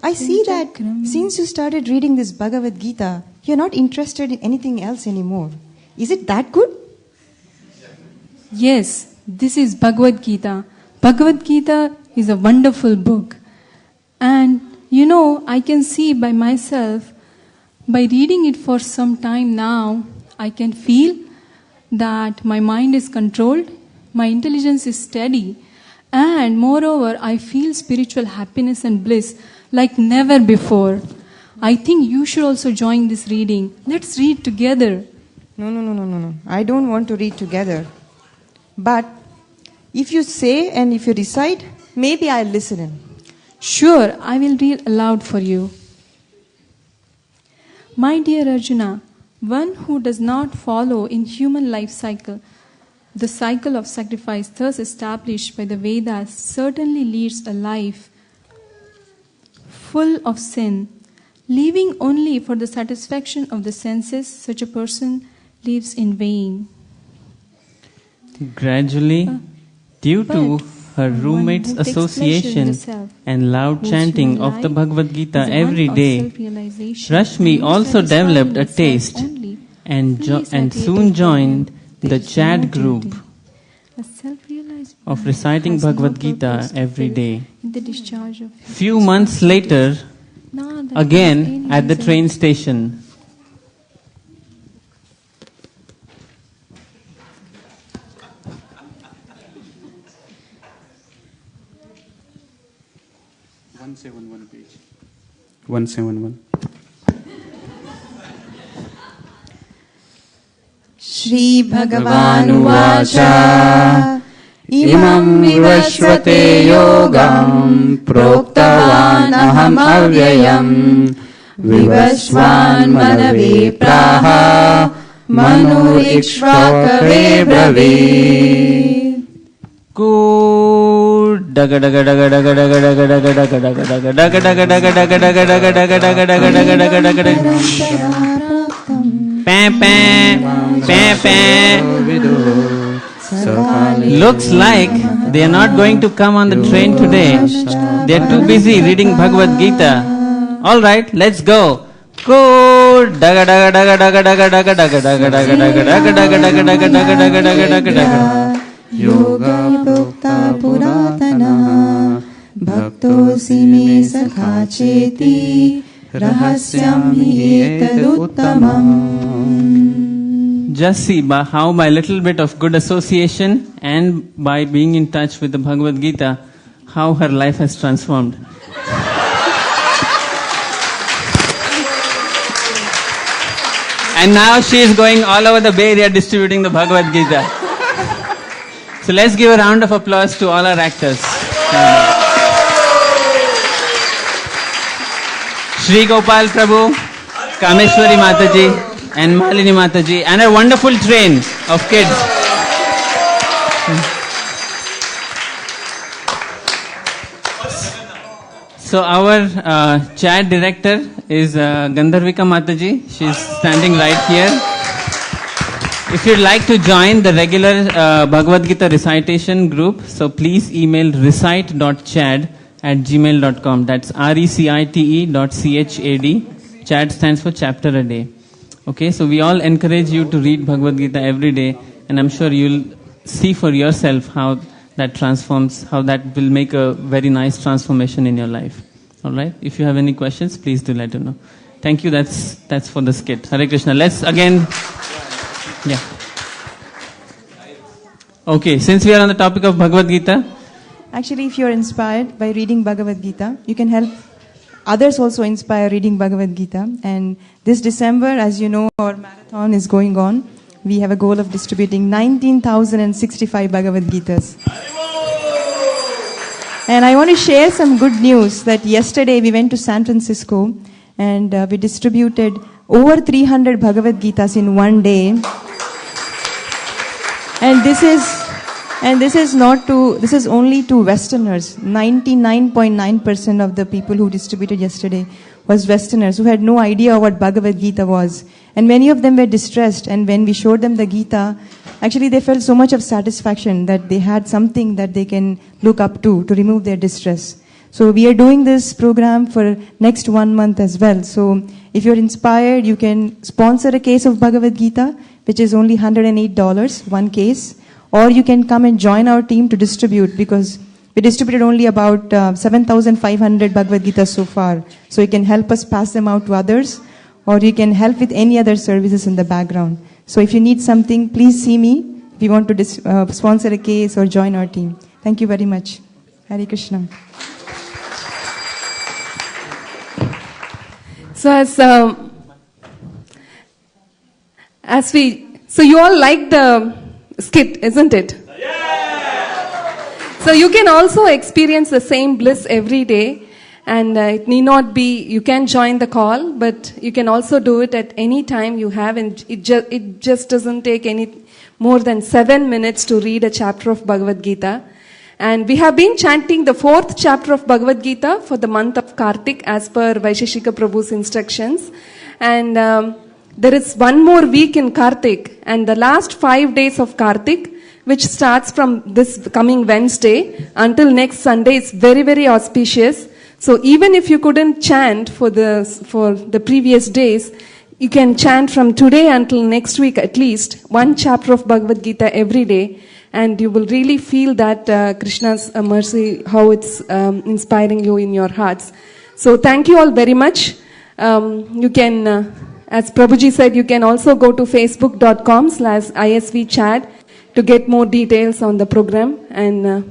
I see that since you started reading this Bhagavad Gita, you're not interested in anything else anymore. Is it that good? Yes, this is Bhagavad Gita. Bhagavad Gita is a wonderful book. And I can see by myself, by reading it for some time now, I can feel that my mind is controlled, my intelligence is steady, and moreover, I feel spiritual happiness and bliss like never before. I think you should also join this reading. Let's read together. No. I don't want to read together. But if you say and if you recite, maybe I'll listen in. Sure, I will read aloud for you. My dear Arjuna, one who does not follow in human life cycle, the cycle of sacrifice thus established by the Vedas, certainly leads a life full of sin. Living only for the satisfaction of the senses, such a person lives in vain. Gradually, due to her roommate's association and loud chanting of the Bhagavad Gita every day, Rashmi also developed a taste and soon joined the chat group of reciting Bhagavad Gita every day. Few months later, again at the train station, page 171. Shri Bhagavanuvacha Imam vivashvate yogam proktavan aham avyayam vivasvan manave praha manurikshvakave braved. Looks like they are not going to come on the train today. They are too busy reading Bhagavad Gita. All right, let's go. Yoga prokta puratana bhaktosi me sakha cheti rahasyam hi etaduttamam. Just see how by little bit of good association and by being in touch with the Bhagavad Gita, how her life has transformed. And now she is going all over the Bay Area distributing the Bhagavad Gita. So let's give a round of applause to all our actors. Shri Gopal Prabhu, Kameshwari Mataji, and Malini Mataji, and a wonderful train of kids. So our chat director is Gandharvika Mataji. She is standing right here. If you'd like to join the regular Bhagavad Gita recitation group, so please email recite.chad@gmail.com. That's recite.chad. Chad stands for chapter a day. Okay, so we all encourage you to read Bhagavad Gita every day, and I'm sure you'll see for yourself how that transforms, how that will make a very nice transformation in your life. All right. If you have any questions, please do let us know. Thank you. That's for the skit. Hare Krishna. Let's again. Yeah. Okay. Since we are on the topic of Bhagavad Gita. Actually, if you are inspired by reading Bhagavad Gita, you can help others also inspire reading Bhagavad Gita. And this December, as you know, our marathon is going on. We have a goal of distributing 19,065 Bhagavad Gitas. And I want to share some good news that yesterday we went to San Francisco and we distributed over 300 Bhagavad Gitas in one day. And this is only to Westerners. 99.9% of the people who distributed yesterday was Westerners who had no idea what Bhagavad Gita was. And many of them were distressed, and when we showed them the Gita, actually they felt so much of satisfaction that they had something that they can look up to remove their distress. So we are doing this program for next 1 month as well. So if you're inspired, you can sponsor a case of Bhagavad Gita, which is only $108, one case. Or you can come and join our team to distribute, because we distributed only about 7,500 Bhagavad Gita so far. So you can help us pass them out to others, or you can help with any other services in the background. So if you need something, please see me if you want to sponsor a case or join our team. Thank you very much. Hare Krishna. So so you all like the skit, isn't it? So you can also experience the same bliss every day, and it need not be, you can join the call, but you can also do it at any time you have, and it just doesn't take any more than 7 minutes to read a chapter of Bhagavad Gita. And we have been chanting the 4th chapter of Bhagavad Gita for the month of Kartik as per Vaisheshika Prabhu's instructions. And there is one more week in Kartik, and the last 5 days of Kartik, which starts from this coming Wednesday until next Sunday, is very, very auspicious. So even if you couldn't chant for the previous days, you can chant from today until next week at least one chapter of Bhagavad Gita every day, and you will really feel that Krishna's mercy, how it's inspiring you in your hearts. So thank you all very much. You can, as Prabhuji said, you can also go to facebook.com/ISVChad to get more details on the program. And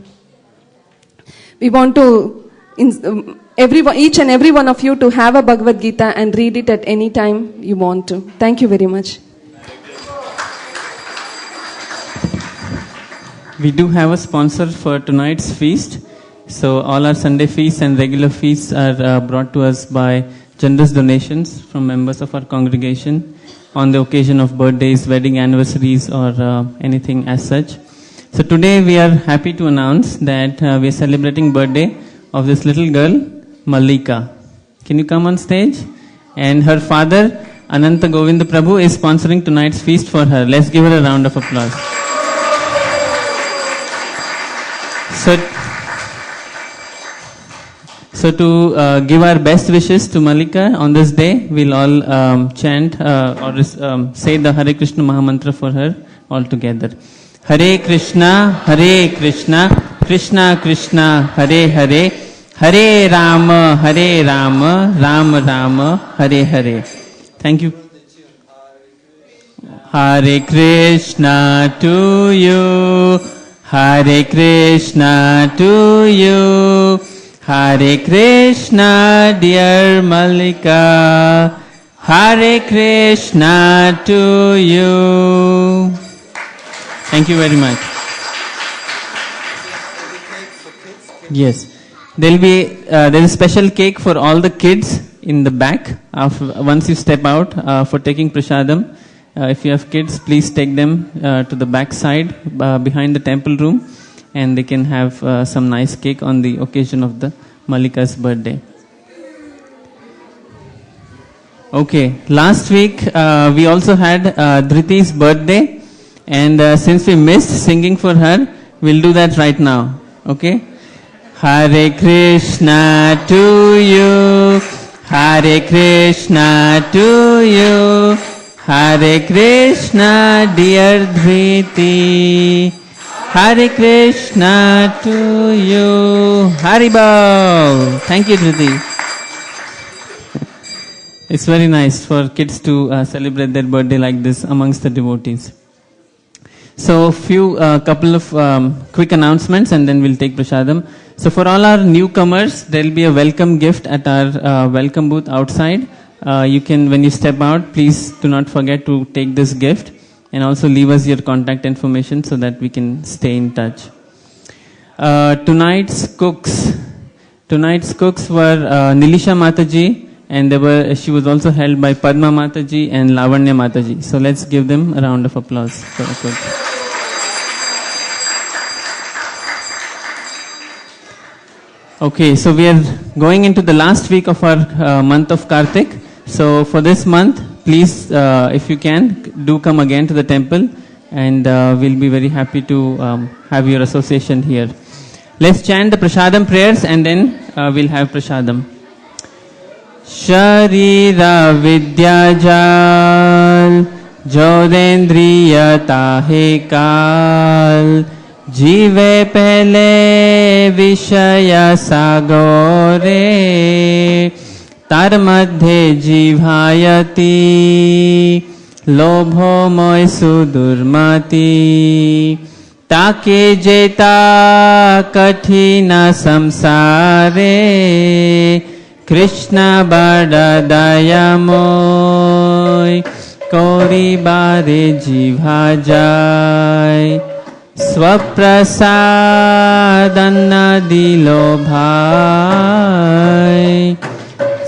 we want to each and every one of you to have a Bhagavad Gita and read it at any time you want to. Thank you very much. We do have a sponsor for tonight's feast. So all our Sunday feasts and regular feasts are brought to us by generous donations from members of our congregation on the occasion of birthdays, wedding anniversaries, or anything as such. So today we are happy to announce that we are celebrating birthday of this little girl, Malika. Can you come on stage? And her father, Ananta Govinda Prabhu, is sponsoring tonight's feast for her. Let's give her a round of applause. So to give our best wishes to Malika on this day, we'll all chant or say the Hare Krishna Mahamantra for her all together. Hare Krishna, Krishna Krishna, Hare Hare, Hare Rama, Rama Rama, Hare Hare. Thank you. Hare Krishna to you, Hare Krishna to you, Hare Krishna, dear Malika, Hare Krishna to you. Thank you very much. Yes, there is a special cake for all the kids in the back. Once you step out for taking prasadam, if you have kids, please take them to the back side behind the temple room, and they can have some nice cake on the occasion of the Malika's birthday. Okay, last week we also had Dhriti's birthday. And since we missed singing for her, we'll do that right now. Okay? Hare Krishna to you, Hare Krishna to you, Hare Krishna dear Dhriti, Hare Krishna to you, Haribol. Thank you, Dhriti. It's very nice for kids to celebrate their birthday like this amongst the devotees. So couple of quick announcements and then we'll take prasadam. So for all our newcomers, there'll be a welcome gift at our welcome booth outside. You can, when you step out, please do not forget to take this gift and also leave us your contact information so that we can stay in touch. Tonight's cooks were Nilisha Mataji, and she was also held by Padma Mataji and Lavanya Mataji. So let's give them a round of applause for the cooks. Okay, so we are going into the last week of our month of Kartik. So for this month, please, if you can, do come again to the temple, and we'll be very happy to have your association here. Let's chant the prasadam prayers and then we'll have prasadam. Sharira vidya jal, jodendriya tahe kal, जीवे पहले विषय सागोरे, तार मध्य जीवायति, लोभो मोय सुदुर्मति, ताके जेता कठिन संसारे, कृष्ण बड़ा दयामय, कोरी बारे जीवा जाय, स्वप्रसादन्न दिलो भाई,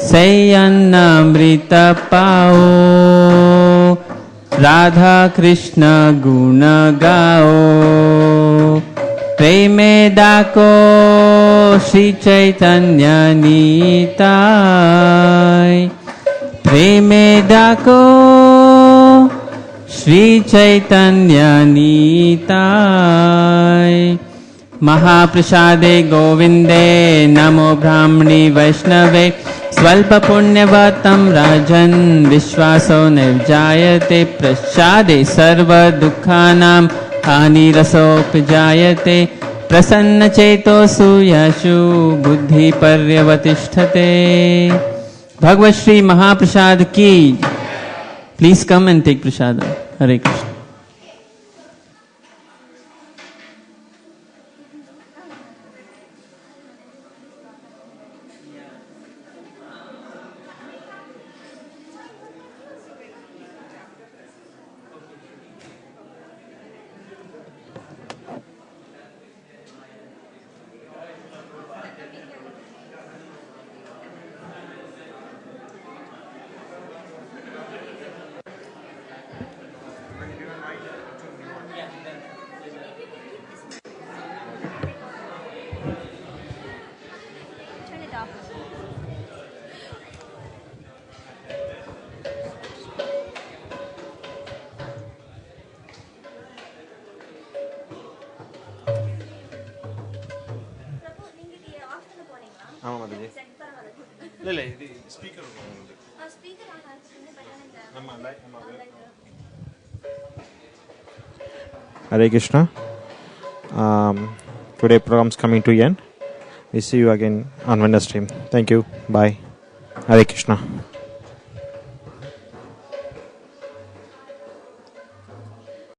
से अन्नामृत पाओ, राधा कृष्ण गुण गाओ, प्रेमे डाको श्री चैतन्य नीताय, प्रेमे डाको श्री चैतन्य नीताय। महाप्रसादे गोविंदे नमो ब्राह्मणी वैष्णवे, स्वल्प पुण्यवतं राजन् विश्वासो निर्जायते, प्रसादे सर्व दुःखानां हानिरसोपजायते, प्रसन्न चेतो सूयशु बुद्धि पर्यवतिष्ठते। भगवत श्री महाप्रसाद की। Please come and take prasadam. Hare Krishna. Hare Krishna. Today program's coming to end. We see you again on Wednesday. Thank you. Bye. Hare Krishna.